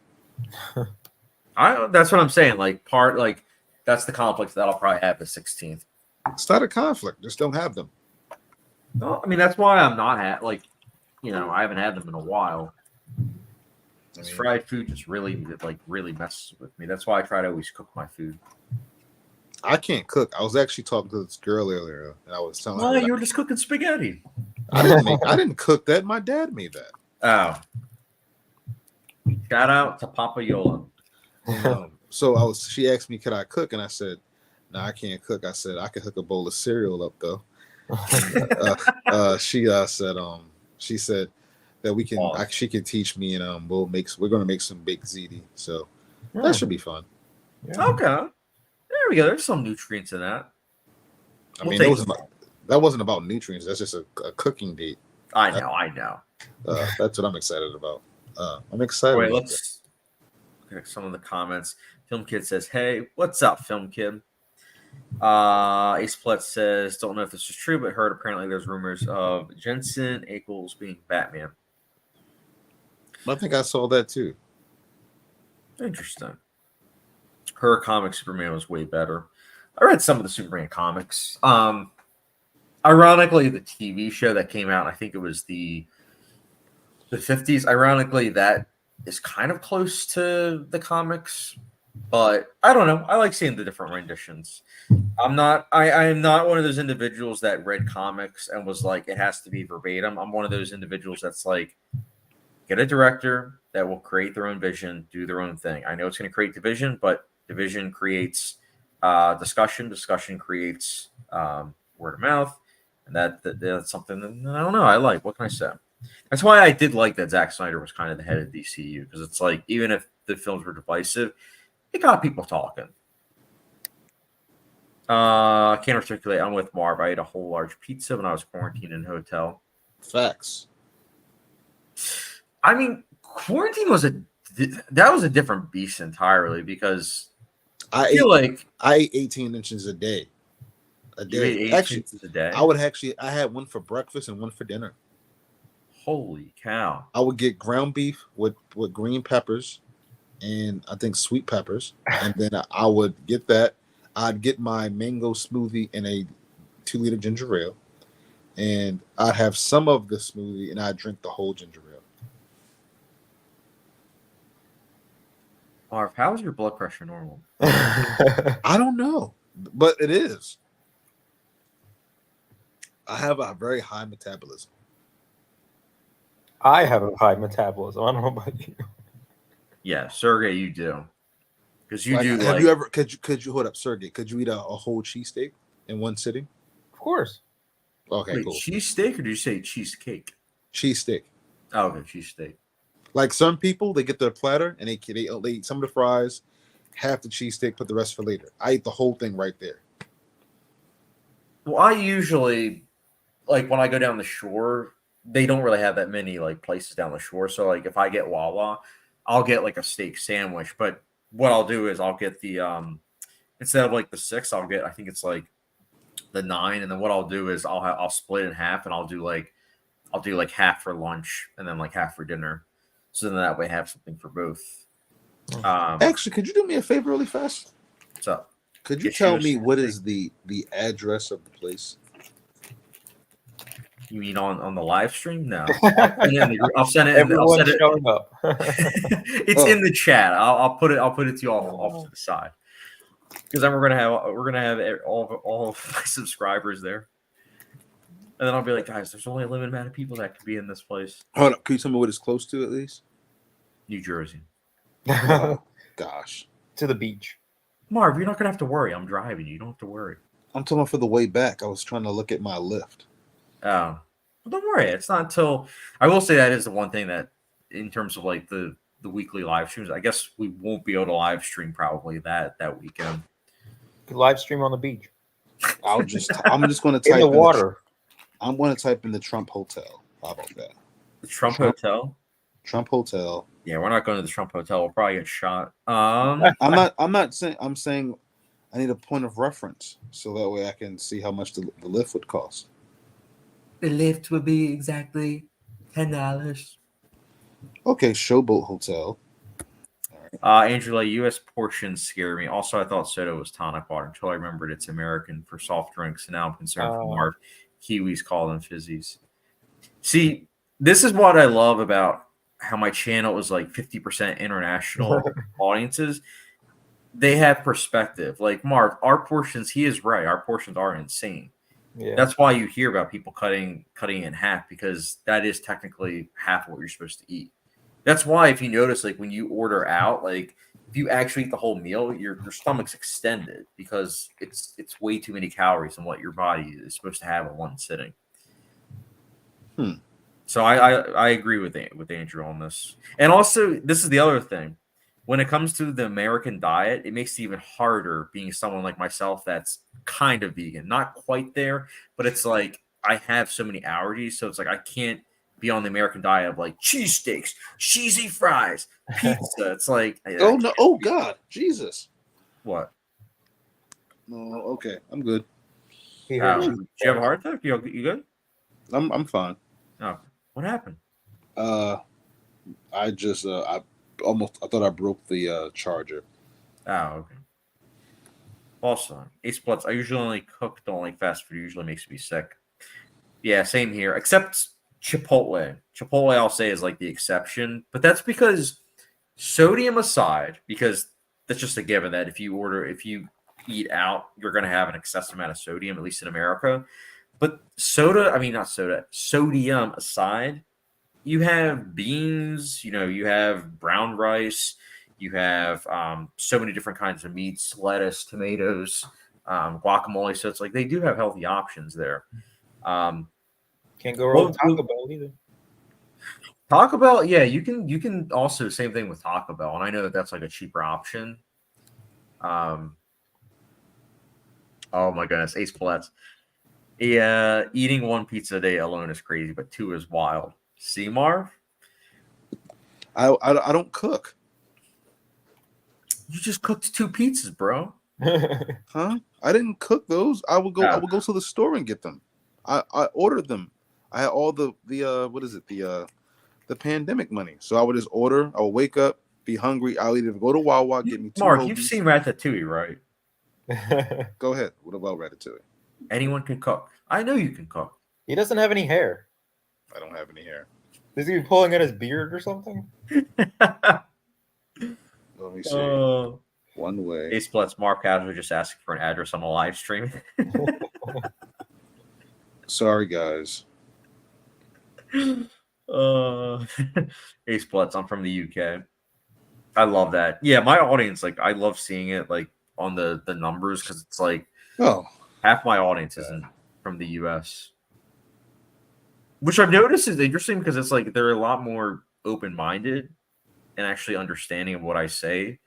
That's what I'm saying. That's the conflict that I'll probably have the 16th. It's not a conflict. Just don't have them. No, I mean, that's why I'm not I haven't had them in a while. This fried food just really messes with me. That's why I try to always cook my food. I can't cook. I was actually talking to this girl earlier, and I was telling her. You were just cooking spaghetti. I didn't cook that. My dad made that. Oh. Shout out to Papa Yola. So she asked me, could I cook? And I said, no, I can't cook. I said, I could hook a bowl of cereal up though. She said that we can, she can teach me, and we're going to make some baked ziti. So that should be fun. Yeah. Okay. There we go. There's some nutrients in that. I mean, that wasn't about nutrients. That's just a cooking date. I know. That's what I'm excited about. I'm excited. Wait, let's look at some of the comments. Film Kid says, "Hey, what's up, Film Kid?" Ace Plet says, "Don't know if this is true, but heard apparently there's rumors of Jensen Ackles being Batman." I think I saw that too. Interesting. Her comic Superman was way better. I read some of the Superman comics. Ironically, the TV show that came out, I think it was the 50s. Ironically, that is kind of close to the comics, but I don't know. I like seeing the different renditions. I am not one of those individuals that read comics and was like, it has to be verbatim. I'm one of those individuals that's like, get a director that will create their own vision, do their own thing. I know it's going to create division, but division creates discussion. Discussion creates word of mouth, and that's something that I don't know. I like. What can I say? That's why I did like that Zack Snyder was kind of the head of DCU, because it's like, even if the films were divisive, it got people talking. Can't articulate. I'm with Marv. I ate a whole large pizza when I was quarantined in a hotel. Facts. I mean, quarantine was a different beast entirely, because I ate 18 inches a day. You ate 18 inches a day? I had one for breakfast and one for dinner. Holy cow. I would get ground beef with green peppers and I think sweet peppers. And then I would get that. I'd get my mango smoothie and a 2-liter ginger ale. And I'd have some of the smoothie and I'd drink the whole ginger ale. Marv, how is your blood pressure normal? I don't know, but it is. I have a very high metabolism. I have a high metabolism. I don't know about you. Yeah, Sergey, you do. Because you do. Have you ever? Could you hold up, Sergey? Could you eat a whole cheesesteak in one sitting? Of course. Okay, wait, cool. Cheesesteak, or did you say cheesecake? Cheesesteak. Oh, okay, cheesesteak. Like some people, they get their platter and they eat some of the fries, half the cheesesteak, put the rest for later. I eat the whole thing right there. Well, I usually like when I go down the shore, they don't really have that many like places down the shore. So like if I get Wawa, I'll get like a steak sandwich. But what I'll do is I'll get the instead of like the 6, I'll get I think it's like the 9, and then what I'll do is I'll split it in half, and I'll do like half for lunch and then like half for dinner. So then that way I have something for both. Actually, could you do me a favor really fast? What's up? Could you Get tell you a me what steak. is the address of the place? You mean on the live stream? No. I'll send it. Everyone's showing up. It's in the chat. I'll put it to you off to the side. Because then we're gonna have all of my subscribers there. And then I'll be like, guys, there's only a limited amount of people that can be in this place. Hold up. Can you tell me what it's close to at least? New Jersey. Oh, gosh. To the beach. Marv, you're not gonna have to worry. I'm driving. You don't have to worry. I'm talking for the way back. I was trying to look at my lift. Oh, well, don't worry. It's not until I will say that is the one thing that, in terms of like the weekly live streams, I guess we won't be able to live stream probably that weekend. Live stream on the beach. I'm just going to type In the water. I'm going to type in the Trump Hotel. How about that? The Trump Hotel. Trump Hotel. Yeah, we're not going to the Trump Hotel. We'll probably get shot. I'm not saying. I'm saying I need a point of reference so that way I can see how much the lift would cost. The lift would be exactly $10. Okay, Showboat Hotel. Angela, U.S. portions scare me. Also, I thought soda was tonic water until I remembered it's American for soft drinks, and now I'm concerned for Marv. Kiwis call them fizzies. See, this is what I love about how my channel is like 50% international audiences. They have perspective. Like Marv, our portions, he is right. Our portions are insane. Yeah. That's why you hear about people cutting in half, because that is technically half of what you're supposed to eat. That's why if you notice, like when you order out, like if you actually eat the whole meal, your stomach's extended because it's way too many calories than what your body is supposed to have in one sitting. So I agree with Andrew on this. And also, this is the other thing. When it comes to the American diet, it makes it even harder being someone like myself that's kind of vegan. Not quite there, but it's like I have so many allergies, so it's like I can't be on the American diet of like cheesesteaks, cheesy fries, pizza. It's like Oh no! Oh God, Jesus! What? No, okay, I'm good. Do you have a heart attack? You good? I'm fine. Oh, what happened? I just I thought I broke the charger. Oh, okay. Also, Ace Plus, I usually only cook, don't like fast food. It usually makes me sick. Yeah, same here. Except Chipotle. Chipotle, I'll say, is like the exception. But that's because, sodium aside, because that's just a given that if you eat out, you're going to have an excessive amount of sodium, at least in America. But sodium aside, you have beans, you have brown rice, you have so many different kinds of meats, lettuce, tomatoes, guacamole. So it's like they do have healthy options there. Can't go wrong with Taco Bell either. Taco Bell, yeah, you can also same thing with Taco Bell, and I know that's like a cheaper option. Oh my goodness, Ace Palettes. Yeah, eating one pizza a day alone is crazy, but 2 is wild. See, Marv? I don't cook. You just cooked 2 pizzas, bro. Huh? I didn't cook those. I would go to the store and get them. I ordered them. I had all the pandemic money. So I would just order. I would wake up, be hungry. I'll either go to Wawa, get me 2. Marv, you've seen Ratatouille, right? Go ahead. What about Ratatouille? Anyone can cook. I know you can cook. He doesn't have any hair. I don't have any hair. Is he pulling at his beard or something? Let me see. One way. Ace Plus, Mark Casual just asking for an address on a live stream. Sorry, guys. Ace Plus, I'm from the UK. I love that. Yeah, my audience, like, I love seeing it, like, on the numbers, because it's like, half my audience isn't from the US. Which I've noticed is interesting because it's like they're a lot more open-minded and actually understanding of what I say.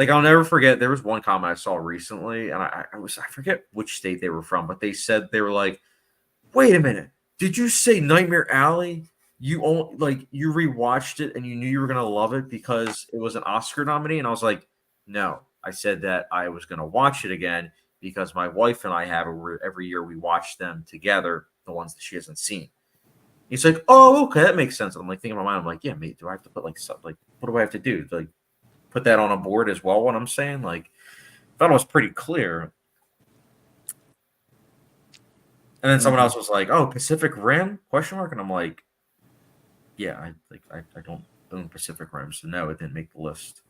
Like I'll never forget. There was one comment I saw recently, and I forget which state they were from, but they said they were like, "Wait a minute, did you say Nightmare Alley? You rewatched it and you knew you were gonna love it because it was an Oscar nominee?" And I was like, "No, I said that I was gonna watch it again because my wife and I have every year we watch them together, the ones that she hasn't seen." He's like, "Oh, okay, that makes sense." I'm like thinking in my mind, I'm like, "Yeah, mate, do I have to put like something like what do I have to do? Like put that on a board as well?" What I'm saying, like, I thought it was pretty clear. And then someone else was like, "Oh, Pacific Rim?" Question mark, and I'm like, "Yeah, I don't own Pacific Rim, so no, it didn't make the list."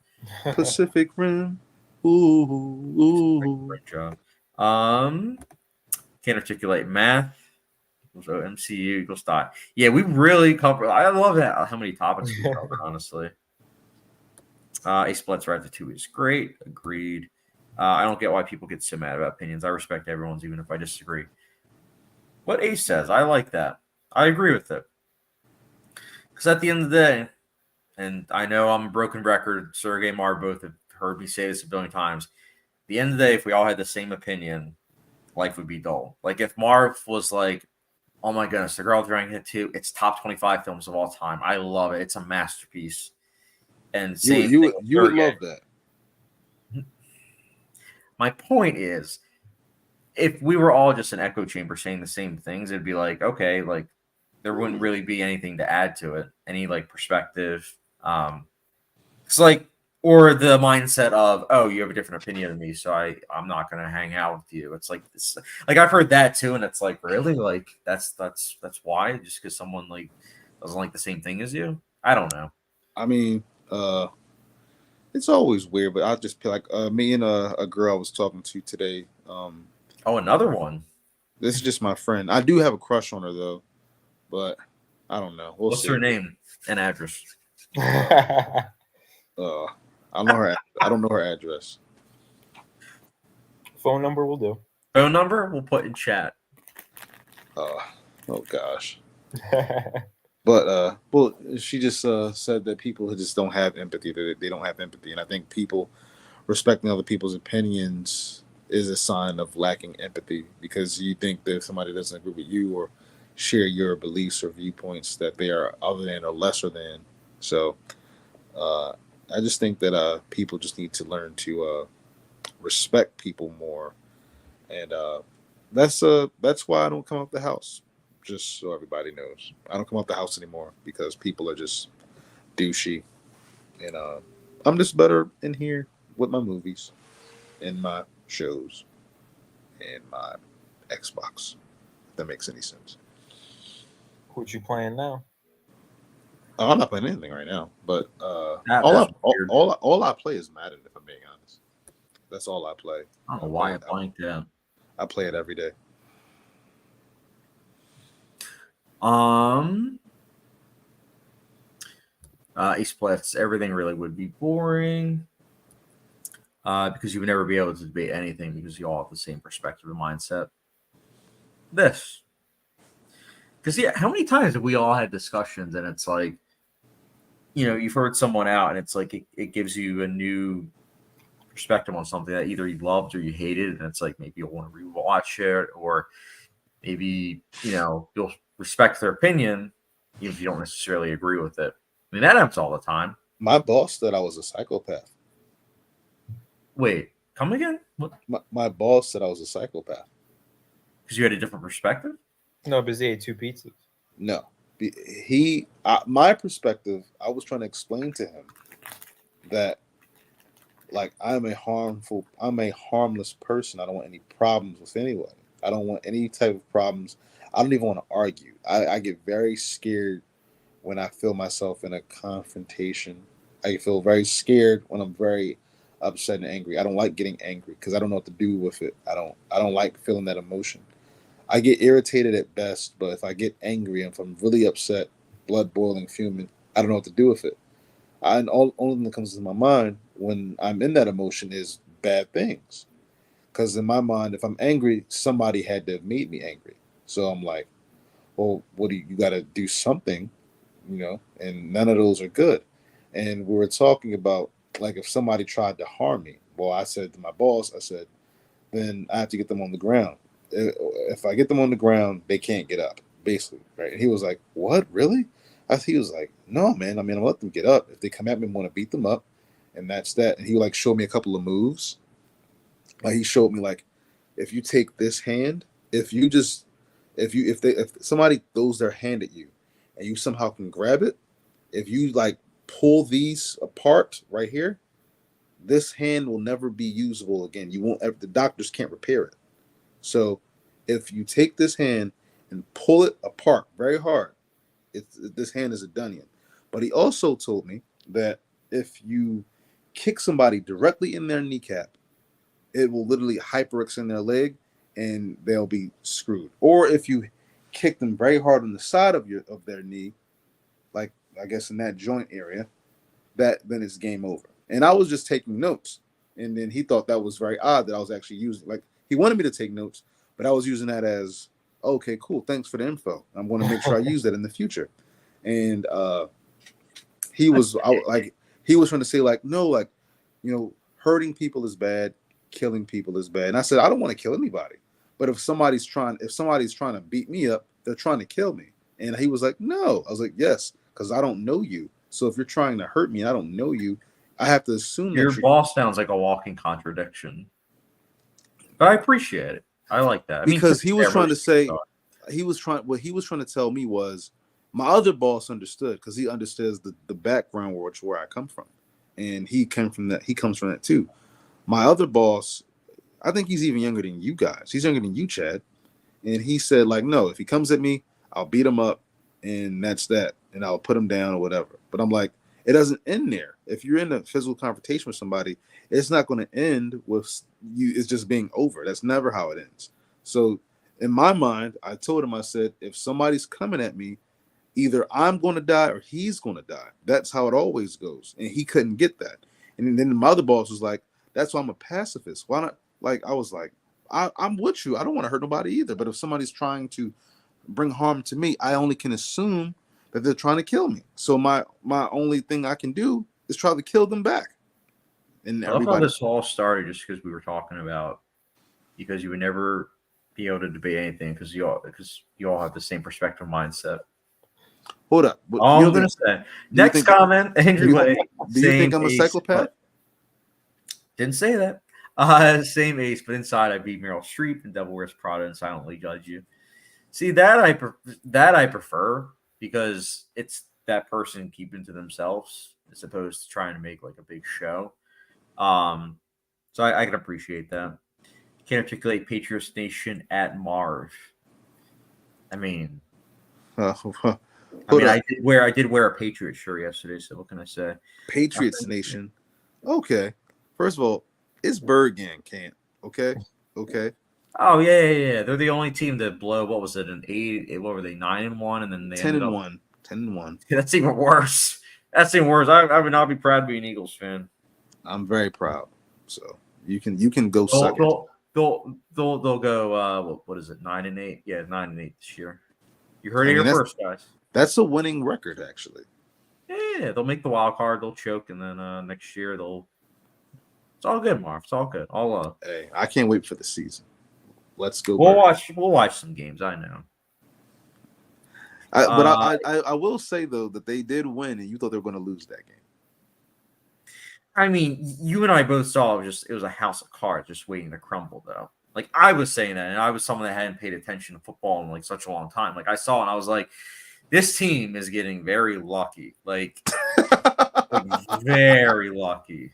Pacific Rim. Ooh. Great job. Can't articulate math. So MCU equals dot. Yeah, we really cover. I love that how many topics we covered. Honestly, A Splits Ratatouille is great. Agreed. I don't get why people get so mad about opinions. I respect everyone's, even if I disagree. What Ace says, I like that. I agree with it. Because at the end of the day, and I know I'm a broken record, Sergey and Marv both have heard me say this a billion times. At the end of the day, if we all had the same opinion, life would be dull. Like if Marv was like, "Oh my goodness, The Girl with Dragon Tattoo 2, it's top 25 films of all time. I love it. It's a masterpiece." And same You thing with would Sergey. love that. My point is, if we were all just an echo chamber saying the same things, it'd be like, okay, like there wouldn't really be anything to add to it, any like perspective. It's like, or the mindset of, oh, you have a different opinion than me, so I'm not gonna hang out with you. It's like this, like I've heard that too, and it's like really, like that's why, just because someone like doesn't like the same thing as you. I don't know. I mean, it's always weird, but I just feel like me and a girl I was talking to today. Oh, another one. This is just my friend. I do have a crush on her though, but I don't know. We'll What's see. her name and address? I don't know her. I don't know her address. Phone number will do. Phone number we'll put in chat. Oh gosh. But well, she just said that people just don't have empathy. That they don't have empathy, and I think people respecting other people's opinions is a sign of lacking empathy, because you think that if somebody doesn't agree with you or share your beliefs or viewpoints, that they are other than or lesser than. So I just think that people just need to learn to respect people more, and that's why I don't come out the house. Just so everybody knows, I don't come out the house anymore because people are just douchey, and I'm just better in here with my movies and my shows and my Xbox. If that makes any sense. What you playing now? I'm not playing anything right now, but That's weird. all I play is Madden. If I'm being honest, that's all I play. I don't know why I blanked out. I play it every day. He splits. Everything really would be boring. Because you would never be able to debate anything because you all have the same perspective and mindset. This. Because yeah, how many times have we all had discussions and it's like, you know, you've heard someone out and it's like it gives you a new perspective on something that either you loved or you hated, and it's like maybe you'll want to rewatch it, or maybe, you know, you'll respect their opinion even if you don't necessarily agree with it. I mean, that happens all the time. My boss said I was a psychopath. Wait, come again? What? My boss said I was a psychopath. Because you had a different perspective? No, because he ate 2 pizzas. No, my perspective, I was trying to explain to him that, like, I'm a harmless person. I don't want any problems with anyone. I don't want any type of problems. I don't even want to argue. I get very scared when I feel myself in a confrontation. I feel very scared when I'm very upset and angry. I don't like getting angry because I don't know what to do with it. I don't like feeling that emotion. I get irritated at best, but if I get angry and if I'm really upset, blood boiling, fuming, I don't know what to do with it. And only thing that comes to my mind when I'm in that emotion is bad things. Because in my mind, if I'm angry, somebody had to have made me angry. So I'm like, well, what do you got to do something, you know? And none of those are good. And we were talking about like if somebody tried to harm me, well, I said to my boss, I said, then I have to get them on the ground. If I get them on the ground, they can't get up, basically, right? And he was like, "What, really?" He was like, "No, man. I mean, I'll let them get up. If they come at me, I want to beat them up, and that's that." And he like showed me a couple of moves. Like he showed me like, if you take this hand, if you just, if somebody throws their hand at you, and you somehow can grab it, if you like pull these apart right here, this hand will never be usable again. You won't. The doctors can't repair it. So if you take this hand and pull it apart very hard, this hand is a dunion. But he also told me that if you kick somebody directly in their kneecap, it will literally hyperextend their leg and they'll be screwed. Or if you kick them very hard on the side of their knee, like I guess in that joint area, then it's game over. And I was just taking notes. And then he thought that was very odd that I was actually using, like, he wanted me to take notes, but I was using that as, okay, cool, thanks for the info. I'm going to make sure I use that in the future. And he was trying to say, like, no, like, hurting people is bad, killing people is bad. And I said, I don't want to kill anybody. But if somebody's trying to beat me up, they're trying to kill me. And he was like, no. I was like, yes, because I don't know you. So if you're trying to hurt me, I don't know you. I have to assume Your that boss sounds like a walking contradiction. But I appreciate it. I like that. Because he was trying to say, what he was trying to tell me was, my other boss understood because he understands the background where I come from, and he comes from that too. My other boss, I think he's even younger than you guys. He's younger than you, Chad. And he said, like, no, if he comes at me, I'll beat him up, and that's that, and I'll put him down or whatever. But I'm like, it doesn't end there. If you're in a physical confrontation with somebody, it's not going to end with you. It's just being over. That's never how it ends. So in my mind, I told him, I said, if somebody's coming at me, either I'm going to die or he's going to die. That's how it always goes. And he couldn't get that. And then my other boss was like, that's why I'm a pacifist. Why not? Like, I was like, I'm with you. I don't want to hurt nobody either. But if somebody's trying to bring harm to me, I only can assume that they're trying to kill me. So my only thing I can do is try to kill them back. And I love how this all started just because we were talking about, because you would never be able to debate anything because you all have the same perspective mindset. Hold up. All I'm going to say. Next comment, Andrew Way. Do you think I'm a psychopath? Didn't say that. Same ace, but inside I beat Meryl Streep and Devil Wears Prada and silently judge you. See, that I prefer because it's that person keeping to themselves as opposed to trying to make like a big show. So I can appreciate that. Can't articulate Patriots Nation at Marv. I mean, I did wear a Patriots shirt yesterday. So what can I say? Patriots Nation. Okay. First of all, it's Bird Gang can't. Okay. Oh yeah. They're the only team that blow. What was it? An 8? What were they? 9-1, and then they 10-1. 10-1. That's even worse. I would not be proud to be an Eagles fan. I'm very proud. So you can go suck it. They'll go. What is it? 9-8. Yeah, 9-8 this year. You heard it here first, guys. That's a winning record, actually. Yeah, they'll make the wild card. They'll choke, and then next year It's all good, Marv. It's all good. All love. Hey, I can't wait for the season. Let's go. We'll watch some games. I know. But I will say though that they did win, and you thought they were going to lose that game. I mean, you and I both saw it was a house of cards just waiting to crumble, though. Like I was saying that, and I was someone that hadn't paid attention to football in like such a long time. Like I saw, and I was like, this team is getting very lucky. Like very lucky.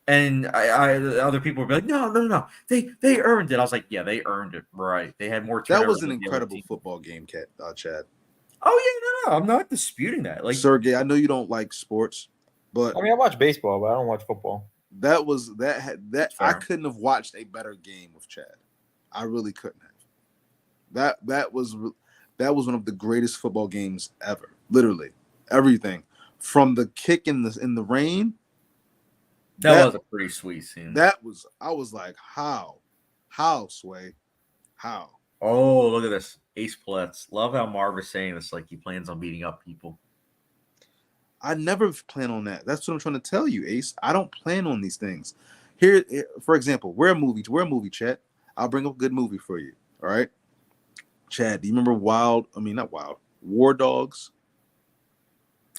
And other people would be like, no, they earned it. I was like, yeah, they earned it, right? They had more. That was an incredible football game, Chad. Oh yeah, no, I'm not disputing that. Like Sergey, I know you don't like sports, but I mean, I watch baseball, but I don't watch football. That I couldn't have watched a better game with Chad. I really couldn't have. That was one of the greatest football games ever. Literally, everything from the kick in the rain. That was a pretty sweet scene. I was like, how, Sway, how? Oh, look at this. Ace Pletz. Love how Marv is saying this like he plans on beating up people. I never plan on that. That's what I'm trying to tell you, Ace. I don't plan on these things. Here, for example, we're a movie chat. I'll bring up a good movie for you. All right, Chad. Do you remember not Wild, War Dogs?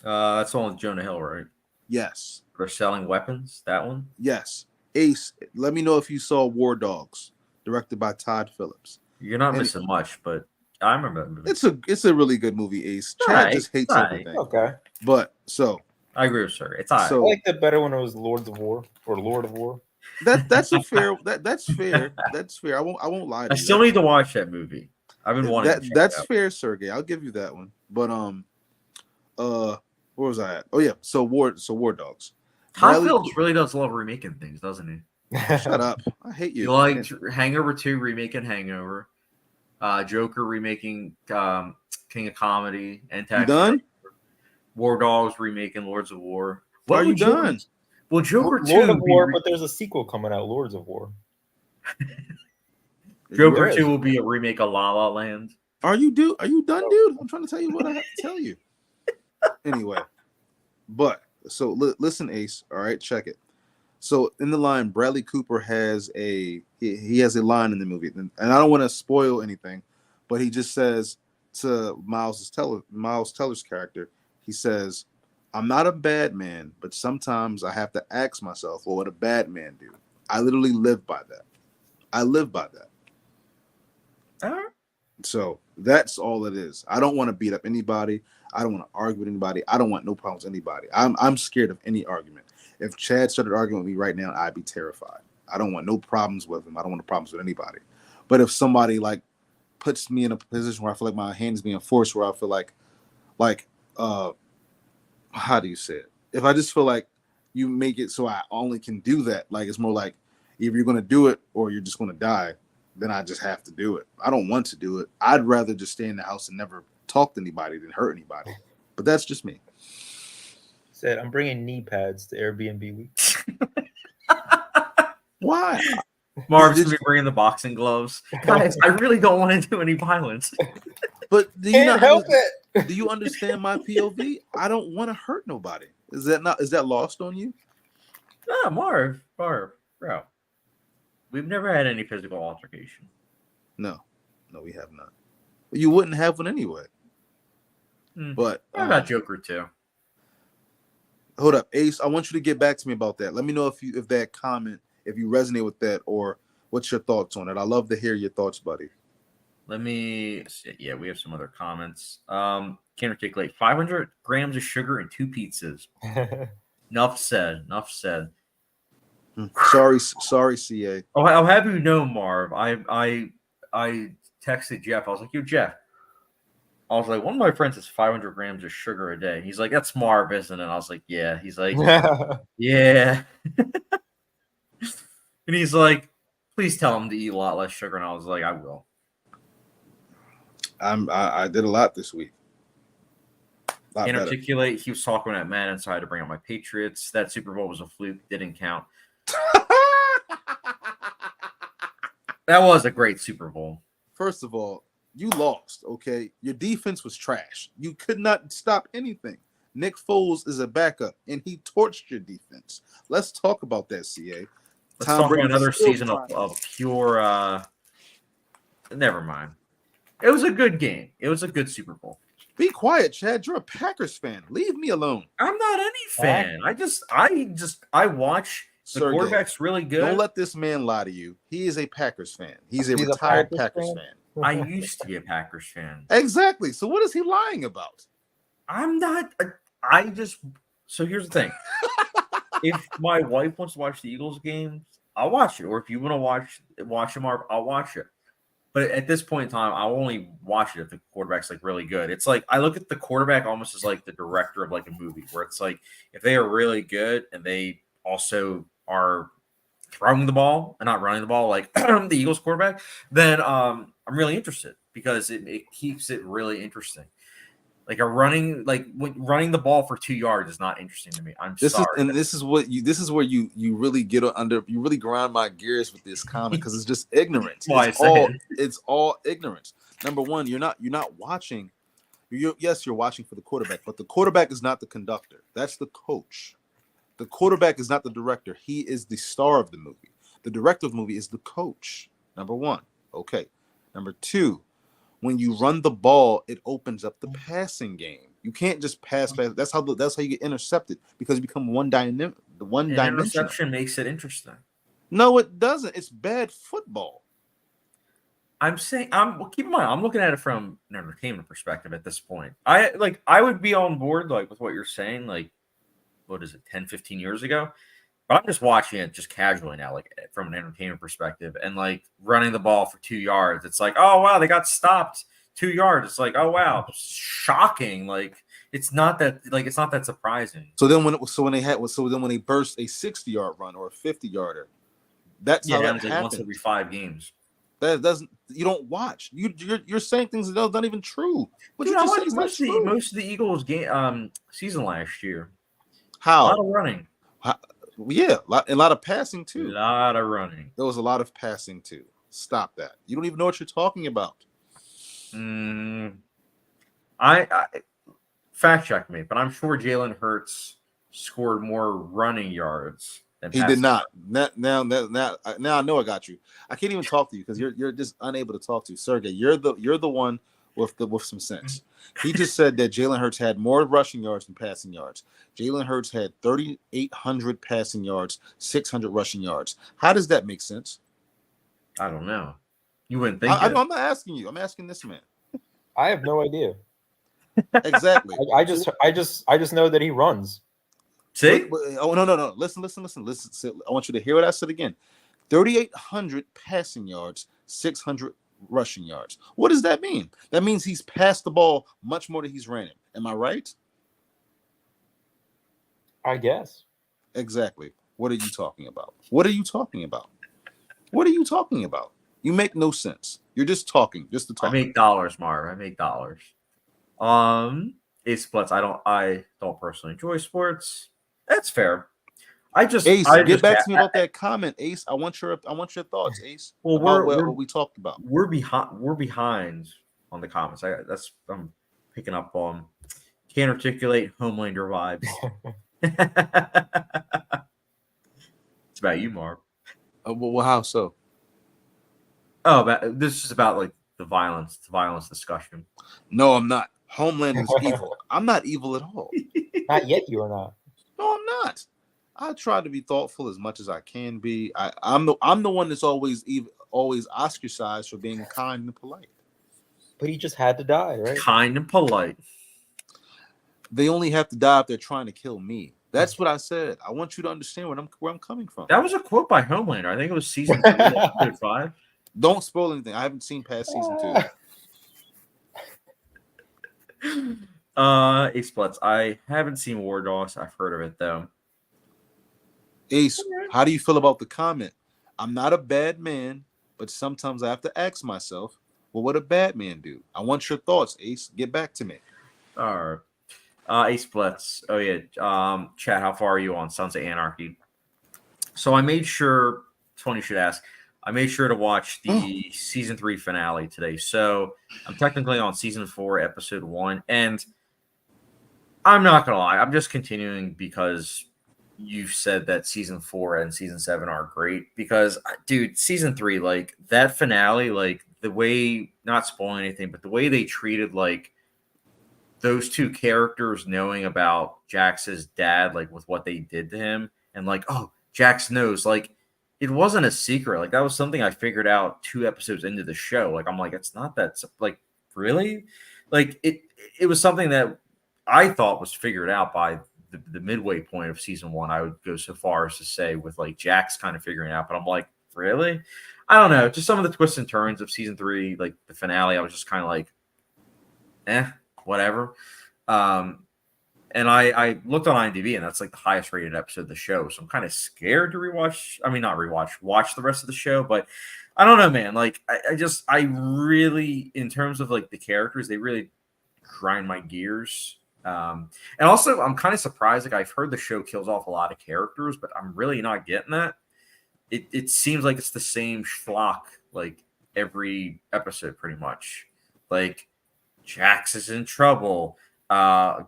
That's the one with Jonah Hill, right? Yes. They're selling weapons. That one. Yes. Ace, let me know if you saw War Dogs, directed by Todd Phillips. You're not And missing much, but I remember that movie. it's a really good movie, Ace. Chad Alright, just hates alright. everything. Okay. But so I agree with Sergey. It's all right. I So liked it better when it was Lords of War or Lord of War. that's a fair that's fair. That's fair. I won't lie to I you. still need to watch that movie. I've been wanting to check That's it out. fair, Sergey. I'll give you that one. But where was I at? Oh yeah, so War Dogs. Todd Bradley- Phillips really does love remaking things, doesn't he? Shut up. I hate you. You like Hangover 2 remaking Hangover, Joker remaking King of Comedy, and You done? War Dogs remaking Lords of War. Are you would Joker- done? Well, Joker 2 Lord of would be War, but there's a sequel coming out, Lords of War. Joker There 2 is. will be a remake of La La Land. Are you done, dude? I'm trying to tell you what I have to tell you. Anyway, but so listen, Ace. All right, check it. So in the line, Bradley Cooper has he has a line in the movie, and I don't want to spoil anything, but he just says to Miles Teller's character, he says, "I'm not a bad man, but sometimes I have to ask myself, well, what would a bad man do?" I literally live by that. I live by that. All right. So that's all it is. I don't want to beat up anybody. I don't want to argue with anybody. I don't want no problems with anybody. I'm scared of any argument. If Chad started arguing with me right now, I'd be terrified. I don't want no problems with him. I don't want no problems with anybody. But if somebody like puts me in a position where I feel like my hand is being forced, where I feel like how do you say it? If I just feel like you make it so I only can do that, like it's more like either you're gonna do it or you're just gonna die, then I just have to do it. I don't want to do it. I'd rather just stay in the house and never talk to anybody than hurt anybody. But that's just me. Said I'm bringing knee pads to Airbnb week. Why? Marv's gonna be bringing the boxing gloves. Guys, I really don't want to do any violence. But do you Can't not help it. do you understand my POV? I don't want to hurt nobody. Is that lost on you? Ah, Marv, bro. We've never had any physical altercation. No, we have not. You wouldn't have one anyway. But What about Joker too? hold up, Ace. I want you to get back to me about that. Let me know if that comment, if you resonate with that, or what's your thoughts on it. I love to hear your thoughts, buddy. Let me see. Yeah, we have some other comments. Can articulate 500 grams of sugar and 2 pizzas. Enough said. Sorry, CA. Oh, I'll have you know, Marv. I texted Jeff. I was like, "Yo, Jeff." I was like, "One of my friends has 500 grams of sugar a day." He's like, "That's Marv, isn't it?" I was like, "Yeah." He's like, "Yeah." And he's like, "Please tell him to eat a lot less sugar." And I was like, "I will." I did a lot this week. Can't articulate. He was talking at Madden, so I had to bring up my Patriots. That Super Bowl was a fluke. Didn't count. That was a great Super Bowl. First of all, you lost, okay? Your defense was trash. You could not stop anything. Nick Foles is a backup, and he torched your defense. Let's talk about that, CA. Let's talk about another season of pure... Never mind. It was a good game. It was a good Super Bowl. Be quiet, Chad. You're a Packers fan. Leave me alone. I'm not any fan. I watch. The Sergey, quarterback's really good. Don't let this man lie to you. He is a Packers fan. He's a retired Packers fan. I used to be a Packers fan. Exactly. So what is he lying about? I'm not. So here's the thing. If my wife wants to watch the Eagles games, I'll watch it. Or if you want to watch them, I'll watch it. But at this point in time, I'll only watch it if the quarterback's like really good. It's like I look at the quarterback almost as like the director of like a movie, where it's like if they are really good and they also are throwing the ball and not running the ball like the Eagles quarterback, then I'm really interested because it keeps it really interesting. Like running the ball for 2 yards is not interesting to me. This is where you really get under. You really grind my gears with this comment because it's just ignorance. It's all ignorance. Number one, you're not watching. Yes, you're watching for the quarterback, but the quarterback is not the conductor. That's the coach. The quarterback is not the director. He is the star of the movie. The director of the movie is the coach. Number one. Okay. Number two, when you run the ball, it opens up the passing game. You can't just pass. That's how you get intercepted, because you become one An dimensional. interception makes it interesting. No, it doesn't. It's bad football. I'm saying, keep in mind, I'm looking at it from an entertainment perspective at this point. I would be on board like with what you're saying, like, what is it, 10, 15 years ago? But I'm just watching it just casually now, like from an entertainment perspective, and like running the ball for 2 yards. It's like, oh wow, they got stopped 2 yards. It's like, oh wow, shocking. Like it's not that surprising. So then when they burst a 60-yard run or a 50-yarder, that's how that happens happens. Like once every 5 games. That doesn't. You don't watch. You're saying things that are not even true. What Dude, you I just watched said is not true. most of the Eagles game season last year. How? A lot of running. Yeah, a lot of passing too. A lot of running. There was a lot of passing too. Stop that. You don't even know what you're talking about. I fact check me, but I'm sure Jalen Hurts scored more running yards than He did not. Now I know I got you. I can't even talk to you because you're just unable to talk to Sergey. You're the one with some sense. He just said that Jalen Hurts had more rushing yards than passing yards. Jalen Hurts had 3,800 passing yards, 600 rushing yards. How does that make sense? I don't know. You wouldn't think. I'm not asking you. I'm asking this man. I have no idea. Exactly. I just know that he runs. See? Oh no. Listen. I want you to hear what I said again. 3,800 passing yards, 600 rushing yards. What does that mean? That means he's passed the ball much more than he's ran it. Am I right? I guess. Exactly. What are you talking about? What are you talking about? What are you talking about? You make no sense. You're just talking, just to talk. I make dollars, Marv. I make dollars. Ace Splits. I don't personally enjoy sports. That's fair. Ace, get back to me about that comment, Ace. I want your thoughts, Ace. Well, about what we talked about. We're behind on the comments. I'm picking up on. Can't articulate Homelander vibes. It's about you, Marv. Well, how so? Oh, this is about like the violence discussion. No, I'm not. Homelander is evil. I'm not evil at all. Not yet, you are not. No, I'm not. I try to be thoughtful as much as I can be. I'm the one that's always ostracized for being kind and polite. But he just had to die, right? Kind and polite. They only have to die if they're trying to kill me. That's what I said. I want you to understand where I'm coming from. That was a quote by Homelander. I think it was season 3, episode 5. Don't spoil anything. I haven't seen past season 2. Ace Splits. I haven't seen War Dogs. I've heard of it though. Ace, how do you feel about the comment? I'm not a bad man, but sometimes I have to ask myself, well, what a bad man do? I want your thoughts, Ace. Get back to me. All right. Ace Splits. Oh yeah. Chat, how far are you on Sons of Anarchy? So I made sure, Tony should ask, I made sure to watch the season 3 finale today. So I'm technically on season 4, episode 1. And I'm not going to lie. I'm just continuing because you've said that season 4 and season 7 are great. Because, dude, season 3, like that finale, like the way, not spoiling anything, but the way they treated like those two characters knowing about Jax's dad, like with what they did to him, and like, oh, Jax knows, like it wasn't a secret. Like that was something I figured out 2 episodes into the show. Like I'm like, it's not that, like, really, like it was something that I thought was figured out by the midway point of season 1. I would go so far as to say with like Jax kind of figuring it out, but I'm like, really? I don't know. Just some of the twists and turns of season 3, like the finale, I was just kind of like, whatever. And I looked on IMDb, and that's like the highest rated episode of the show. So I'm kind of scared to watch the rest of the show. But I don't know, man. Like I really, in terms of like the characters, they really grind my gears. And also I'm kind of surprised. Like I've heard the show kills off a lot of characters, but I'm really not getting that. It seems like it's the same schlock like every episode, pretty much. Like Jax is in trouble.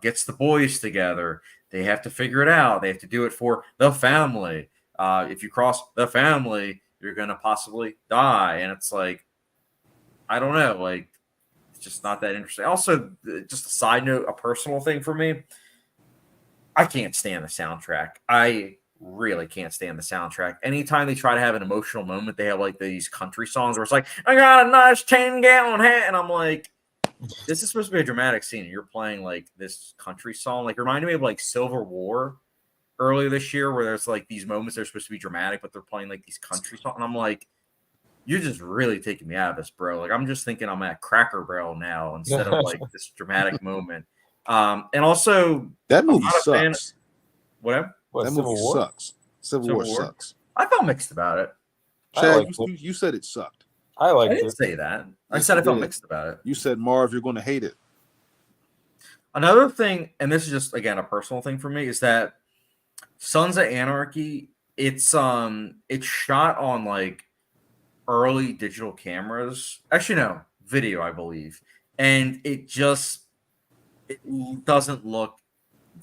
Gets the boys together. They have to figure it out. They have to do it for the family. If you cross the family, you're gonna possibly die. And it's like, I don't know, like it's just not that interesting. Also, just a side note, a personal thing for me, I can't stand the soundtrack. I really can't stand the soundtrack. Anytime they try to have an emotional moment, they have like these country songs where it's like, I got a nice 10-gallon hat. And I'm like, this is supposed to be a dramatic scene. You're playing like this country song. Like, reminded me of like Civil War earlier this year, where there's like these moments that are supposed to be dramatic, but they're playing like these country songs. And I'm like, you're just really taking me out of this, bro. Like, I'm just thinking I'm at Cracker Barrel now instead of like this dramatic moment. And also, That movie not a fan- sucks. whatever. What, That Civil movie War? sucks. Civil War War? sucks. I felt mixed about it. I Chad, liked it. you said it sucked. I I liked didn't it. say that. I Yes, said I you felt did. mixed about it. You said, Marv, you're going to hate it. Another thing, and this is just again a personal thing for me, is that Sons of Anarchy, it's shot on like early digital cameras. Actually, no, video, I believe. And it doesn't look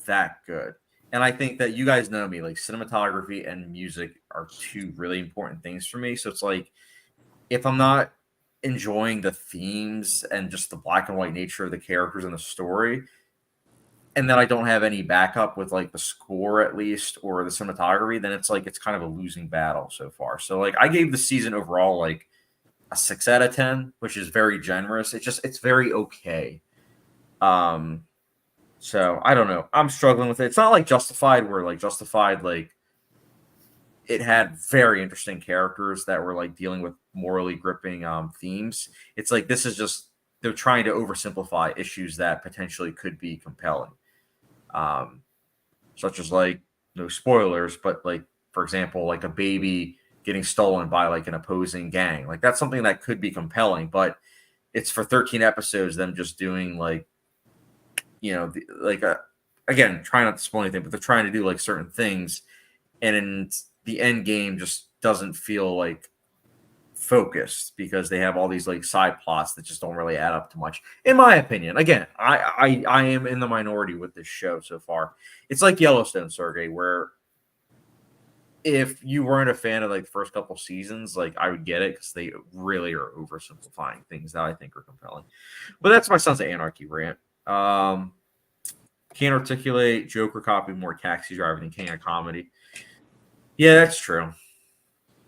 that good. And I think that you guys know me, like cinematography and music are two really important things for me. So it's like, if I'm not enjoying the themes and just the black and white nature of the characters and the story, and then I don't have any backup with like the score at least or the cinematography, then it's like it's kind of a losing battle so far. So like I gave the season overall like a 6 out of 10, which is very generous. It's very okay. So I don't know. I'm struggling with it. It's not like Justified, where like Justified, like it had very interesting characters that were like dealing with morally gripping themes. It's like this is just they're trying to oversimplify issues that potentially could be compelling. Such as like no spoilers, but like for example, like a baby getting stolen by like an opposing gang. Like that's something that could be compelling, but it's for 13 episodes, them just doing like, again, trying not to spoil anything, but they're trying to do like certain things, and in the end game just doesn't feel like focused because they have all these like side plots that just don't really add up to much, in my opinion. Again, I am in the minority with this show so far. It's like Yellowstone, Sergey, where if you weren't a fan of like the first couple seasons, like I would get it because they really are oversimplifying things that I think are compelling. But that's my Sons of Anarchy rant. Can't articulate. Joker copied more Taxi Driver than King of Comedy. Yeah, that's true.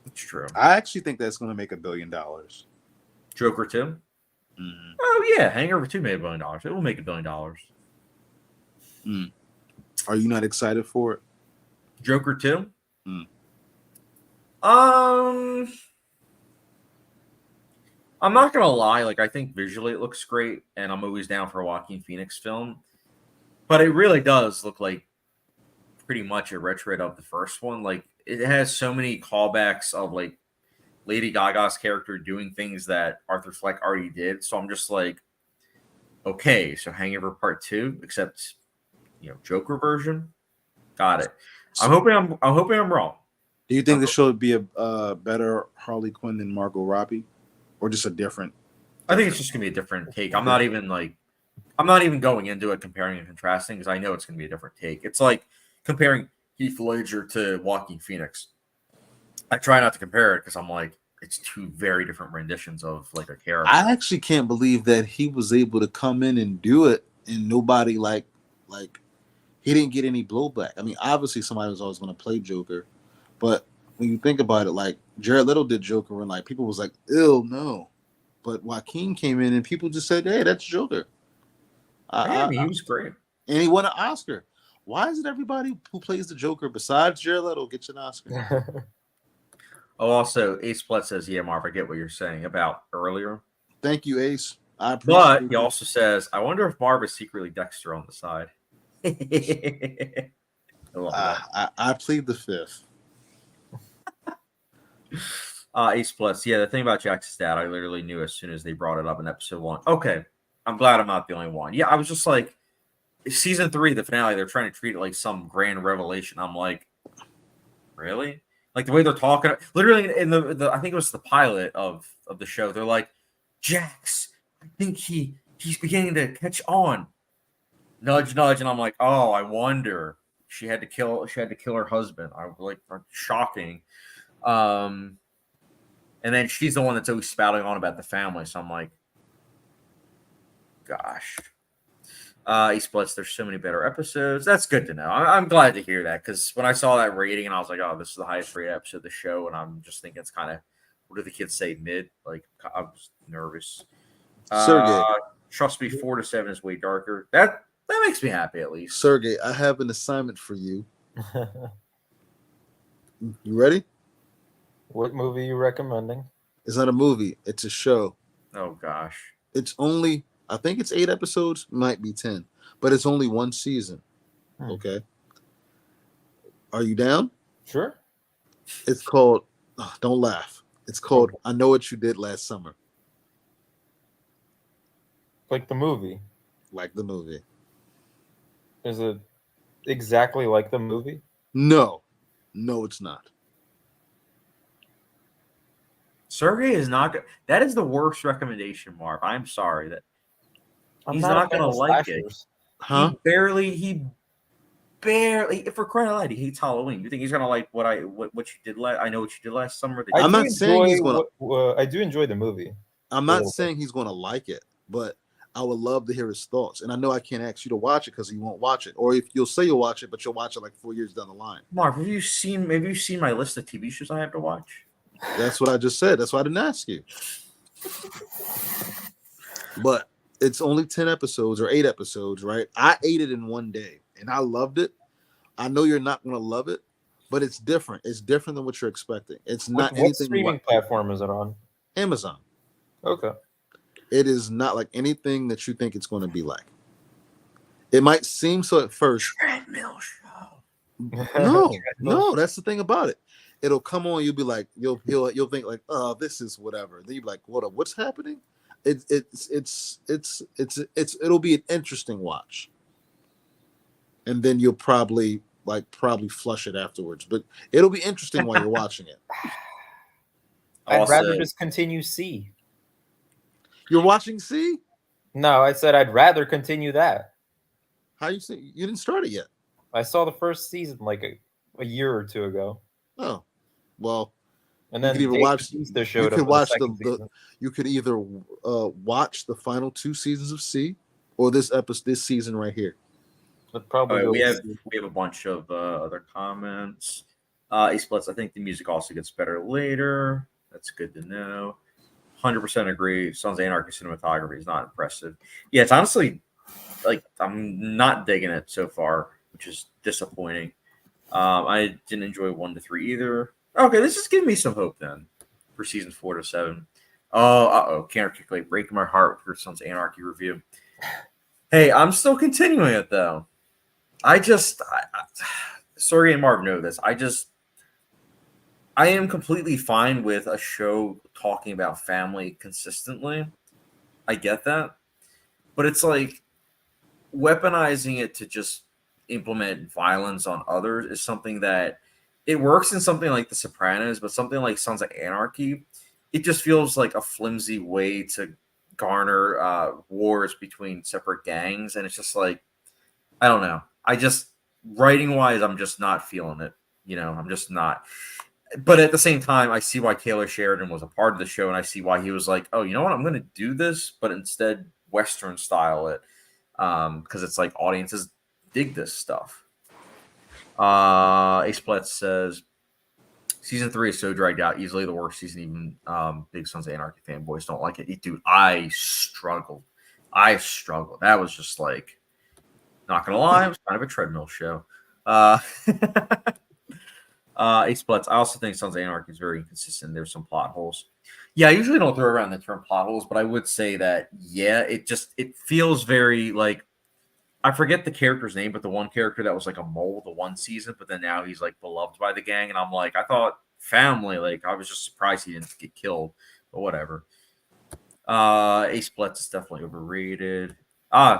That's true. I actually think that's going to make $1 billion. Joker 2? Mm. Oh, yeah. Hangover 2 made $1 billion. It will make $1 billion. Are you not excited for it? Joker 2? Mm. I'm not going to lie. Like, I think visually it looks great, and I'm always down for a Joaquin Phoenix film. But it really does look like pretty much a retread of the first one. Like, it has so many callbacks of, like, Lady Gaga's character doing things that Arthur Fleck already did. So I'm just like, okay, so Hangover Part 2, except, Joker version. Got it. I'm hoping I'm wrong. Do you think this show would be a better Harley Quinn than Margot Robbie, or just a different? I think it's just gonna be a different take. I'm not even going into it comparing and contrasting because I know it's gonna be a different take. It's like comparing Heath Ledger to Joaquin Phoenix. I try not to compare it because I'm like, it's two very different renditions of like a character. I actually can't believe that he was able to come in and do it, and nobody like he didn't get any blowback. I mean, obviously somebody was always going to play Joker, but when you think about it, like Jared Leto did Joker, and like people was like, "Ew, no," but Joaquin came in and people just said, "Hey, that's Joker." He was great, and he won an Oscar. Why is it everybody who plays the Joker besides Jared Leto gets an Oscar? Oh, also, Ace Blood says, yeah, Marv, I get what you're saying about earlier. Thank you, Ace. I appreciate But it. he also says, I wonder if Marv is secretly Dexter on the side. I love that. I plead the fifth. Ace Plus. Yeah, the thing about Jack's dad, I literally knew as soon as they brought it up in episode 1. Okay, I'm glad I'm not the only one. Yeah, I was just like, season 3, the finale, they're trying to treat it like some grand revelation. I'm like, really? Like the way they're talking, literally in the I think it was the pilot of the show. They're like, Jax, I think he he's beginning to catch on. Nudge, nudge, and I'm like, oh, I wonder. She had to kill her husband. I was like, shocking. And then she's the one that's always spouting on about the family. So I'm like, gosh. Splits, there's so many better episodes. That's good to know. I'm glad to hear that, because when I saw that rating and I was like, oh, this is the highest rated episode of the show, and I'm just thinking it's kind of, what do the kids say, mid? Like, I was nervous. Sergey. Trust me, 4 to 7 is way darker. That makes me happy, at least. Sergey, I have an assignment for you. You ready? What movie are you recommending? It's not a movie. It's a show. Oh, gosh. It's only, I think it's 8 episodes, might be 10, but it's only one season. Okay. Are you down? Sure. It's called, don't laugh. It's called I Know What You Did Last Summer. Like the movie. Like the movie. Is it exactly like the movie? No, it's not. Sergey is not good. That is the worst recommendation, Marv. I'm sorry that he's not going to like it. Huh? He barely, for crying out loud, he hates Halloween. You think he's going to like what you did last? I Know What You Did Last Summer. I'm not saying he's going to. I do enjoy the movie. I'm not saying he's going to like it, but I would love to hear his thoughts. And I know I can't ask you to watch it because he won't watch it. Or if you'll say you'll watch it, but you'll watch it like 4 years down the line. Marv, have you seen my list of TV shows I have to watch? That's what I just said. That's why I didn't ask you. But it's only 10 episodes or 8 episodes, right? I ate it in one day and I loved it. I know you're not going to love it, but it's different. It's different than what you're expecting. It's not anything. What streaming platform is it on? Amazon. Okay. It is not like anything that you think it's going to be like. It might seem so at first. Treadmill show. No, that's the thing about it. It'll come on, you'll be like, you'll think like, oh, this is whatever. Then you'll be like, what's happening? It'll be an interesting watch. And then you'll probably flush it afterwards. But it'll be interesting while you're watching it. I'd rather just continue C. You're watching C? No, I said I'd rather continue that. How you say you didn't start it yet? I saw the first season like a year or two ago. Oh, well. And then you could either watch the show. You could either watch the final 2 seasons of C or this season right here. Probably we have a bunch of other comments. Splits, I think the music also gets better later. That's good to know. 100% agree. Sons of Anarchy cinematography is not impressive. Yeah, it's honestly like I'm not digging it so far, which is disappointing. I didn't enjoy 1 to 3 either. Okay, this is giving me some hope then for season 4 to 7. Oh, can't articulate. Breaking my heart with your Sons of Anarchy review. Hey, I'm still continuing it though. Sergey and Marv know this. I am completely fine with a show talking about family consistently. I get that. But it's like weaponizing it to just implement violence on others is something that it works in something like The Sopranos, but something like Sons of Anarchy, it just feels like a flimsy way to garner wars between separate gangs. And it's just like, I don't know. Writing wise, I'm just not feeling it. I'm just not. But at the same time, I see why Taylor Sheridan was a part of the show, and I see why he was like, oh, you know what? I'm going to do this, but instead Western style it, because it's like audiences dig this stuff. Ace Platt says, season 3 is so dragged out, easily the worst season. Even big Sons of Anarchy fanboys don't like it. Dude, I struggled. That was just like, not going to lie, it was kind of a treadmill show. Ace Blitz, I also think Sons of Anarchy is very inconsistent. There's some plot holes. Yeah, I usually don't throw around the term plot holes, but I would say that, yeah, it feels very like, I forget the character's name, but the one character that was like a mole the one season, but then now he's like beloved by the gang. And I'm like, I thought family, like I was just surprised he didn't get killed, but whatever. Ace Blitz is definitely overrated.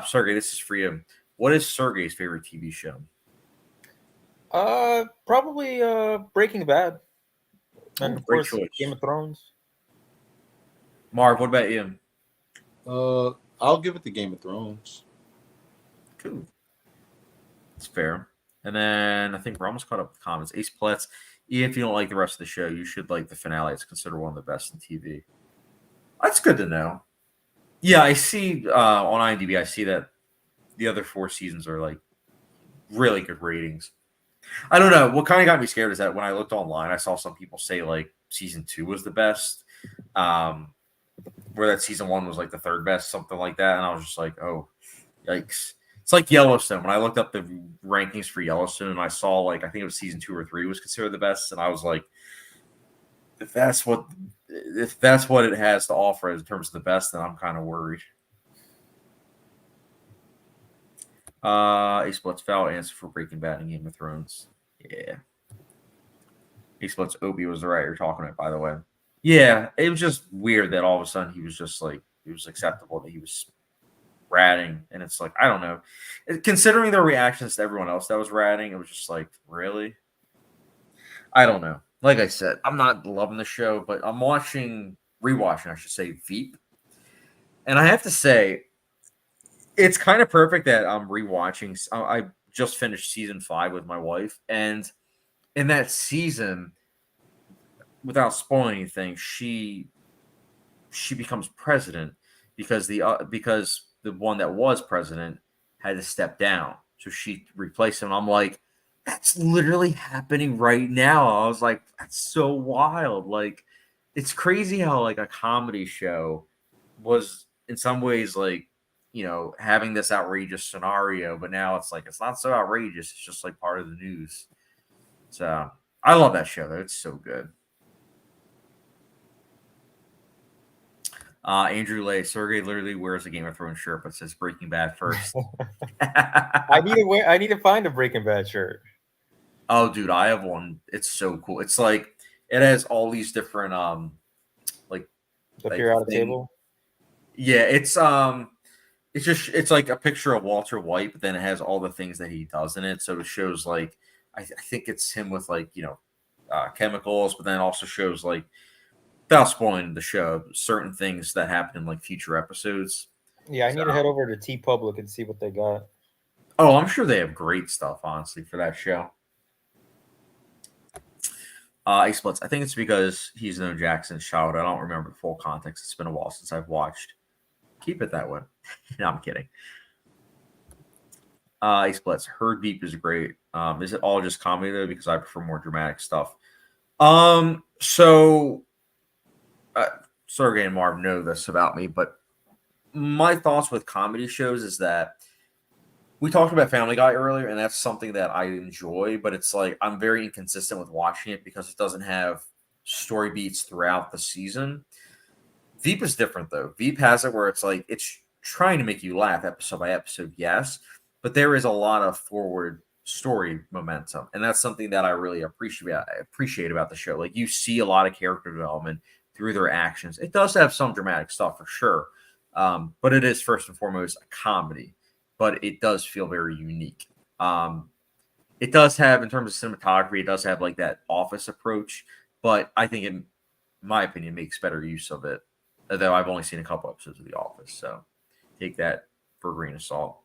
Sergey, this is for you. What is Sergey's favorite TV show? Probably Breaking Bad, and of course choice. Game of Thrones. Marv, what about you? I'll give it to Game of Thrones. Cool. It's fair. And then I think we're almost caught up with comments. Ace Pletz, if you don't like the rest of the show, you should like the finale. It's considered one of the best in TV. That's good to know. Yeah, I see on IMDb, I see that the other 4 seasons are like really good ratings. I don't know. What kind of got me scared is that when I looked online, I saw some people say like season 2 was the best, where that season 1 was like the 3rd best, something like that. And I was just like, oh, yikes. It's like Yellowstone. When I looked up the rankings for Yellowstone, and I saw like I think it was season 2 or 3 was considered the best, and I was like, if that's what it has to offer in terms of the best, then I'm kind of worried. Ace Split's foul answer for Breaking Bad and Game of Thrones. Yeah. Ace Split's Opie was the writer you're talking about, by the way. Yeah, it was just weird that all of a sudden he was just like, it was acceptable that he was ratting. And it's like, I don't know. Considering their reactions to everyone else that was ratting, it was just like, really? I don't know. Like I said, I'm not loving the show, but I'm rewatching, I should say, Veep. And I have to say, it's kind of perfect that I'm rewatching. I just finished season 5 with my wife, and in that season, without spoiling anything, she becomes president because the one that was president had to step down, so she replaced him. I'm like, that's literally happening right now. I was like, that's so wild. Like, it's crazy how like a comedy show was in some ways like, you know, having this outrageous scenario, but now it's like it's not so outrageous. It's just like part of the news. So I love that show though. It's so good. Andrew Lay, Sergey literally wears a Game of Thrones shirt, but says Breaking Bad first. I need to find a Breaking Bad shirt. Oh, dude, I have one. It's so cool. It's like it has all these different like The periodic table. Yeah, it's like a picture of Walter White, but then it has all the things that he does in it. So it shows like I think it's him with like, you know, chemicals, but then it also shows like, without spoiling the show, certain things that happen in like future episodes. Yeah, I need to head over to T Public and see what they got. Oh, I'm sure they have great stuff, honestly, for that show. Ace Splits. I think it's because he's known Jackson's child. I don't remember the full context. It's been a while since I've watched. Keep it that way. No, I'm kidding. Ace Splits. Heard Deep is great. Is it all just comedy though? Because I prefer more dramatic stuff. So Sergey and Marv know this about me, but my thoughts with comedy shows is that we talked about Family Guy earlier, and that's something that I enjoy, but it's like I'm very inconsistent with watching it because it doesn't have story beats throughout the season. Veep is different, though. Veep has it where it's like it's trying to make you laugh episode by episode, yes, but there is a lot of forward story momentum, and that's something that I really appreciate about the show. Like, you see a lot of character development through their actions. It does have some dramatic stuff for sure, but it is first and foremost a comedy. But it does feel very unique. It does have, in terms of cinematography, it does have like that Office approach, but I think, in my opinion, makes better use of it. Though I've only seen a couple episodes of The Office, so take that for a grain of salt.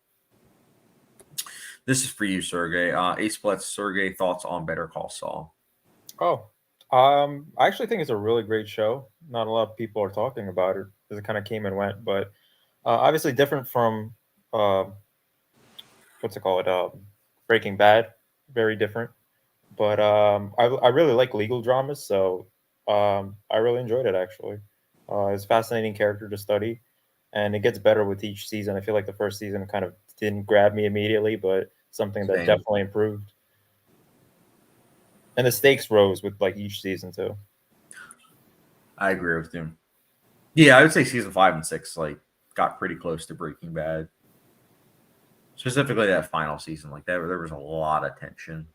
This is for you, Sergey. Ace Splits, Sergey, thoughts on Better Call Saul? Oh, I actually think it's a really great show. Not a lot of people are talking about it because it kind of came and went, but obviously different from what's it called? Breaking Bad, very different. But I really like legal dramas, so I really enjoyed it actually. It's a fascinating character to study, and it gets better with each season. I feel like the first season kind of didn't grab me immediately, but something that definitely improved. And the stakes rose with like each season too. I agree with you. Yeah, I would say season 5 and 6 like got pretty close to Breaking Bad. Specifically that final season, like that, there was a lot of tension.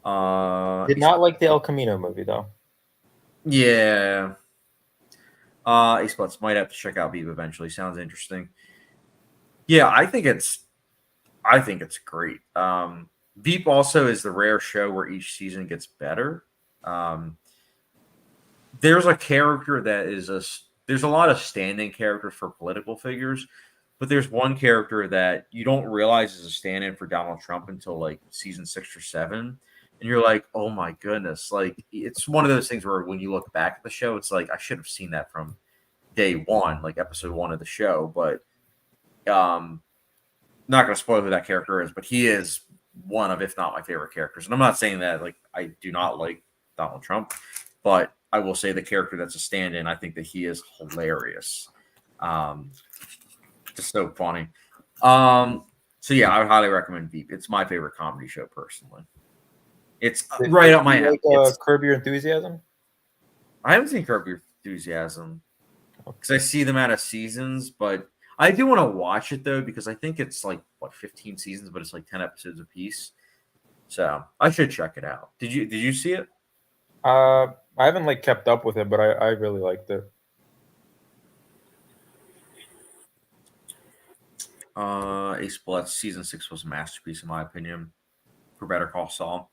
Did not like the El Camino movie though. Yeah. Ace Splits might have to check out Veep eventually. Sounds interesting. Yeah, I think it's great. Veep also is the rare show where each season gets better. There's a character that is there's a lot of stand-in characters for political figures, but there's one character that you don't realize is a stand-in for Donald Trump until like season 6 or 7, and you're like, oh my goodness, like it's one of those things where when you look back at the show, it's like I should have seen that from day one, like episode 1 of the show, but not going to spoil who that character is, but he is one of, if not my favorite characters. And I'm not saying that like I do not like Donald Trump, but I will say the character that's a stand-in, I think that he is hilarious. Just so funny. So yeah, I would highly recommend Veep. It's my favorite comedy show personally. It's right up my alley. Like, Curb Your Enthusiasm? I haven't seen Curb Your Enthusiasm because I see them out of seasons, but I do want to watch it though because I think it's like 15 seasons, but it's like 10 episodes a piece. So I should check it out. Did you see it? I haven't like kept up with it, but I really liked it. Ace Blood season 6 was a masterpiece in my opinion. For Better Call Saul,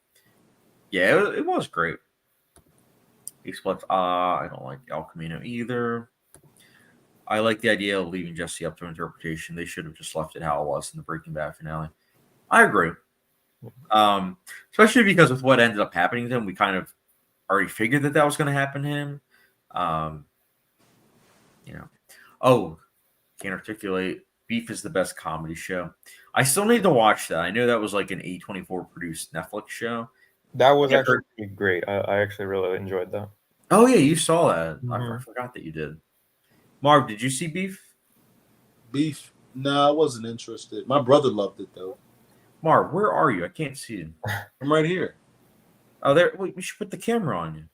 yeah, it was great. Ace Blood, I don't like El Camino either. I like the idea of leaving Jesse up to interpretation. They should have just left it how it was in the Breaking Bad finale. I agree. Especially because with what ended up happening to him, we kind of already figured that was going to happen to him. Can't articulate. Beef is the best comedy show. I still need to watch that. I know that was like an A24 produced Netflix show. That was actually great. I actually really enjoyed that. Oh yeah, you saw that. Mhm. I forgot that you did. Marv, did you see Beef? Beef? Nah, I wasn't interested. My brother loved it though. Marv, where are you? I can't see you. I'm right here. Oh, there. Wait, we should put the camera on you.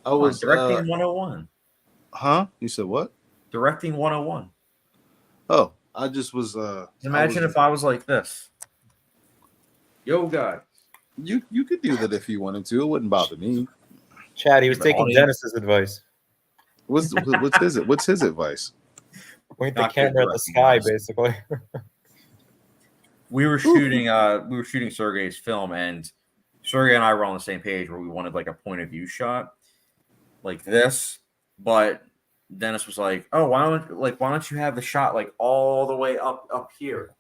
I was directing 101. Huh? You said what? Directing 101. Oh, I just was. Imagine if I was like this. Yo, guys. You could do that if you wanted to. It wouldn't bother me. Chad, he was taking Dennis's advice. What's his advice? Point the camera at the sky, basically. We were shooting Sergey's film, and Sergey and I were on the same page where we wanted like a point of view shot like this, but Dennis was like, "Oh, why don't you have the shot like all the way up here?"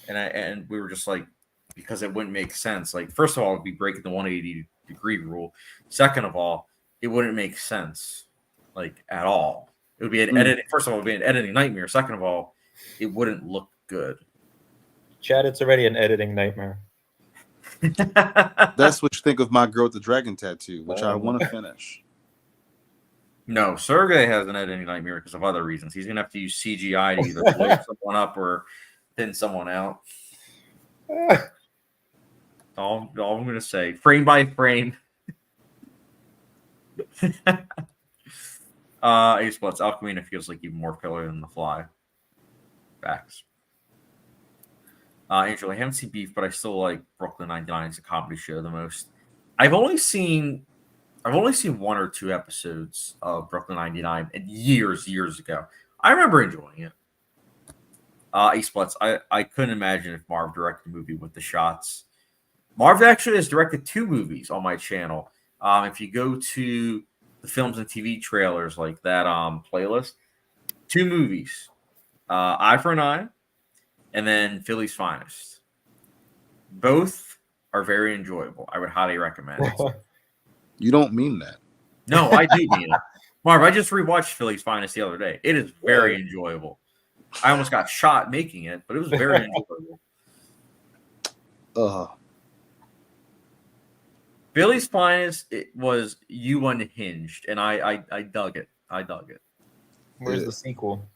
And we were just like, because it wouldn't make sense. Like, first of all, it'd be breaking the 180-degree rule. Second of all, it wouldn't make sense like at all. It would be an editing. First of all, it would be an editing nightmare. Second of all, it wouldn't look good. Chad, it's already an editing nightmare. That's what you think of My Girl with the Dragon Tattoo, which I want to finish. No, Sergey has an editing nightmare because of other reasons. He's gonna have to use CGI to either blow someone up or pin someone out. All I'm gonna say, frame by frame. Ace Bloods Alchemina feels like even more filler than The Fly. Facts. Angela, I haven't seen Beef, but I still like Brooklyn Nine-Nine as a comedy show the most. I've only seen 1 or 2 episodes of Brooklyn Nine-Nine and years ago. I remember enjoying it. Ace Bloods, I couldn't imagine if Marv directed a movie with the shots. Marv actually has directed 2 movies on my channel. If you go to the films and TV trailers like that playlist, 2 movies, Eye for an Eye, and then Philly's Finest. Both are very enjoyable. I would highly recommend it. You don't mean that. No, I do mean it. Marv, I just rewatched Philly's Finest the other day. It is very enjoyable. I almost got shot making it, but it was very enjoyable. Philly's Finest, it was you unhinged, and I dug it. Where's the sequel?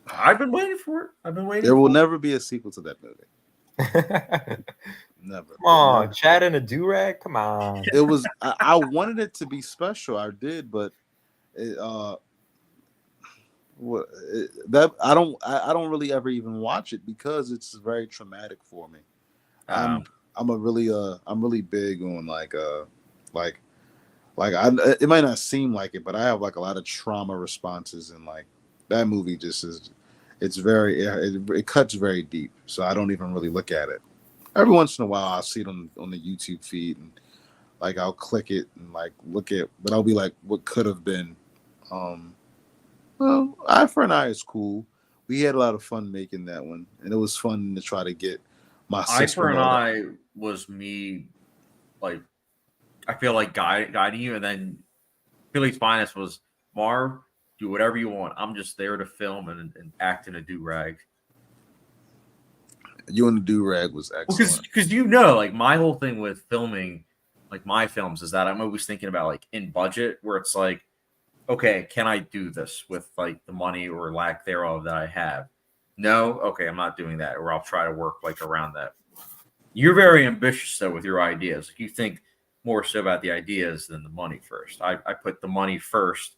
I've been waiting for it. There will never be a sequel to that movie. Never. Come on, Chad in a do-rag? Come on. It was. I wanted it to be special. I did, but I don't really ever even watch it because it's very traumatic for me. I'm really big on it might not seem like it, but I have like a lot of trauma responses, and like that movie just is. It cuts very deep, so I don't even really look at it. Every once in a while, I'll see it on the YouTube feed, and like I'll click it and like look at, but I'll be like, what could have been. Well, Eye for an Eye is cool. We had a lot of fun making that one, and it was fun to try to get my Eye for an 6-1 order. Eye was me, like, I feel like guiding you, and then Philly's Finest was Marv, do whatever you want. I'm just there to film and act in a do-rag. You and the Do-Rag was excellent. Because like my whole thing with filming, like my films, is that I'm always thinking about like in budget, where it's like, okay, can I do this with like the money or lack thereof that I have? No, okay, I'm not doing that, or I'll try to work like around that. You're very ambitious though with your ideas. You think more so about the ideas than the money first. I put the money first,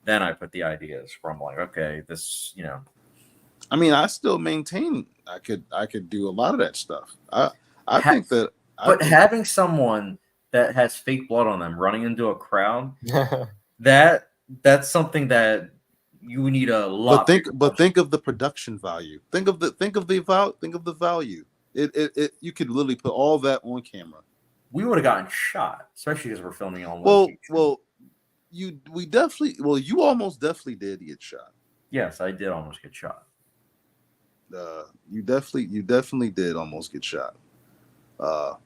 then I put the ideas. Where I'm like, okay, this, I mean, I still maintain I could do a lot of that stuff. I think that. But having someone that has fake blood on them running into a crowd, that's something that you need a lot. But think of the production value. Think of the value. It you could literally put all that on camera. We would have gotten shot, especially because we're filming on location. You almost definitely did get shot. Yes, I did almost get shot. You definitely did almost get shot. That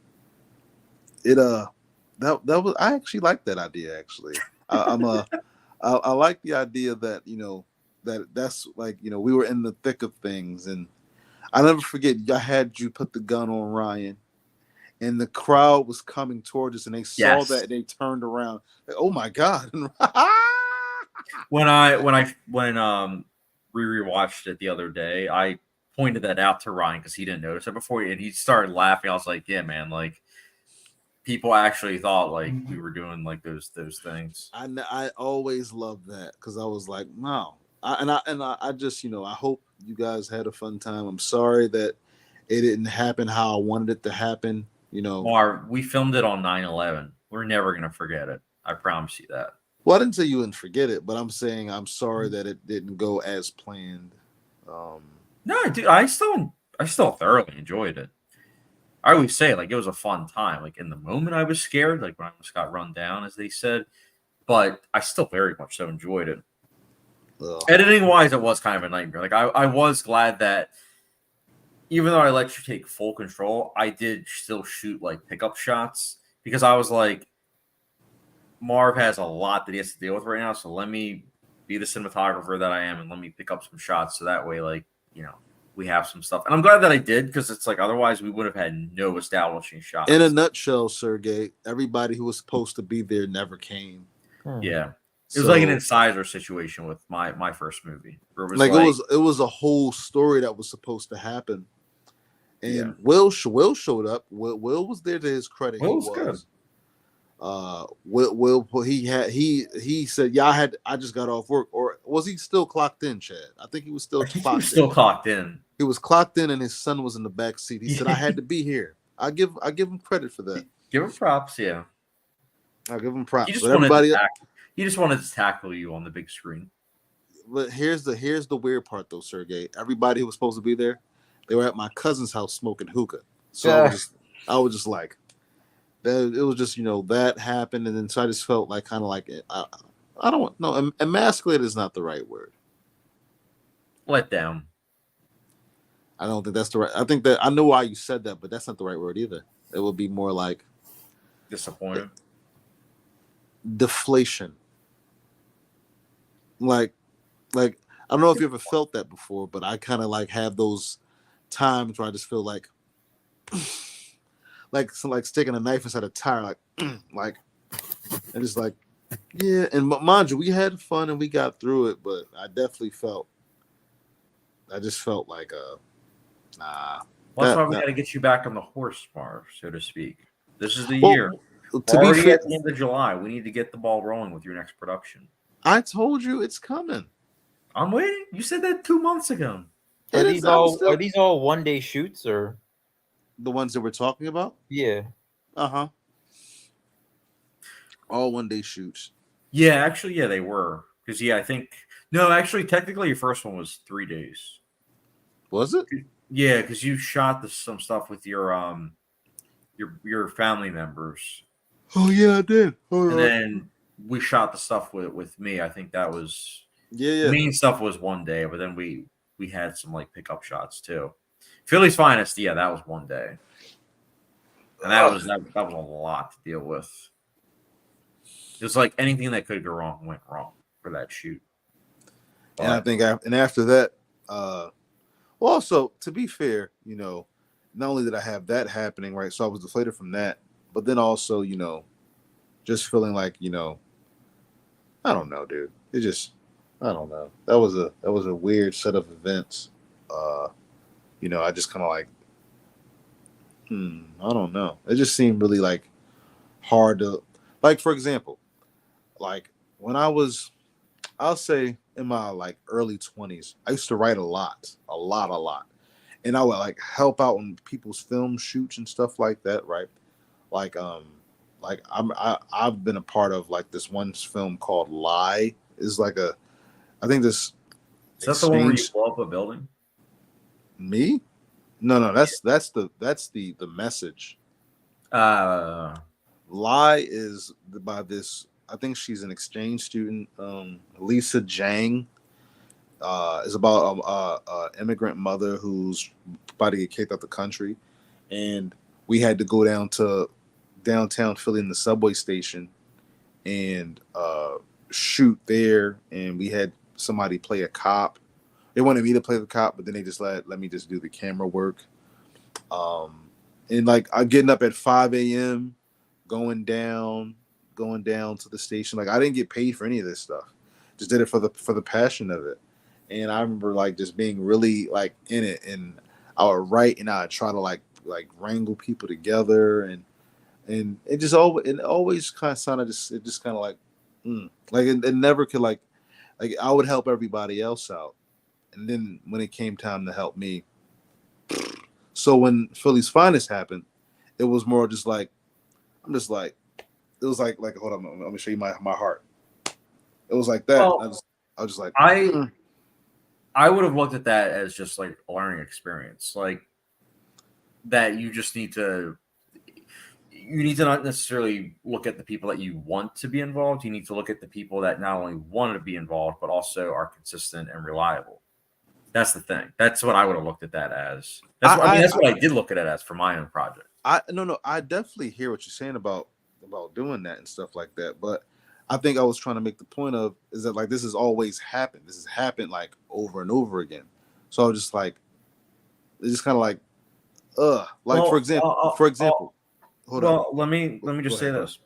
was, I actually like that idea. Actually, I like the idea that that's like we were in the thick of things, and I never forget. I had you put the gun on Ryan, and the crowd was coming towards us, and they saw that, and they turned around. Like, oh my god! when we rewatched it the other day, I pointed that out to Ryan because he didn't notice it before, and he started laughing. I was like, "Yeah, man, like people actually thought like we were doing like those things." I always loved that because I was like, wow. I just I hope you guys had a fun time. I'm sorry that it didn't happen how I wanted it to happen. Marv, we filmed it on 9/11. We're never gonna forget it. I promise you that. Well, I didn't say you wouldn't forget it, but I'm saying I'm sorry that it didn't go as planned. No, dude, I still thoroughly enjoyed it. I always say like it was a fun time. Like in the moment, I was scared, like when I almost got run down, as they said, but I still very much so enjoyed it. Editing wise, it was kind of a nightmare. Like I was glad that even though I let you take full control, I did still shoot like pickup shots because I was like, Marv has a lot that he has to deal with right now, so let me be the cinematographer that I am and let me pick up some shots so that way, like, we have some stuff. And I'm glad that I did because it's like otherwise we would have had no establishing shots. In a nutshell, Sergey, everybody who was supposed to be there never came. Yeah. It was like an insider situation with my first movie. It was a whole story that was supposed to happen. And Will showed up. Will was there to his credit. Will was good. Will he said, yeah, I just got off work. Or was he still clocked in, Chad? I think he was still clocked in. He was clocked in and his son was in the back seat. He said, I had to be here. I give him credit for that. Give him props, yeah. I'll give him props. He just wanted to tackle you on the big screen. But here's the weird part though, Sergey. Everybody who was supposed to be there, they were at my cousin's house smoking hookah. So I was just like, that. It was just that happened, and then so I just felt like kind of like I don't know. Emasculated is not the right word. Let down. I don't think that's the right. I think that I know why you said that, but that's not the right word either. It would be more like disappointed, deflation. Like I don't know if you ever felt that before, but I kind of like have those times where I just feel like sticking a knife inside a tire, like and just like yeah. And mind you, we had fun and we got through it, but I just felt like nah. Well, that's why we got to get you back on the horse, Marv, so to speak. This is the year. We're already at the end of July. We need to get the ball rolling with your next production. I told you it's coming. I'm waiting. You said that 2 months ago. Are these all one-day shoots or the ones that we're talking about? Yeah. Uh-huh. All one-day shoots. Yeah, actually, yeah, they were. Because I think actually, technically, your first one was 3 days. Was it? Yeah, because you shot some stuff with your family members. Oh yeah, I did. And then we shot the stuff with me. I think that was Yeah, The yeah. main stuff was one day, but then we had some like pickup shots too. Philly's Finest, yeah, that was one day, and that was a lot to deal with. It was like anything that could go wrong went wrong for that shoot. And I But think and after that, well, also to be fair, you know, not only did I have that happening, right? So I was deflated from that, but then also, you know, just feeling like, you know, I don't know, dude. It just, I don't know. That was a weird set of events. Uh, you know, I just kind of like, I don't know. It just seemed really like hard to, like, for example, like when I was, I'll say in my like early 20s, I used to write a lot. And I would like help out on people's film shoots and stuff like that, right? Like, I've been a part of like this one film called Lie. Is like a, I think this is that the one where you exchange blow up a building? me. No, no, that's the message. Uh, Lie is by this. I think she's an exchange student. Lisa Jang. Is about a immigrant mother who's about to get kicked out the country, and we had to go down to downtown Philly in the subway station and shoot there. And we had somebody play a cop. They wanted me to play the cop, but then they just let me just do the camera work. Um, and like I'm getting up at 5 a.m., going down to the station. Like I didn't get paid for any of this stuff. Just did it for the passion of it. And I remember like just being really like in it, and I would write and I would try to like wrangle people together, and it always kind of sounded just it just kind of like like it never could like I would help everybody else out, and then when it came time to help me, so when Philly's Finest happened, it was more just like I'm just like it was like hold on, let me show you my heart. It was like that. well, I was just like I would have looked at that as just like a learning experience, like that you need to not necessarily look at the people that you want to be involved. You need to look at the people that not only want to be involved, but also are consistent and reliable. That's the thing. That's what I would have looked at that as. That's what I did look at it as for my own project. No, I definitely hear what you're saying about doing that and stuff like that. But I think I was trying to make the point of is that like this has always happened. This has happened like over and over again. So I was just like, it's just kind of like, like Well, for example, hold up. well, let me Go just say ahead, this: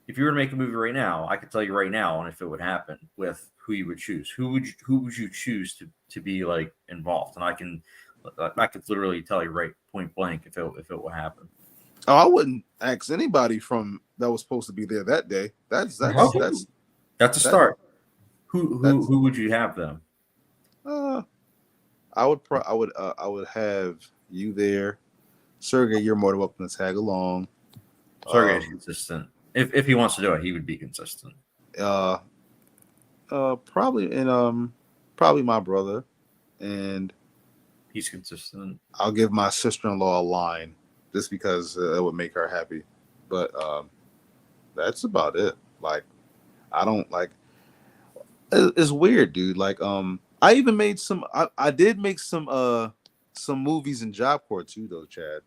if you were to make a movie right now, I could tell you right now, and if it would happen, with who you would choose. Who would you choose to be like involved? And I could literally tell you right point blank if it would happen. Oh, I wouldn't ask anybody from that was supposed to be there that day. That's That's a that start. that's Who would you have them? uh I would have you there. Sergey, you're more than welcome to tag along. Sergey's consistent. If he wants to do it, he would be consistent. Uh probably and probably my brother, and He's consistent. I'll give my sister-in-law a line just because it would make her happy. But that's about it. Like I don't like it's weird, dude. Like I even made I did make some movies in Job Corps too though, Chad.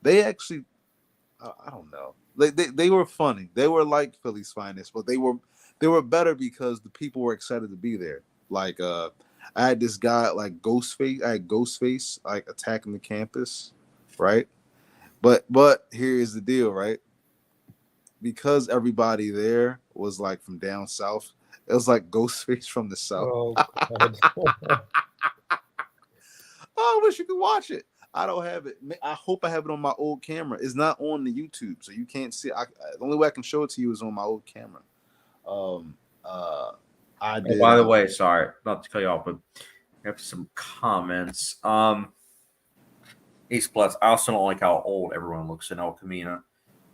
They actually I don't know. They were funny. They were like Philly's Finest, but they were better because the people were excited to be there. Like I had this guy like Ghostface. I had Ghostface like attacking the campus, right? But here's the deal, right? Because everybody there was like from down south, it was like Ghostface from the south. Oh God. Oh, I wish you could watch it. I don't have it. I hope I have it on my old camera. It's not on the YouTube, so you can't see. The only way I can show it to you is on my old camera. Um, I did. By the way, sorry, not to cut you off, but I have some comments. Ace Plus. I also don't like how old everyone looks in El Camino.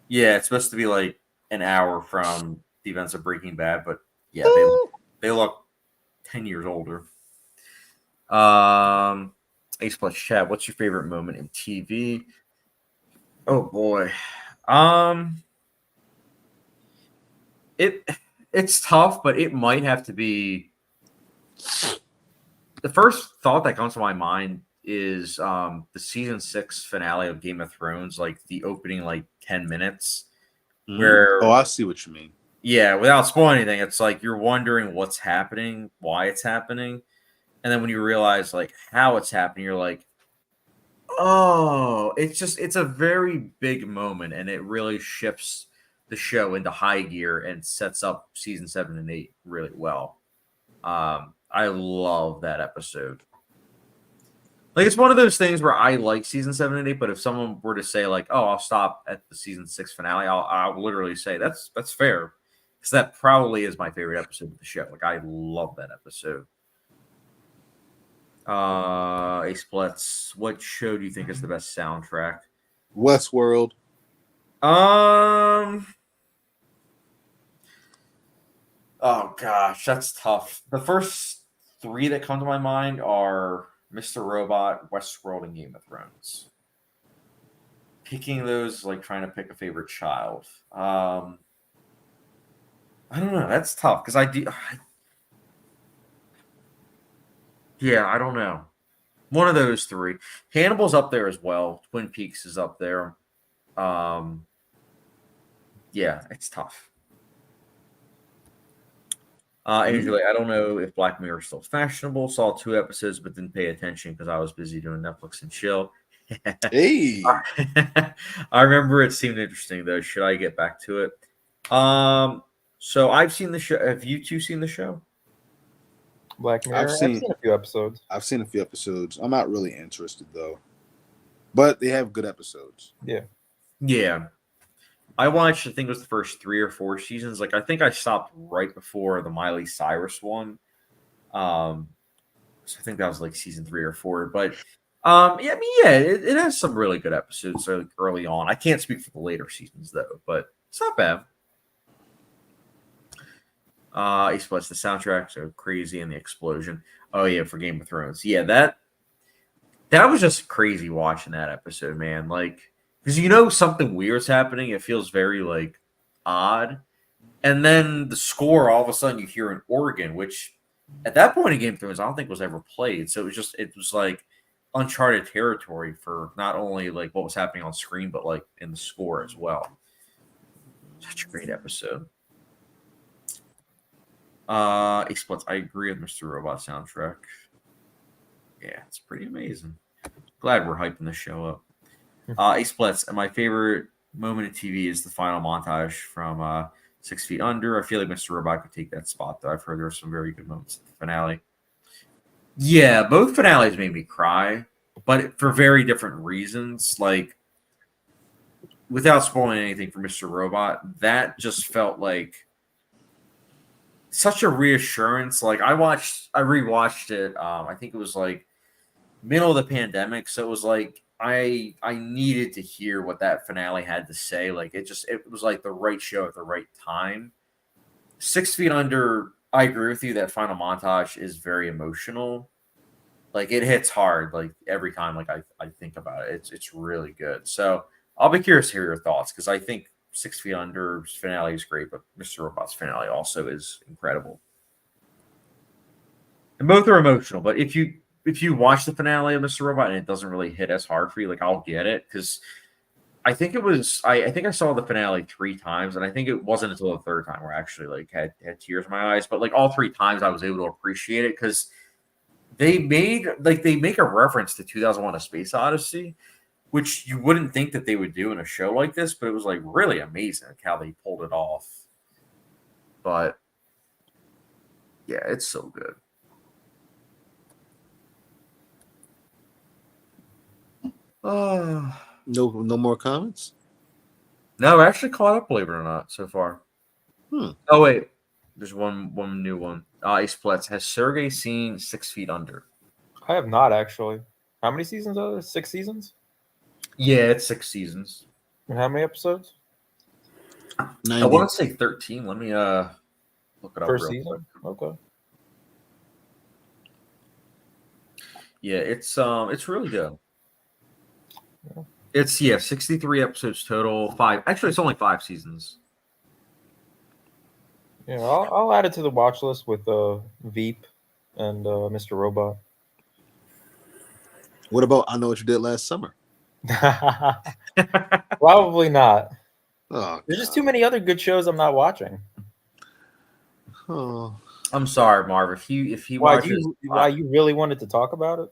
Yeah, it's supposed to be like an hour from the events of Breaking Bad, but yeah, they look 10 years older. Ace Plus chat. What's your favorite moment in TV? Oh boy. It's tough, but it might have to be The first thought that comes to my mind is the season 6 finale of Game of Thrones, like the opening like 10 minutes, where I see what you mean. yeah, without spoiling anything, it's like you're wondering what's happening, why it's happening, and then when you realize like how it's happening, you're like, oh, it's a very big moment, and it really shifts the show into high gear and sets up season 7 and 8 really well. I love that episode. Like, it's one of those things where I like season 7 and 8, but if someone were to say like, "Oh, I'll stop at the season 6 finale," I'll literally say that's fair, because that probably is my favorite episode of the show. Like, I love that episode. Ace Blitz, what show do you think is the best soundtrack? Westworld. Oh gosh, that's tough. The first 3 that come to my mind are Mr. Robot, Westworld, and Game of Thrones. Picking those is like trying to pick a favorite child. I don't know. That's tough because I do. Yeah, I don't know. One of those 3. Hannibal's up there as well. Twin Peaks is up there. Yeah, it's tough. Angela, I don't know if Black Mirror is still fashionable. Saw 2 episodes, but didn't pay attention because I was busy doing Netflix and chill. Hey, I remember it seemed interesting though. Should I get back to it? So I've seen the show. Have you 2 seen the show? Black Mirror. I've seen a few episodes. I've seen a few episodes. I'm not really interested though, but they have good episodes. Yeah. I watched, I think it was the first 3 or 4 seasons. Like, I think I stopped right before the Miley Cyrus one. So I think that was like season 3 or 4. But it has some really good episodes like early on. I can't speak for the later seasons though, but it's not bad. Ace Plus, the soundtrack so crazy, and the explosion. Oh yeah, for Game of Thrones. Yeah, that was just crazy watching that episode, man. Like, because something weird's happening, it feels very like odd, and then the score, all of a sudden you hear an organ, which at that point in Game of Thrones I don't think was ever played. So it was like uncharted territory for not only like what was happening on screen, but like in the score as well. Such a great episode. Ace Splits, I agree with Mr. Robot soundtrack. Yeah, it's pretty amazing. Glad we're hyping the show up. Ace Splits, and my favorite moment of TV is the final montage from 6 Feet Under. I feel like Mr. Robot could take that spot, though. I've heard there are some very good moments at the finale. Yeah, both finales made me cry, but for very different reasons. Like, without spoiling anything for Mr. Robot, that just felt like such a reassurance. Like, I rewatched it. I think it was like middle of the pandemic, so it was like I needed to hear what that finale had to say. Like, it was like the right show at the right time. 6 Feet Under, I agree with you. That final montage is very emotional. Like, it hits hard. Like, every time, like I think about it, it's really good. So I'll be curious to hear your thoughts, because I think 6 Feet Under's finale is great, but Mr. Robot's finale also is incredible. And both are emotional, but if you watch the finale of Mr. Robot and it doesn't really hit as hard for you, like, I'll get it, because I think it was I think I saw the finale 3 times, and I think it wasn't until the 3rd time where I actually like had tears in my eyes. But like all 3 times, I was able to appreciate it, because they make a reference to 2001: A Space Odyssey, which you wouldn't think that they would do in a show like this, but it was like really amazing how they pulled it off. But yeah, it's so good. No more comments? No, I actually caught up, believe it or not, so far. Oh wait, there's one new one. Ace Plets, has Sergey seen 6 Feet Under? I have not, actually. How many seasons are there? 6 seasons? Yeah, it's 6 seasons. And how many episodes? 90. I want to say 13. Let me look it up. First real season? quick. Okay. Yeah, it's really good. It's 63 episodes total. 5. Actually, it's only 5 seasons. Yeah, I'll add it to the watch list with Veep. and Mr. Robot. What about I Know What You Did Last Summer? Probably not. Oh, There's just God. too many other good shows I'm not watching. Oh. I'm sorry, Marv. If he Why watches, you really wanted to talk about it?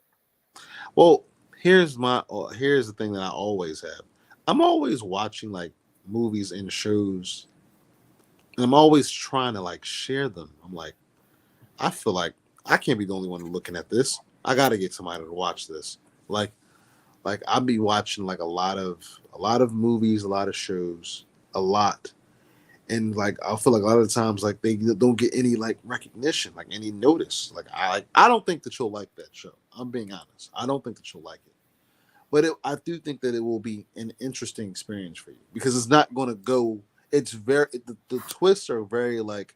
Well, here's the thing that I always have. I'm always watching like movies and shows, and I'm always trying to like share them. I'm like, I feel like I can't be the only one looking at this. I got to get somebody to watch this. Like I'll be watching like a lot of movies, a lot of shows, a lot. And like I feel like a lot of the times like they don't get any like recognition, like any notice. Like I don't think that you'll like that show. I'm being honest. I don't think that you'll like it. But I do think that it will be an interesting experience for you because it's not going to go. It's the twists are very like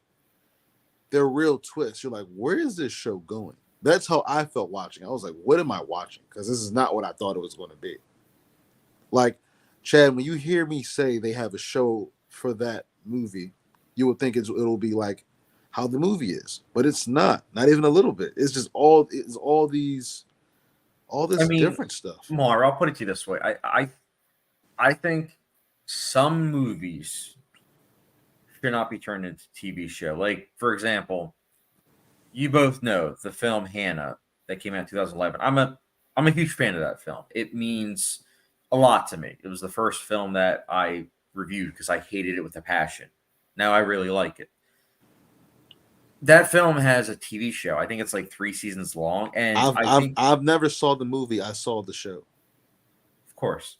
they're real twists. You're like, where is this show going? That's how I felt watching. I was like, what am I watching? Because this is not what I thought it was going to be. Like, Chad, when you hear me say they have a show for that movie, you would think it'll be like how the movie is, but it's not even a little bit. It's just all this different stuff. Marv, I'll put it to you this way. I think some movies should not be turned into TV show. Like, for example, you both know the film Hannah that came out in 2011. I'm a huge fan of that film. It means a lot to me. It was the first film that I reviewed because I hated it with a passion. Now I really like it. That film has a TV show. I think it's like 3 seasons long, and I've never saw the movie. I saw the show. Of course.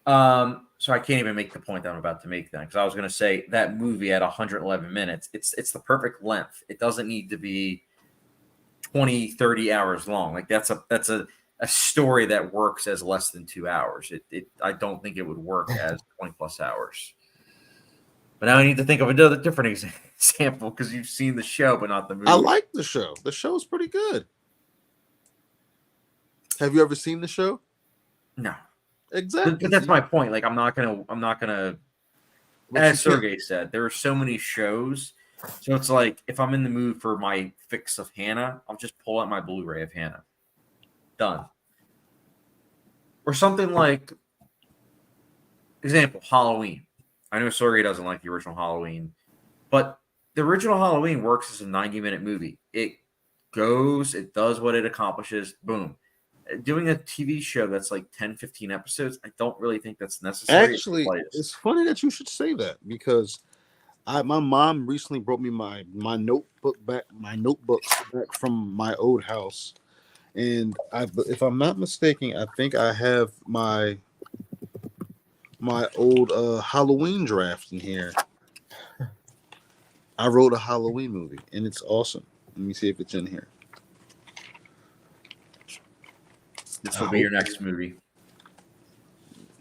So I can't even make the point that I'm about to make then, because I was going to say that movie at 111 minutes, it's the perfect length. It doesn't need to be 20, 30 hours long. Like that's a story that works as less than 2 hours. I don't think it would work as 20 plus hours. But now I need to think of another different example because you've seen the show, but not the movie. I like the show. The show's pretty good. Have you ever seen the show? No. Exactly. But that's my point. Like I'm not gonna as Sergey said, there are so many shows. So it's like if I'm in the mood for my fix of Hannah, I'll just pull out my Blu-ray of Hannah. Done. Or something like example, Halloween. I know Sergey doesn't like the original Halloween, but the original Halloween works as a 90-minute movie. It goes, it does what it accomplishes, boom. Doing a TV show that's like 10, 15 episodes, I don't really think that's necessary. Actually, it's funny that you should say that because my mom recently brought me my notebook back from my old house, and if I'm not mistaken, I think I have my old Halloween draft in here. I wrote a Halloween movie, and it's awesome. Let me see if it's in here. This will be your next movie.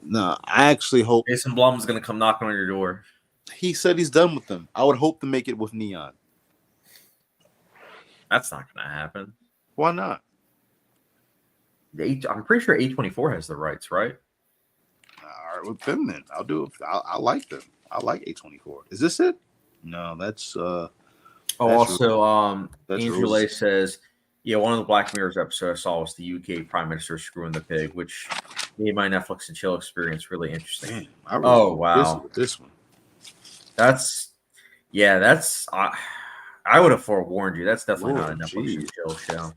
No, I actually hope Jason Blum's going to come knocking on your door. he said he's done with them. I would hope to make it with Neon. That's not going to happen. Why not? I'm pretty sure A24 has the rights, right? All right, with them then. I'll do it. I like them. I like A24. Is this it? No, that's Also, that's Angela says, yeah, one of the Black Mirror's episodes I saw was the UK Prime Minister screwing the pig, which made my Netflix and chill experience really interesting. Damn, Wow. This one. I would have forewarned you. That's definitely not a Netflix and chill show.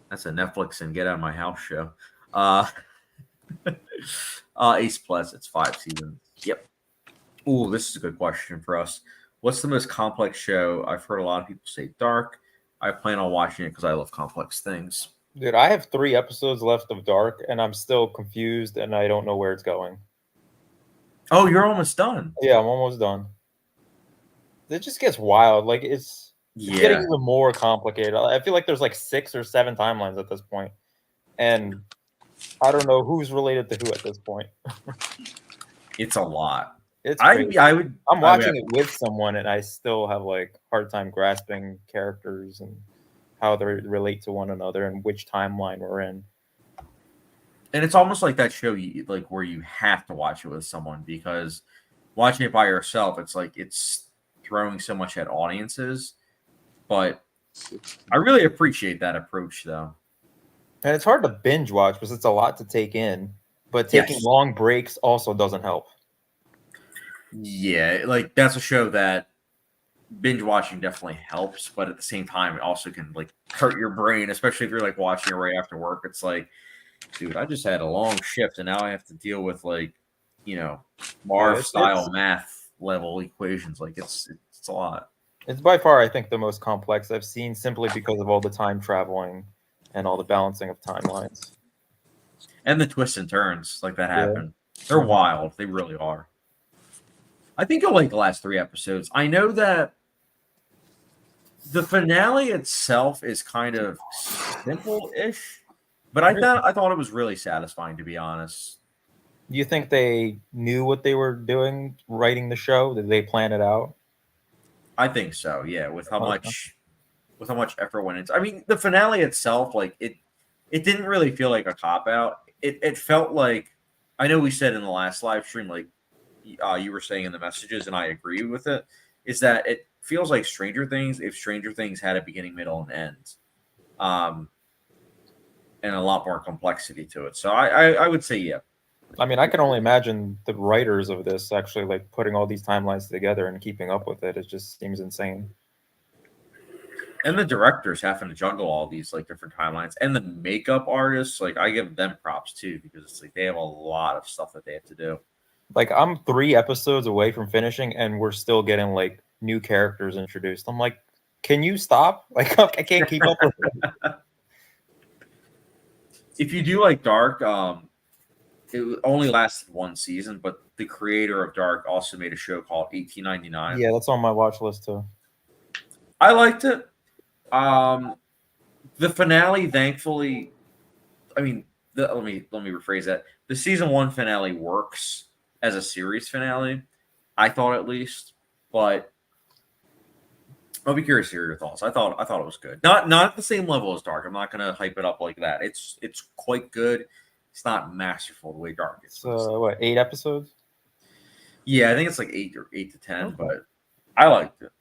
That's a Netflix and get out of my house show. Ace Plus, it's 5 seasons. Yep. Ooh, this is a good question for us. What's the most complex show? I've heard a lot of people say Dark. I plan on watching it because I love complex things. Dude, I have 3 episodes left of Dark, and I'm still confused, and I don't know where it's going. Oh, you're almost done. Yeah, I'm almost done. It just gets wild. Like it's getting even more complicated. I feel like there's like 6 or 7 timelines at this point, and I don't know who's related to who at this point. It's a lot. It's I'm watching it with someone, and I still have like hard time grasping characters and how they relate to one another and which timeline we're in. And it's almost like that show, where you have to watch it with someone, because watching it by yourself, it's like it's throwing so much at audiences. But I really appreciate that approach, though. And it's hard to binge watch because it's a lot to take in, but taking Yes. long breaks also doesn't help. Yeah, like that's a show that binge watching definitely helps, but at the same time, it also can like hurt your brain, especially if you're like watching it right after work. It's like, dude, I just had a long shift, and now I have to deal with like, MARV style math level equations. Like it's a lot. It's by far, I think, the most complex I've seen, simply because of all the time traveling and all the balancing of timelines. And the twists and turns like that Yeah. happen. They're wild. They really are. I think you'll like the last 3 episodes. I know that the finale itself is kind of simple-ish, but I thought it was really satisfying, to be honest. Do you think they knew what they were doing writing the show? Did they plan it out? I think so, yeah. With how much effort went into. I mean, the finale itself, like it didn't really feel like a cop out. It felt like, I know we said in the last live stream, like you were saying in the messages, and I agree with it, is that it feels like Stranger Things if Stranger Things had a beginning, middle, and end, and a lot more complexity to it. So I would say yeah. I mean, I can only imagine the writers of this actually like putting all these timelines together and keeping up with it. It just seems insane. And the directors having to juggle all these like different timelines, and the makeup artists, like I give them props too, because it's like they have a lot of stuff that they have to do. Like I'm 3 episodes away from finishing, and we're still getting like new characters introduced. I'm like, can you stop? Like I can't keep up with it. If you do like Dark, it only lasted 1 season, but the creator of Dark also made a show called 1899. Yeah, that's on my watch list too. I liked it. The finale, thankfully, I mean, let me rephrase that. The season 1 finale works as a series finale, I thought, at least, but I'll be curious to hear your thoughts. I thought it was good. Not at the same level as Dark. I'm not gonna hype it up like that. It's quite good. It's not masterful the way Dark is. So what, 8 episodes? Yeah, I think it's like 8 to 10, but I liked it.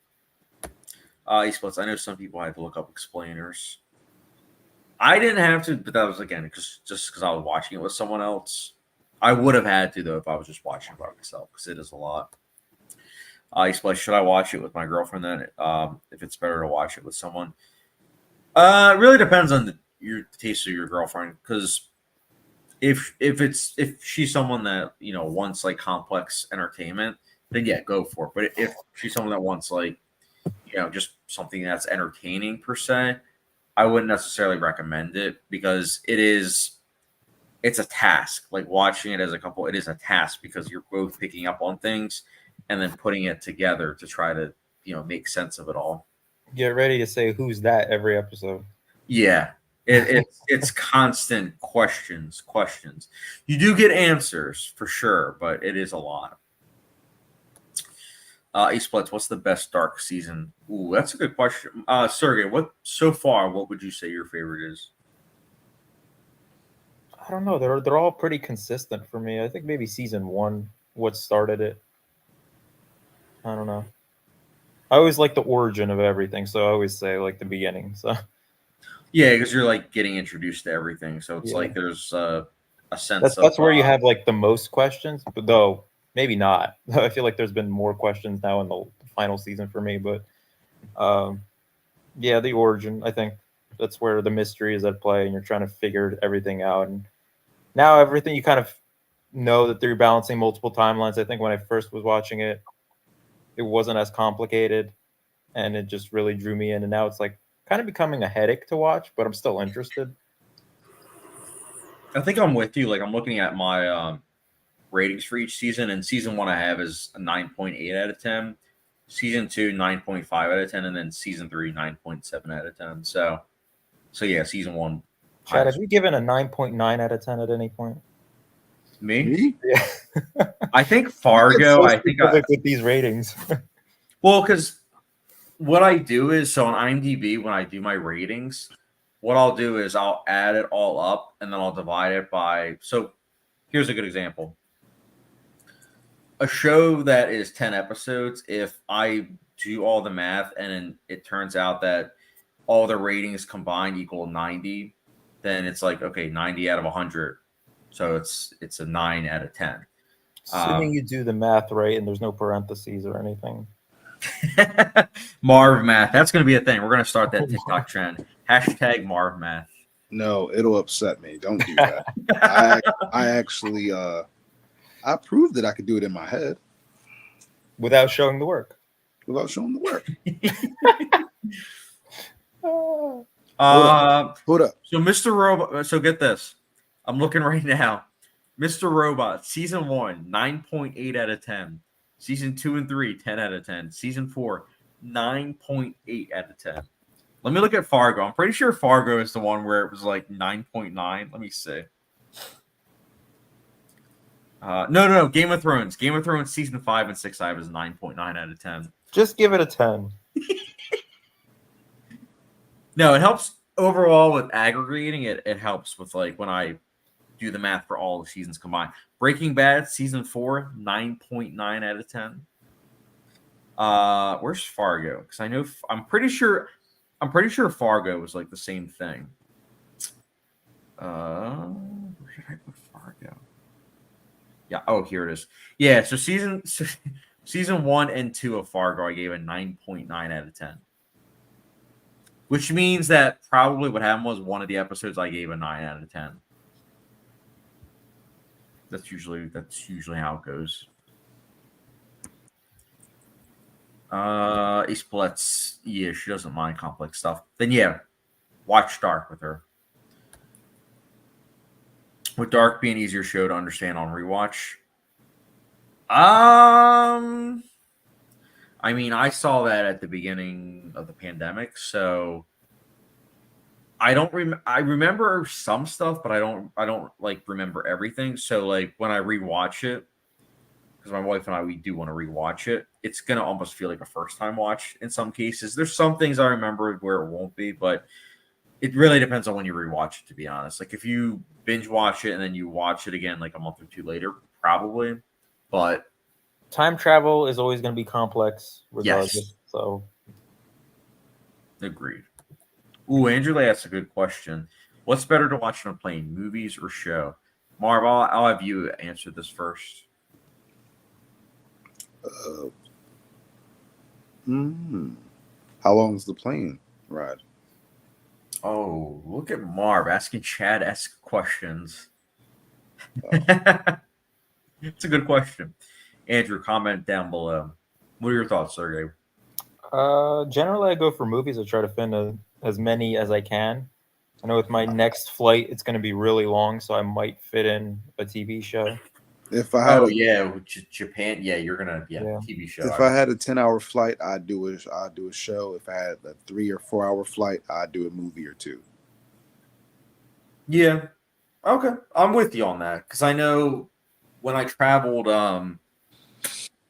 Esports. I know some people had to look up explainers. I didn't have to, but that was again because I was watching it with someone else. I would have had to though if I was just watching it by myself, because it is a lot. Esports. Should I watch it with my girlfriend then? If it's better to watch it with someone, it really depends on your taste of your girlfriend. Because if she's someone that wants like complex entertainment, then yeah, go for it. But if she's someone that wants like just something that's entertaining per se, I wouldn't necessarily recommend it, because it's a task. Like watching it as a couple, it is a task, because you're both picking up on things and then putting it together to try to make sense of it all. Get ready to say who's that every episode. Yeah, it's constant questions. You do get answers for sure, but it is a lot. Esports, what's the best Dark season? Ooh, that's a good question. Sergey, what would you say your favorite is? I don't know. They're all pretty consistent for me. I think maybe season 1, what started it. I don't know. I always like the origin of everything, so I always say like the beginning. So yeah, because you're like getting introduced to everything, so it's like there's a sense that's where you have like the most questions, but though maybe not. I feel like there's been more questions now in the final season for me, but yeah, the origin. I think that's where the mystery is at play, and you're trying to figure everything out. And now everything, you kind of know that they're balancing multiple timelines. I think when I first was watching it, it wasn't as complicated, and it just really drew me in. And now it's like kind of becoming a headache to watch, but I'm still interested. I think I'm with you. Like I'm looking at my ratings for each season, and season 1 I have is a 9.8 out of 10. Season 2, 9.5 out of 10, and then season 3, 9.7 out of 10. So yeah, season 1. Chad, have you given a 9.9 out of 10 at any point? Me? Yeah. I think Fargo. I think with these ratings. Well, because what I do is, so on IMDb, when I do my ratings, what I'll do is I'll add it all up, and then I'll divide it by. So here's a good example. A show that is 10 episodes, if I do all the math and it turns out that all the ratings combined equal 90, then it's like, okay, 90 out of 100. So it's a 9 out of 10. Assuming you do the math right and there's no parentheses or anything. Marv math. That's going to be a thing. We're going to start that TikTok trend. Hashtag Marv math. No, it'll upset me. Don't do that. I actually I proved that I could do it in my head Without showing the work. without showing the work. Hold up. So Mr. Robot. So get this. I'm looking right now. Mr. Robot, season 1, 9.8 out of 10. Season 2 and 3, 10 out of 10. Season 4, 9.8 out of 10. Let me look at Fargo. I'm pretty sure Fargo is the one where it was like 9.9. Let me see. No. Game of Thrones. Game of Thrones season 5 and 6 I was 9.9 out of 10. Just give it a 10. No, it helps overall with aggregating. It helps with like when I do the math for all the seasons combined. Breaking Bad season 4, 9.9 out of 10. Where's Fargo? Because I'm pretty sure Fargo was like the same thing. Where did I put Fargo? Yeah. Oh, here it is. Yeah. So season 1 and 2 of Fargo, I gave a 9.9 out of 10. Which means that probably what happened was one of the episodes I gave a 9 out of 10. That's usually how it goes. Ace Palette's, yeah, she doesn't mind complex stuff. Then yeah, watch Dark with her. With Dark being an easier show to understand on rewatch. I mean, I saw that at the beginning of the pandemic, so I remember some stuff, but I don't like remember everything. So like when I rewatch it, because my wife and I, we do want to rewatch it, it's gonna almost feel like a first time watch in some cases. There's some things I remember where it won't be, but it really depends on when you rewatch it, to be honest. Like if you binge watch it and then you watch it again like a month or two later, probably. But Time travel is always going to be complex regardless. Yes. So agreed. Ooh, Angela asked a good question. What's better to watch on a plane, movies or show? Marv, I'll have you answer this first. How long is the plane ride? Oh, look at Marv asking Chad-esque questions. It's a good question. Andrew, comment down below. What are your thoughts, Sergey? generally I go for movies. I try to fit as many as I can. I know with my next flight, it's going to be really long, so I might fit in a TV show. If I had Japan. Yeah, you're gonna TV show. If I had a 10-hour flight, I'd do a show. If I had a 3 or 4 hour flight, I'd do a movie or two. Yeah. Okay. I'm with you on that. Because I know when I traveled,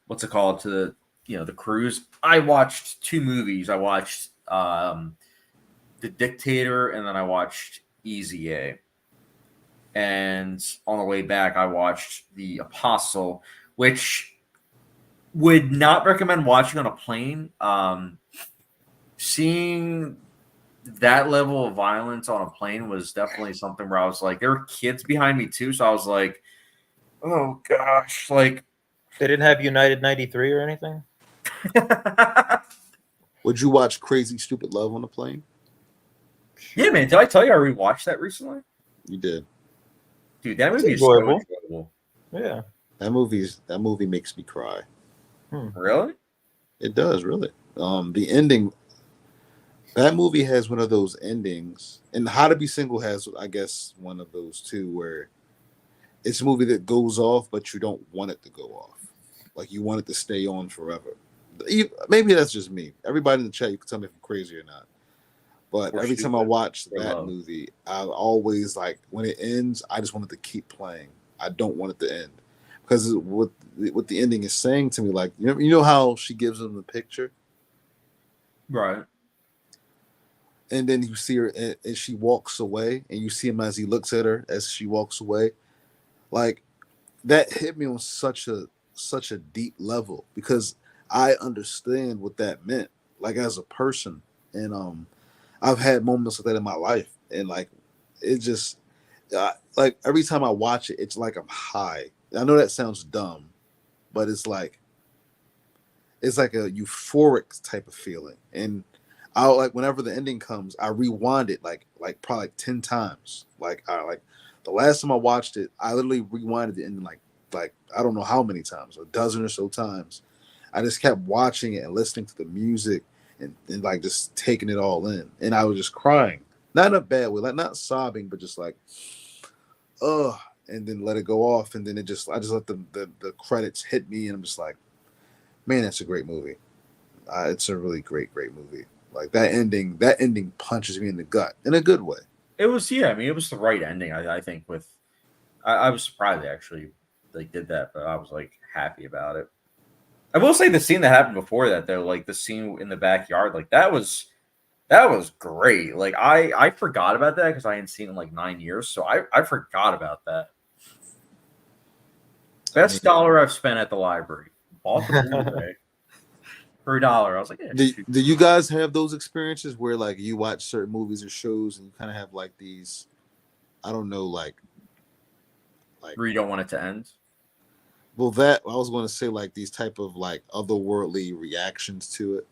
what's it called, to the cruise, I watched 2 movies. I watched The Dictator, and then I watched Easy A. And on the way back, I watched The Apostle, which would not recommend watching on a plane. Seeing that level of violence on a plane was definitely something where I was like, there were kids behind me too, so I was like, oh gosh, like They didn't have United 93 or anything? Would you watch Crazy Stupid Love on the plane? Yeah, man. Did I tell you I rewatched that recently? You did. Dude, that It's movie is so enjoyable. enjoyable. Yeah. That movie makes me cry. Really? It does, really. The ending. That movie has one of those endings, and How to Be Single has, I guess, one of those too, where it's a movie that goes off, but you don't want it to go off. Like you want it to stay on forever. Maybe that's just me. Everybody in the chat, you can tell me if I'm crazy or not. But every time I watch that movie, I always like when it ends, I just want it to keep playing. I don't want it to end because what the ending is saying to me, like you know how she gives him the picture, Right. and then you see her and she walks away, and you see him as he looks at her as she walks away. Like that hit me on such a deep level because I understand what that meant, like as a person, and I've had moments like that in my life, and like it just like every time I watch it, it's like I'm high. I know that sounds dumb, but it's like a euphoric type of feeling. And I'll like whenever the ending comes, I rewind it like probably like 10 times. Like I like the last time I watched it, I literally rewinded the ending like I don't know how many times, a dozen or so times. I just kept watching it and listening to the music and like just taking it all in. And I was just crying. Not in a bad way, like not sobbing, but just like, ugh, and then let it go off. And then I just let the credits hit me and I'm just like, man, that's a great movie. It's a really great movie. Like that ending punches me in the gut in a good way. It was, yeah. I mean, it was the right ending. I think. I was surprised they actually like did that, but I was like happy about it. I will say the scene that happened before that though, like the scene in the backyard, like that was great. Like I forgot about that because I hadn't seen it in like 9 years, so I forgot about that. Best dollar I've spent at the library. Bought the Blu-ray for $1. I was like, yeah, do you guys have those experiences where like you watch certain movies or shows and you kind of have like these, I don't know, like where you don't want it to end? well, that I was going to say like these type of like otherworldly reactions to it.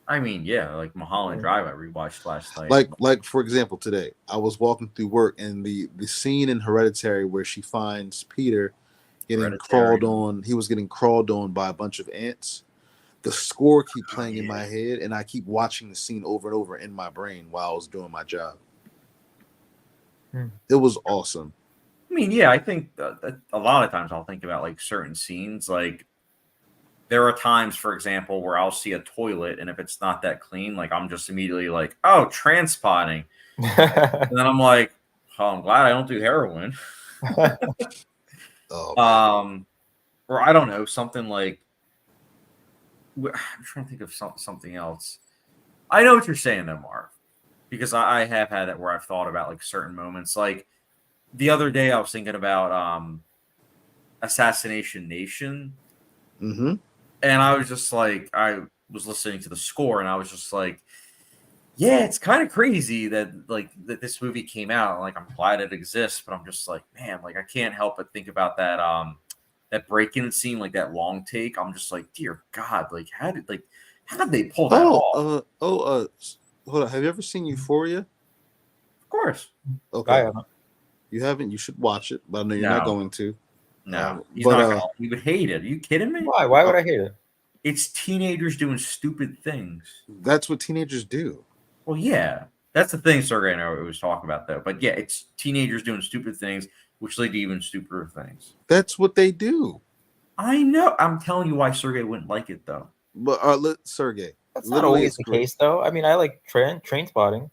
I mean, yeah, like Mulholland Drive, I rewatched last night. Like for example, today I was walking through work and the scene in Hereditary where she finds Peter getting crawled on. He was getting crawled on by a bunch of ants. The score keep playing in my head, and I keep watching the scene over and over in my brain while I was doing my job. It was awesome. I mean, yeah, I think a lot of times I'll think about like certain scenes. Like there are times, for example, where I'll see a toilet, and if it's not that clean, like I'm just immediately like, oh, transpotting. And then I'm like, oh, I'm glad I don't do heroin. Or I don't know, something like I'm trying to think of something else. I know what you're saying though, Marv, because I have had that where I've thought about like certain moments. Like the other day, I was thinking about Assassination Nation, Mm-hmm. and I was just like, I was listening to the score, and I was just like, yeah, it's kind of crazy that that this movie came out. Like I'm glad it exists, but I'm just like, man, like I can't help but think about that that break-in scene, like that long take. I'm just like, dear God, like how did they pull that off? Hold on. Have you ever seen Euphoria? Of course. Okay. I haven't. You haven't. You should watch it, but I know you're not going to. No, he's not gonna. He would hate it. Are you kidding me? Why? Why would I hate it? It's teenagers doing stupid things. That's what teenagers do. Well, yeah, that's the thing Sergey and I was talking about, though. But yeah, it's teenagers doing stupid things, which lead to even stupider things. That's what they do. I know. I'm telling you why Sergey wouldn't like it, though. But Sergey, that's not always the case, though. I mean, I like train spotting.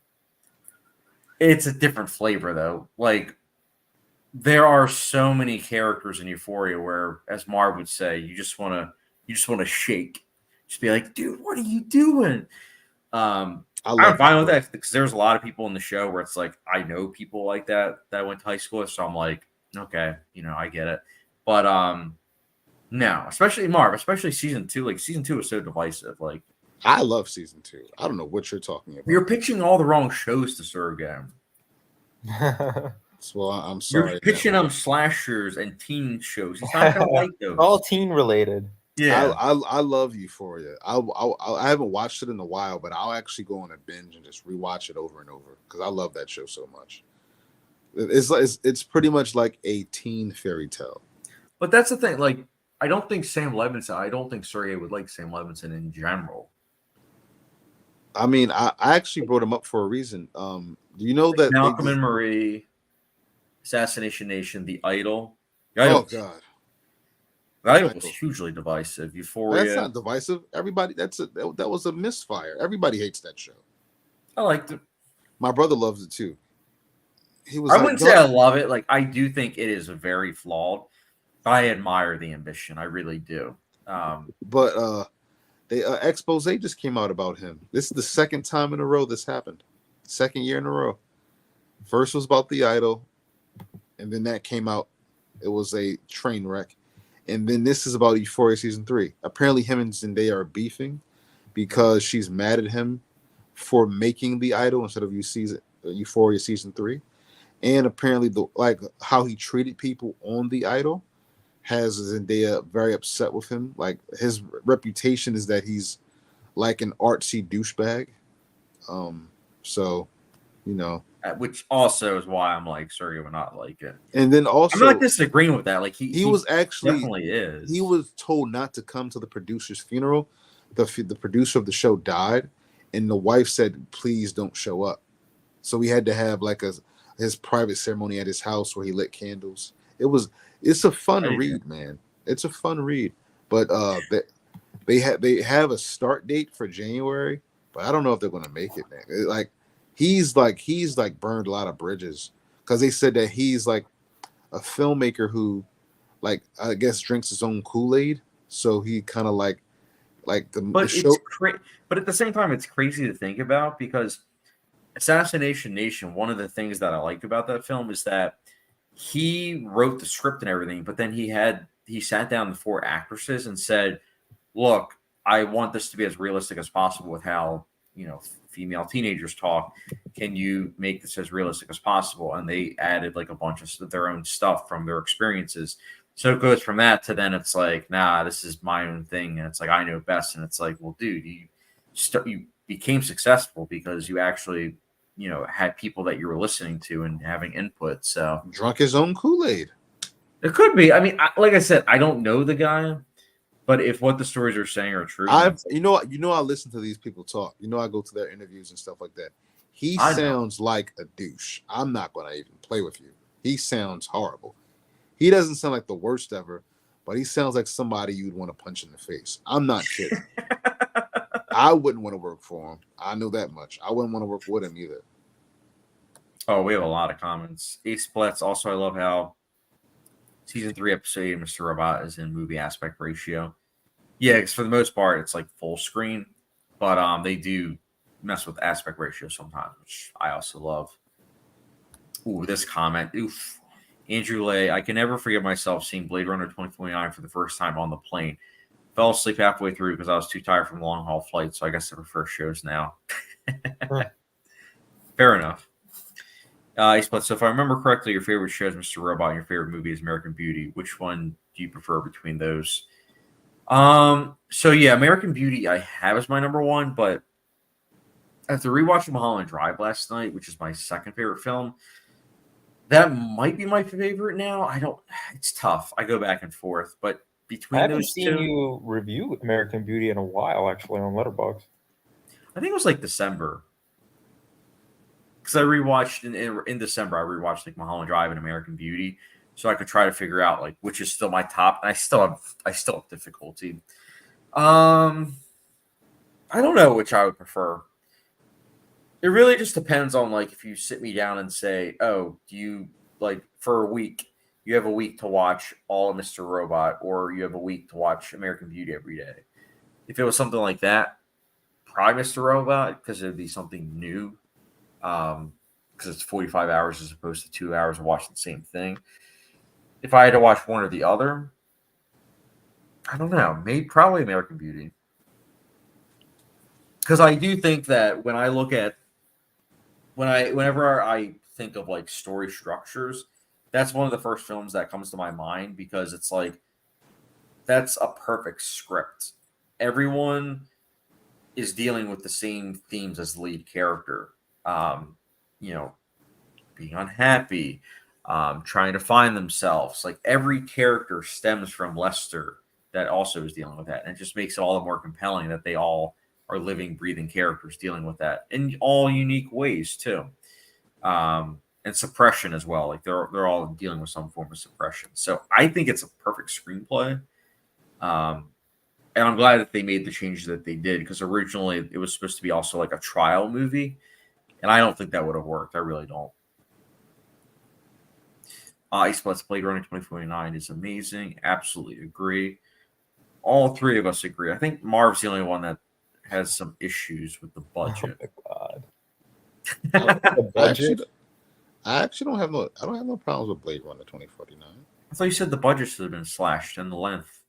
It's a different flavor, though. Like there are so many characters in Euphoria where, as Marv would say, you just want to shake, just be like, dude, what are you doing? I'm fine with that because there's a lot of people in the show where it's like I know people like that went to high school, so I'm like, okay, I get it. But no, especially Marv, especially season 2. Like season 2 is so divisive. Like I love season 2. I don't know what you're talking about. You're pitching all the wrong shows to Sergey. Well, I'm sorry. You're pitching them slashers and teen shows. He's not gonna like those. All teen related. Yeah, I love Euphoria. I haven't watched it in a while, but I'll actually go on a binge and just rewatch it over and over because I love that show so much. It's pretty much like a teen fairy tale. But that's the thing. Like, I don't think Sam Levinson. I don't think Sergey would like Sam Levinson in general. I mean, I actually brought him up for a reason. Do you know that Malcolm and Marie, Assassination Nation, The Idol? Oh God. The Idol was hugely divisive. Euphoria. That's not divisive. Everybody, that was a misfire. Everybody hates that show. I liked it. My brother loves it too. I wouldn't say I love it. Like I do think it is very flawed. But I admire the ambition. I really do. But the expose just came out about him. This is the second time in a row this happened. Second year in a row. First was about The Idol, and then that came out. It was a train wreck. And then this is about Euphoria season 3. Apparently him and Zendaya are beefing because she's mad at him for making The Idol instead of Euphoria season 3, and apparently how he treated people on The Idol has Zendaya very upset with him. Like his reputation is that he's like an artsy douchebag. So you know, which also is why I'm like, Sergey would not like it. and then also I'm not disagreeing with that. Like he was actually definitely is. He was told not to come to the producer's funeral. The producer of the show died, and the wife said, "Please don't show up." So he had to have like his private ceremony at his house where he lit candles. It's a fun read, man. It's a fun read, but they have a start date for January, but I don't know if they're gonna make it, man. He's burned a lot of bridges because they said that he's like a filmmaker who, like, I guess drinks his own Kool-Aid, so he kind of like the show. But at the same time, it's crazy to think about because Assassination Nation, one of the things that I liked about that film is that he wrote the script and everything, but then he sat down with 4 actresses and said, look, I want this to be as realistic as possible with how, female teenagers talk. Can you make this as realistic as possible? And they added like a bunch of their own stuff from their experiences. So it goes from that to then it's like, nah, this is my own thing. And it's like, I know best. And it's like, well, dude, you became successful because you actually, had people that you were listening to and having input. So drunk his own Kool-Aid. It could be. I mean, like I said, I don't know the guy, but if what the stories are saying are true, I listen to these people talk. I go to their interviews and stuff like that. He sounds like a douche. I'm not going to even play with you. He sounds horrible. He doesn't sound like the worst ever, but he sounds like somebody you'd want to punch in the face. I'm not kidding. I wouldn't want to work for him. I know that much. I wouldn't want to work with him either. Oh, we have a lot of comments. Ace Splats. Also, I love how season 3, episode 8 of Mr. Robot is in movie aspect ratio. Yeah, because for the most part, it's like full screen, but they do mess with aspect ratio sometimes, which I also love. Ooh, this comment. Oof. Andrew Lay, I can never forget myself seeing Blade Runner 2049 for the first time on the plane. Fell asleep halfway through because I was too tired from long haul flights, so I guess I prefer shows now. Fair enough. So if I remember correctly, your favorite show is Mr. Robot and your favorite movie is American Beauty. Which one do you prefer between those? So yeah, American Beauty I have as my number 1, but after rewatching Mulholland Drive last night, which is my second favorite film, that might be my favorite now. It's tough. I go back and forth, but between I haven't those seen two, you review American Beauty in a while, actually, on Letterboxd. I think it was like December. Because I rewatched in December, I rewatched like Mulholland Drive and American Beauty, so I could try to figure out like which is still my top. And I still have difficulty. I don't know which I would prefer. It really just depends on like if you sit me down and say, "Oh, do you like for a week? You have a week to watch all of Mr. Robot, or you have a week to watch American Beauty every day." If it was something like that, probably Mr. Robot because it'd be something new. Because it's 45 hours as opposed to 2 hours of watching the same thing. If I had to watch one or the other, I don't know. Maybe probably American Beauty. Because I do think that when I look at whenever I think of like story structures, that's one of the first films that comes to my mind because it's like that's a perfect script. Everyone is dealing with the same themes as the lead character. Being unhappy, trying to find themselves. Like every character stems from Lester that also is dealing with that. And it just makes it all the more compelling that they all are living, breathing characters dealing with that in all unique ways too. And suppression as well. Like they're all dealing with some form of suppression. So I think it's a perfect screenplay. And I'm glad that they made the changes that they did because originally it was supposed to be also like a trial movie. And I don't think that would have worked. I really don't. Ice Blitz Blade Runner 2049 is amazing. Absolutely agree. All 3 of us agree. I think Marv's the only one that has some issues with the budget. Oh my God. The budget? I actually don't have no problems with Blade Runner 2049. I thought you said the budget should have been slashed and the length.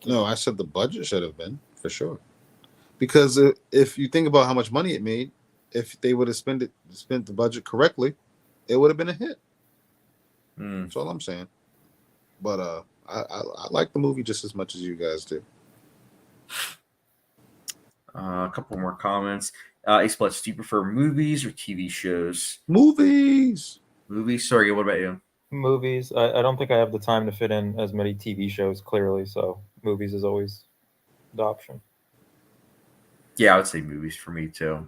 No, I said the budget should have been for sure. Because if you think about how much money it made, if they would have spent the budget correctly, it would have been a hit. That's all I'm saying. But I like the movie just as much as you guys do. A couple more comments. Ace Plus, do you prefer movies or TV shows? Movies. Sorry, what about you? Movies. I don't think I have the time to fit in as many TV shows, clearly. So movies is always the option. Yeah, I would say movies for me too.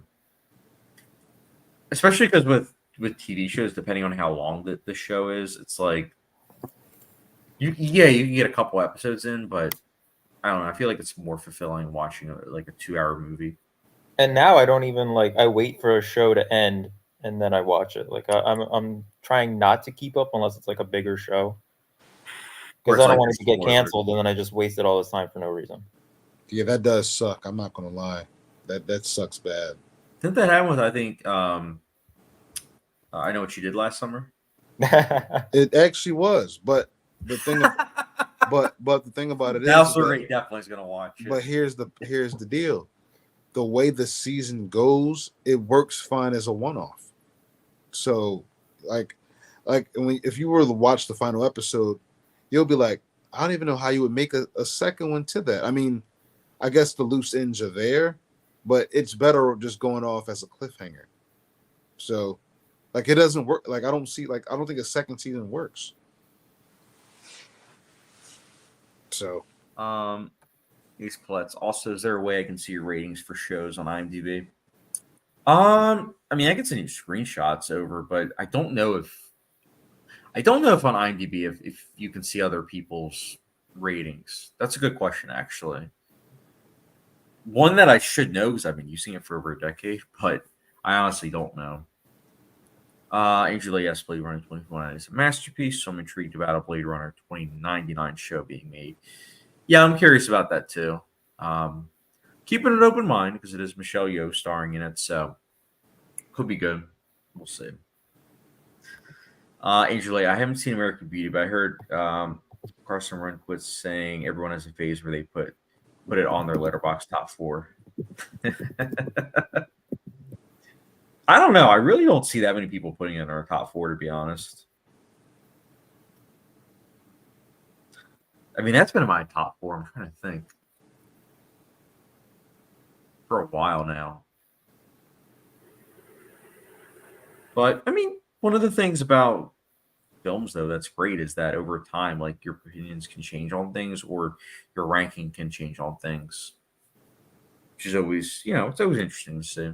Especially because with TV shows, depending on how long the show is, it's like you can get a couple episodes in, but I don't know. I feel like it's more fulfilling watching a 2-hour movie. And now I don't even I wait for a show to end and then I watch it. Like I'm trying not to keep up unless it's like a bigger show, because I don't want it to get canceled and then I just wasted all this time for no reason. Yeah, that does suck. I'm not gonna lie. That sucks bad. Didn't that happen with I think I Know What You Did Last Summer? It actually was, but the thing, but the thing about it now is Sergey definitely is gonna watch it. But here's the deal: the way the season goes, it works fine as a one-off. So, if you were to watch the final episode, you'll be like, I don't even know how you would make a second one to that. I mean, I guess the loose ends are there, but it's better just going off as a cliffhanger. So, it doesn't work. I don't think a second season works. So, Ace Pletz. Also, is there a way I can see your ratings for shows on IMDb? I mean, I can send you screenshots over, but I don't know if on IMDb if you can see other people's ratings. That's a good question, actually. One that I should know because I've been using it for over a decade, but I honestly don't know. Angela, yes, Blade Runner 2049 is a masterpiece, so I'm intrigued about a Blade Runner 2099 show being made. Yeah, I'm curious about that too. Keeping an open mind because it is Michelle Yeoh starring in it, so could be good. We'll see. Angela, I haven't seen American Beauty, but I heard Carson Runquist saying everyone has a phase where they put it on their Letterboxd top 4. I don't know. I really don't see that many people putting it in our top 4, to be honest. I mean, that's been in my top 4. I'm trying to think. For a while now. But, I mean, one of the things about films, though, that's great is that over time, your opinions can change on things or your ranking can change on things. Which is always, it's always interesting to see.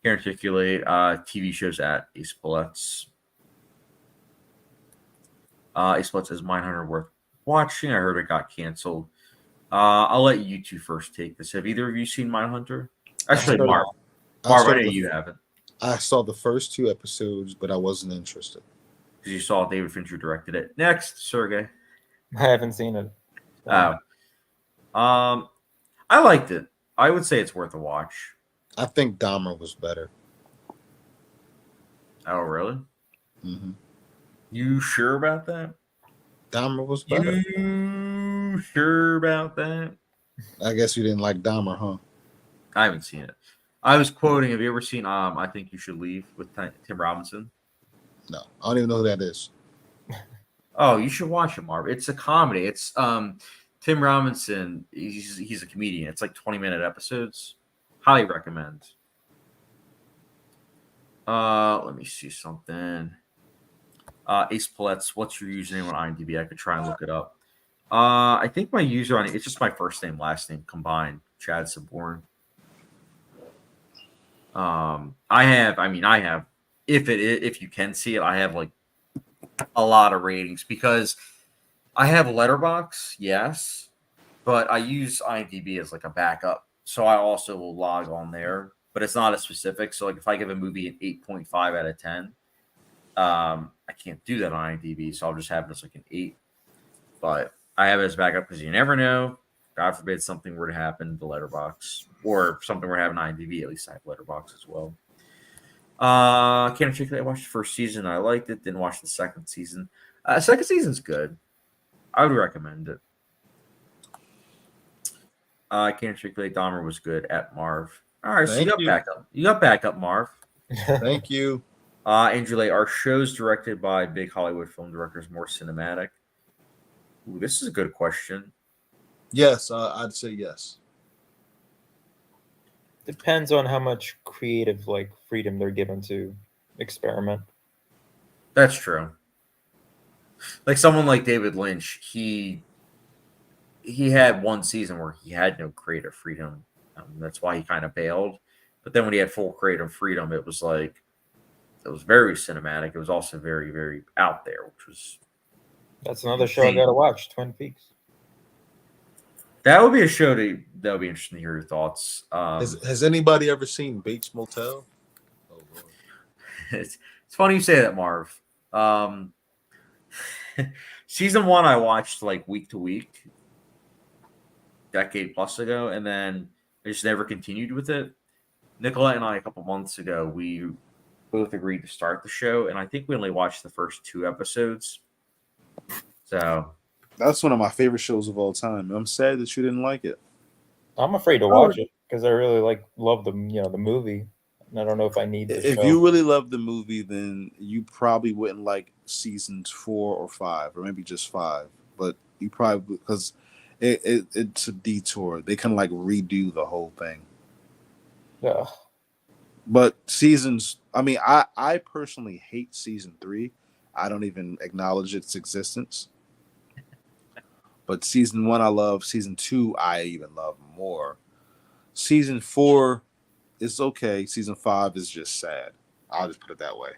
Can articulate TV shows at Ace Pletz. Ace Pletz is Mindhunter worth watching. I heard it got canceled. I'll let you two first take this. Have either of you seen Mindhunter? Actually, Marv, I know you haven't. I saw the first 2 episodes, but I wasn't interested. Because you saw David Fincher directed it. Next, Sergey. I haven't seen it. I liked it. I would say it's worth a watch. I think Dahmer was better. Oh, really? Mm-hmm. You sure about that? Dahmer was better. You sure about that? I guess you didn't like Dahmer, huh? I haven't seen it. I was quoting, have you ever seen I Think You Should Leave with Tim Robinson? No, I don't even know who that is. Oh, you should watch it, Marv. It's a comedy. It's Tim Robinson. He's a comedian. It's 20-minute episodes. Highly recommend. Let me see something. Ace Pletz, what's your username on IMDb? I could try and look it up. I think my user on it's just my first name, last name combined. Chad Sabourin. I have. If you can see it, I have a lot of ratings because I have Letterboxd, yes, but I use IMDb as a backup. So I also will log on there, but it's not as specific. So if I give a movie an 8.5 out of 10, I can't do that on IMDb. So I'll just have it as an 8. But I have it as backup because you never know. God forbid something were to happen to Letterboxd or something were to happen on IMDb. At least I have Letterboxd as well. Can't articulate. I watched the first season. I liked it. Didn't watch the second season. Second season's good. I would recommend it. I can't speculate. Dahmer was good at Marv. All right, so Thank you got you. backup. You got backup, Marv. Thank you. Andrew Lay, are shows directed by big Hollywood film directors more cinematic? Ooh, this is a good question. Yes, I'd say yes. Depends on how much creative like freedom they're given to experiment. That's true. Like someone like David Lynch, he had one season where he had no creative freedom. That's why he kind of bailed. But then when he had full creative freedom, it was very cinematic. It was also very, very out there, which was That's another show I insane. gotta watch. Twin Peaks. That would be a show that would be interesting to hear your thoughts. Has anybody ever seen Bates Motel? Oh Lord. It's funny you say that, Marv. Season 1 I watched like week to week, decade plus ago, and then I just never continued with it. Nicolette and I, a couple months ago, we both agreed to start the show, and I think we only watched the first 2 episodes. So That's one of my favorite shows of all time. I'm sad that you didn't like it. I'm afraid to watch it because I really love the the movie. And I don't know if I need the If show. you really love the movie, then you probably wouldn't like seasons 4 or 5, or maybe just 5. But you probably, because it's a detour. They kind of like redo the whole thing. Yeah. But seasons, I mean, I personally hate season 3. I don't even acknowledge its existence. But season 1 I love. Season 2 I even love more. Season 4 is okay. Season 5 is just sad. I'll just put it that way.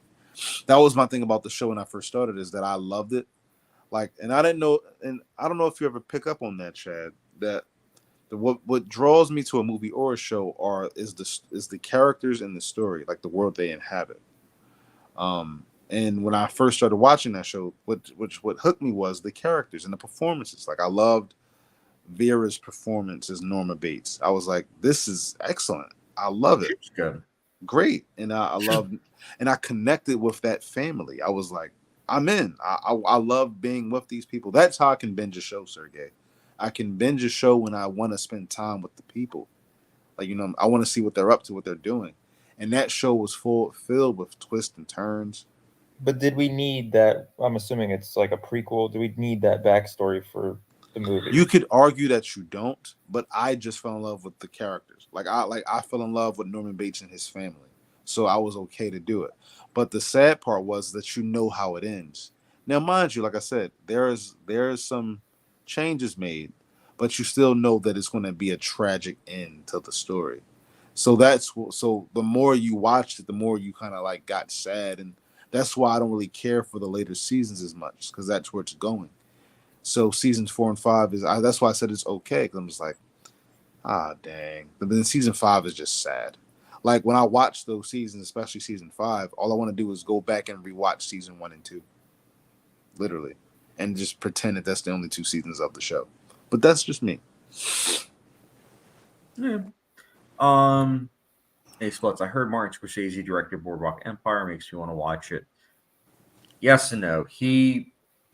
That was my thing about the show when I first started, is that I loved it. Like, and I didn't know, and I don't know if you ever pick up on that, Chad, that what draws me to a movie or a show is the characters and the story, like the world they inhabit. And when I first started watching that show, what hooked me was the characters and the performances. Like, I loved Vera's performance as Norma Bates. I was like, this is excellent. I love it. it's good. Great. And I loved, and I connected with that family. I was like, I'm in. I love being with these people. That's how I can binge a show, Sergey. I can binge a show when I want to spend time with the people. Like, I want to see what they're up to, what they're doing. And that show was filled with twists and turns. But did we need that? I'm assuming it's like a prequel. Do we need that backstory for the movie? You could argue that you don't, but I just fell in love with the characters. I fell in love with Norman Bates and his family. So I was okay to do it. But the sad part was that you know how it ends. Now, mind you, like I said, there is some changes made, but you still know that it's going to be a tragic end to the story. So the more you watched it, the more you kind of like got sad, and that's why I don't really care for the later seasons as much, because that's where it's going. So seasons 4 and 5 that's why I said it's okay, because I'm just like, dang. But then season 5 is just sad. Like, when I watch those seasons, especially season 5, all I want to do is go back and rewatch season 1 and 2, literally, and just pretend that that's the only 2 seasons of the show. But that's just me. Yeah. Hey, Splits, I heard Martin Scorsese directed Boardwalk Empire. Makes me want to watch it. Yes and no. He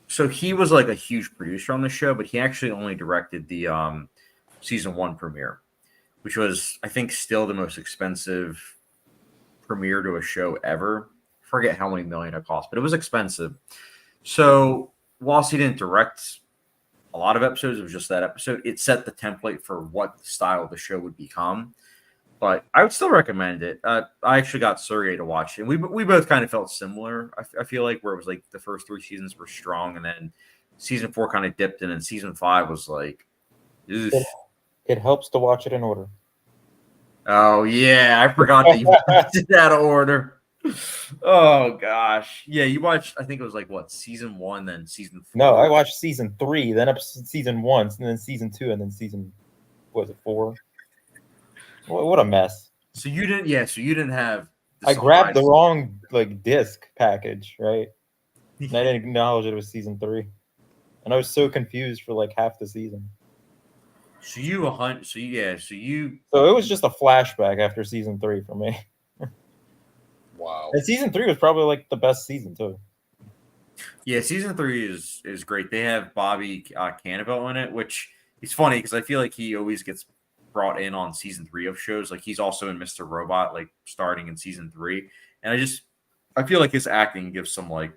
was like a huge producer on the show, but he actually only directed the season 1 premiere, which was, I think, still the most expensive premiere to a show ever. I forget how many million it cost, but it was expensive. So whilst he didn't direct a lot of episodes, it was just that episode. It set the template for what the style of the show would become. But I would still recommend it. I actually got Sergey to watch it. And we both kind of felt similar. I feel like, where it was like the first 3 seasons were strong, and then season 4 kind of dipped in, and season 5 was like, ugh. It helps to watch it in order. Oh yeah, I forgot that you watched it out of order. Oh gosh, yeah, you watched. I think it was like what, season 1, then season 4. No, I watched season 3, then season 1, and then season 2, and then season 4. What a mess. So you didn't. Yeah, so you didn't have. I grabbed the wrong disc package, right? And I didn't acknowledge it was season 3, and I was so confused for like half the season. So you So it was just a flashback after season 3 for me. Wow. And season 3 was probably like the best season too. Yeah, season 3 is great. They have Bobby Cannavale in it, which is funny because I feel like he always gets brought in on season 3 of shows. Like he's also in Mr. Robot, like starting in season 3. And I feel like his acting gives some like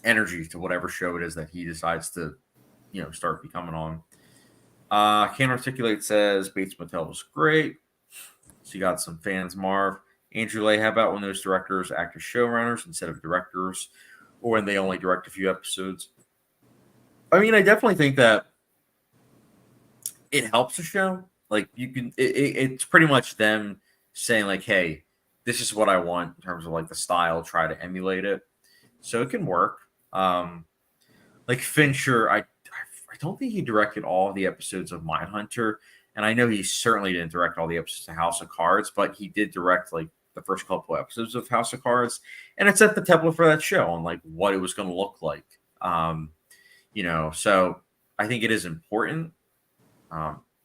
energy to whatever show it is that he decides to, start becoming on. Can't Articulate says Bates Motel was great. So you got some fans, Marv. Andrew Lay, how about when those directors act as showrunners instead of directors, or when they only direct a few episodes? I mean, I definitely think that it helps the show. Like it's pretty much them saying like, "Hey, this is what I want in terms of like the style. Try to emulate it." So it can work. Like Fincher, I don't think he directed all of the episodes of Mindhunter, and I know he certainly didn't direct all the episodes of House of Cards, but he did direct like the first couple of episodes of House of Cards, and it set the template for that show on like what it was going to look like. So I think it is important.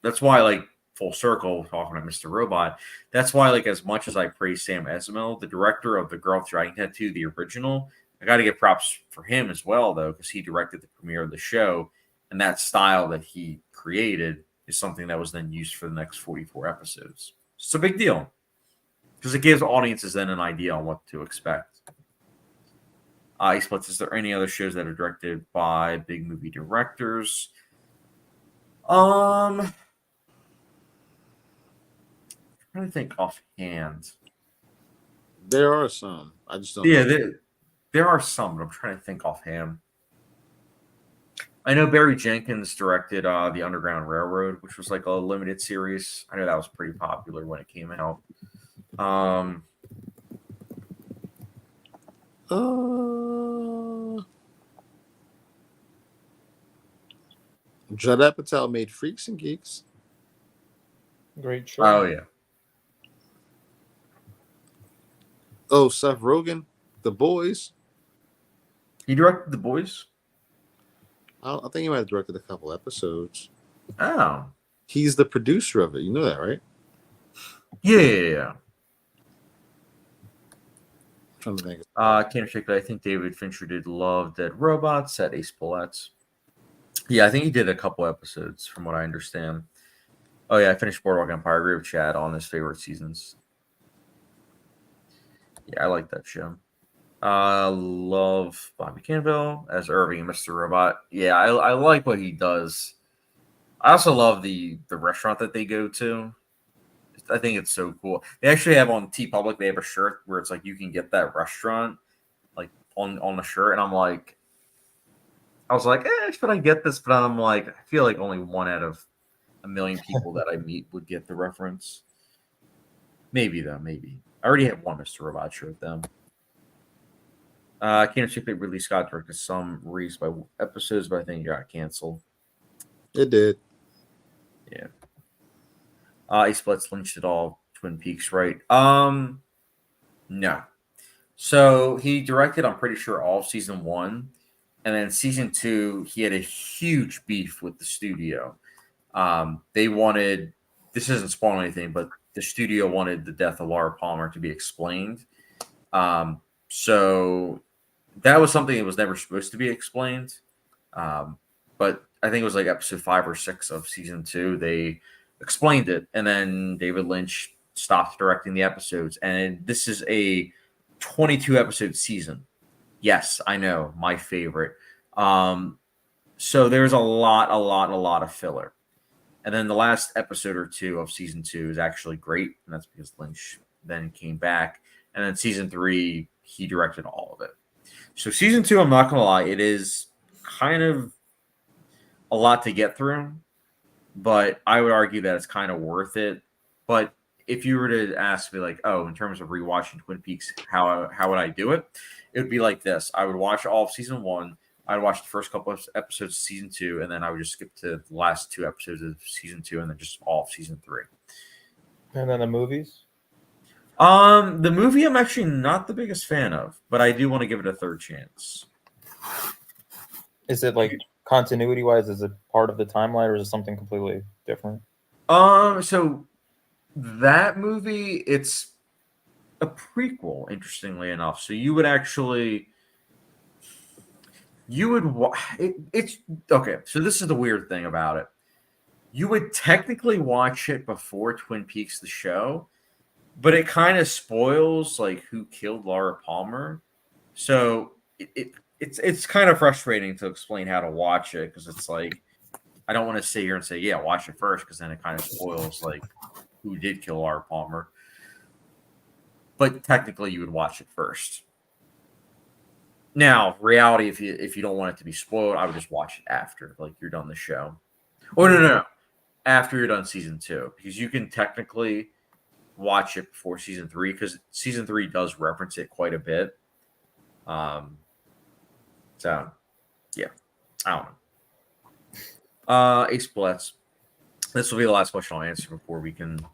That's why, like, full circle, talking about Mr. Robot, that's why, like, as much as I praise Sam Esmail, the director of The Girl with Dragon Tattoo, the original, I got to give props for him as well, though, because he directed the premiere of the show, and that style that he created is something that was then used for the next 44 episodes. It's a big deal, because it gives audiences then an idea on what to expect. Splits, is there any other shows that are directed by big movie directors? I'm trying to think offhand. There are some. I just don't. Yeah, there are some, but I'm trying to think offhand. I know Barry Jenkins directed the Underground Railroad, which was like a limited series. I know that was pretty popular when it came out. Judd Apatow made Freaks and Geeks. Great show. Oh yeah. Oh, Seth Rogen, The Boys. He directed The Boys? I think he might have directed a couple episodes. Oh. He's the producer of it. You know that, right? Yeah. I'm trying to think. Can't check, but I think David Fincher did love Dead Robots at Ace Bullets. Yeah, I think he did a couple episodes from what I understand. Oh yeah, I finished Boardwalk Empire. I agree with Chad on his favorite seasons. Yeah, I like that show. Love Bobby Canville as Irving and Mr. Robot. Yeah, I like what he does. I also love the restaurant that they go to. I think it's so cool. They actually have on TeePublic, they have a shirt where it's like you can get that restaurant like on the shirt, and I was like, should I get this? But I'm like, I feel like only 1 out of a million people that I meet would get the reference. Maybe though, maybe. I already have one Mr. Robot shirt though. Can't check that Ridley Scott directed some Reese by episodes, but I think it got canceled. It did. Yeah. He splits lynched it all. Twin Peaks, right? No. So he directed, I'm pretty sure, all of season 1, and then season 2, he had a huge beef with the studio. They wanted, this isn't spoiling anything, but the studio wanted the death of Laura Palmer to be explained. So that was something that was never supposed to be explained. But I think it was like episode 5 or 6 of season 2. They explained it, and then David Lynch stopped directing the episodes. And this is a 22 episode season. Yes, I know, my favorite. So there's a lot of filler. And then the last episode or 2 of season 2 is actually great, and that's because Lynch then came back. And then season 3, he directed all of it. So season 2, I'm not going to lie, it is kind of a lot to get through, but I would argue that it's kind of worth it. But if you were to ask me, like, oh, in terms of rewatching Twin Peaks, how would I do it? It would be like this. I would watch all of season 1. I'd watch the first couple of episodes of season 2, and then I would just skip to the last 2 episodes of season 2, and then just all of season 3. And then the movies? The movie I'm actually not the biggest fan of, but I do want to give it a third chance. Is it like continuity wise? Is it part of the timeline, or is it something completely different? So that movie, it's a prequel, interestingly enough. So you would actually, it's okay. So this is the weird thing about it. You would technically watch it before Twin Peaks the show, but it kind of spoils like who killed Laura Palmer. So it's kind of frustrating to explain how to watch it because it's like I don't want to sit here and say, yeah, watch it first, because then it kind of spoils like who did kill Laura Palmer. But technically, you would watch it first. Now, reality, if you don't want it to be spoiled, I would just watch it after, like you're done the show. Or no, after you're done season 2, because you can technically watch it before season 3, because season 3 does reference it quite a bit. So yeah, I don't know. Ace Blitz. This will be the last question I'll answer before we can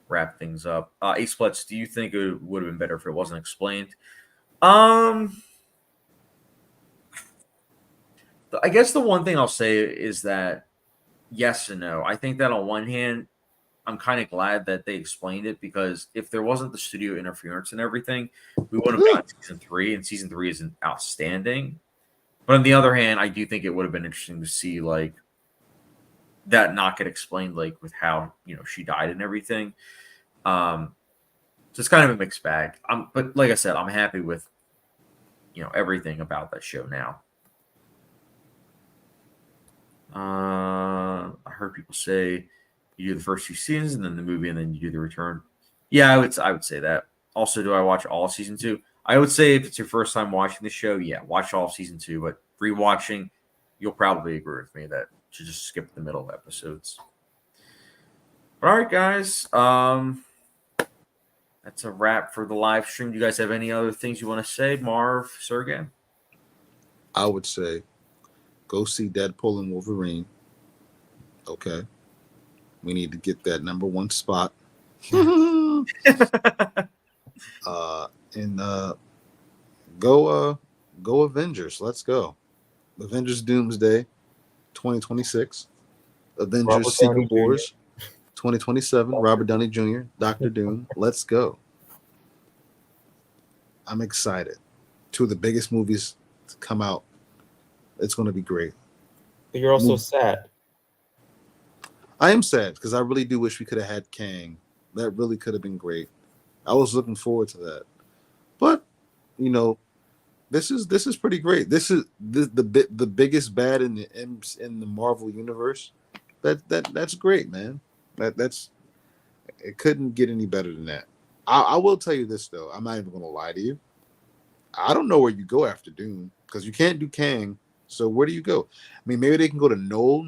wrap things up. Ace Blitz, do you think it would have been better if it wasn't explained? I guess the one thing I'll say is that yes and no. I think that on one hand, I'm kind of glad that they explained it, because if there wasn't the studio interference and everything, we would have gotten season 3, and season 3 isn't outstanding. But on the other hand, I do think it would have been interesting to see like that not get explained, like with how she died and everything. So it's kind of a mixed bag. But like I said, I'm happy with everything about that show now. I heard people say you do the first 2 seasons and then the movie and then you do the return. Yeah, I would say that. Also, do I watch all season 2? I would say if it's your first time watching the show, yeah, watch all of season 2. But rewatching, you'll probably agree with me that you should just skip the middle episodes. All right, guys. That's a wrap for the live stream. Do you guys have any other things you want to say, Marv, Sergey? I would say go see Deadpool and Wolverine. Okay. We need to get that number 1 spot. Go Avengers. Let's go. Avengers Doomsday 2026. Avengers Secret Wars 2027. Robert Downey Jr., Dr. Doom. Let's go. I'm excited. 2 of the biggest movies to come out. It's going to be great. But you're also sad. I am sad because I really do wish we could have had Kang. That really could have been great. I was looking forward to that. But, this is pretty great. This is the biggest bad in the Marvel universe. That's great, man. That's it couldn't get any better than that. I will tell you this though. I'm not even going to lie to you. I don't know where you go after Doom, because you can't do Kang. So where do you go? I mean, maybe they can go to Noel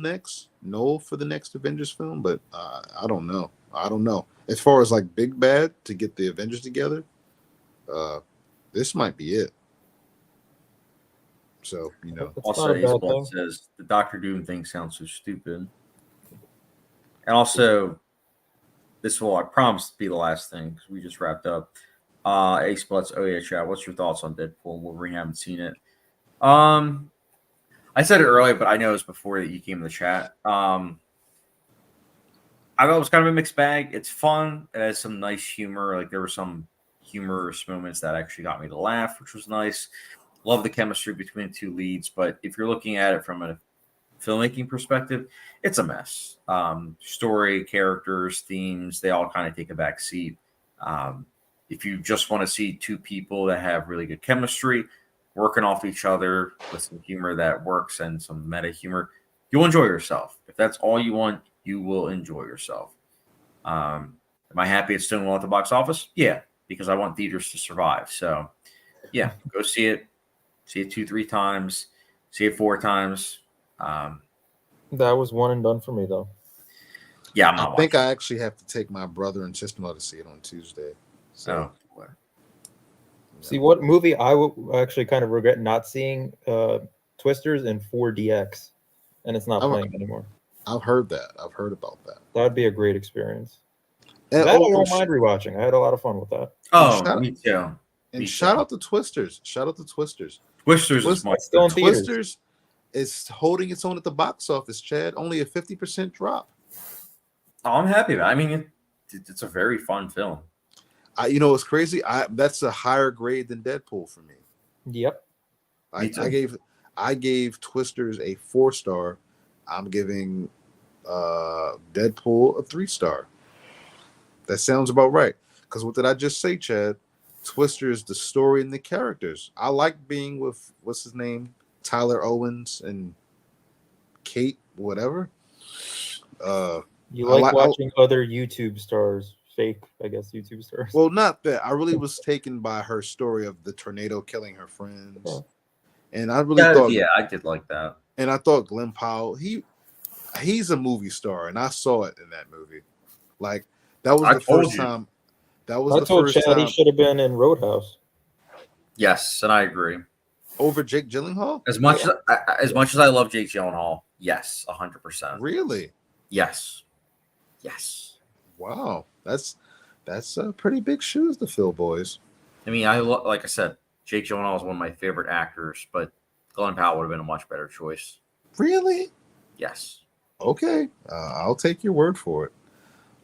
for the next Avengers film, but I don't know. As far as like big bad to get the Avengers together, this might be it. So Also, Ace Blood says the Doctor Doom thing sounds so stupid. And also, this will, I promise, be the last thing because we just wrapped up. Ace Bloods, oh yeah, chat. What's your thoughts on Deadpool? Wolverine, haven't seen it. I said it earlier, but I know it was before that you came in the chat. I thought it was kind of a mixed bag. It's fun. It has some nice humor. Like there were some humorous moments that actually got me to laugh, which was nice. Love the chemistry between the 2 leads. But if you're looking at it from a filmmaking perspective, it's a mess. Story, characters, themes, they all kind of take a back seat. If you just want to see 2 people that have really good chemistry, working off each other with some humor that works and some meta humor, you'll enjoy yourself. If that's all you want, you will enjoy yourself. Am I happy it's doing well at the box office? Yeah, because I want theaters to survive. So, yeah, go see it. See it 2-3 times. See it 4 times. That was one and done for me, though. Yeah, I'm not I think I actually have to take my brother and sister-in-law to see it on Tuesday. So, see what movie I would actually kind of regret not seeing? Twisters in 4DX, and it's not playing anymore. I've heard that. I've heard about that. That would be a great experience. And I don't mind rewatching. I had a lot of fun with that. Oh, me too. And shout out to Twisters. Twisters is much still in theaters. Twisters is holding its own at the box office, Chad. Only a 50% drop. Oh, I'm happy about it. I mean, it's a very fun film. It's crazy. That's a higher grade than Deadpool for me. Yep. I gave Twisters a 4-star. I'm giving Deadpool a 3-star. That sounds about right. Because what did I just say, Chad? Twister is the story and the characters. I like being with what's his name, Tyler Owens and Kate, whatever. You I like like- watching other YouTube stars, fake, I guess, YouTube stars. Well, not that. I really was taken by her story of the tornado killing her friends, Yeah. and I really thought, Yeah, I did like that. and I thought Glenn Powell, he's a movie star, and I saw it in that movie. Like that was I the told first you. time. That was I the told first Chad he time should have been in Roadhouse. Yes, and I agree. over Jake Gyllenhaal. As much as I love Jake Gyllenhaal, yes, 100%. Really? Yes. Wow, that's pretty big shoes to fill, boys. I mean, like I said, Jake Gyllenhaal is one of my favorite actors, but Glenn Powell would have been a much better choice. Really? Yes. Okay, I'll take your word for it.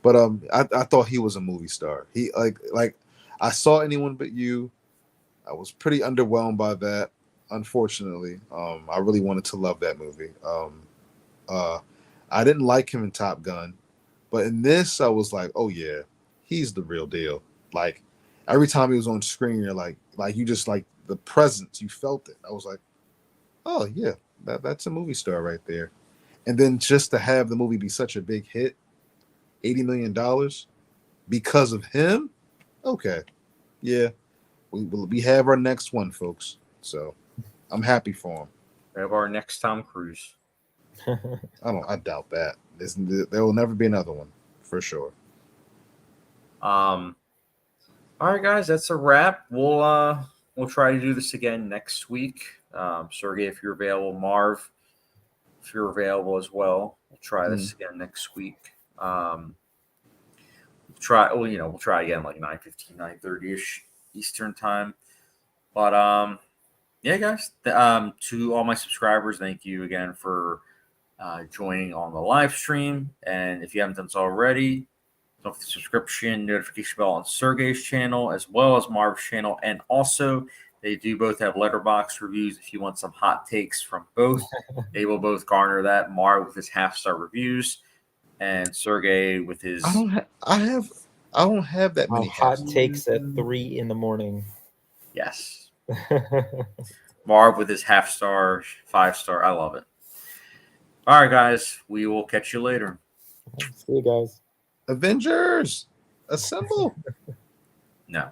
But I thought he was a movie star. He like I saw Anyone But You. I was pretty underwhelmed by that. Unfortunately, I really wanted to love that movie. I didn't like him in Top Gun, but in this, I was like, oh yeah, he's the real deal. Like every time he was on screen, you're like you just like the presence, you felt it. I was like, oh yeah, that's a movie star right there. And then just to have the movie be such a big hit, $80 million because of him. Okay, yeah, we have our next one, folks. So I'm happy for him. We have our next Tom Cruise. I doubt that. There will never be another one for sure. All right, guys, that's a wrap. We'll try to do this again next week. Sergey, if you're available, Marv, if you're available as well, we'll try this again next week. We'll try again like 9:15, 9:30ish Eastern time. But yeah, guys, to all my subscribers, thank you again for joining on the live stream. And if you haven't done so already, don't forget the subscription notification bell on Sergey's channel as well as Marv's channel. And also, they do both have Letterboxd reviews. If you want some hot takes from both, they will both garner that. Marv with his 5-star reviews, and Sergey with his. I don't have that many hot takes at 3 a.m. Yes. Marv with his 5-star, 5-star. I love it. All right, guys. We will catch you later. See you guys. Avengers, assemble. No.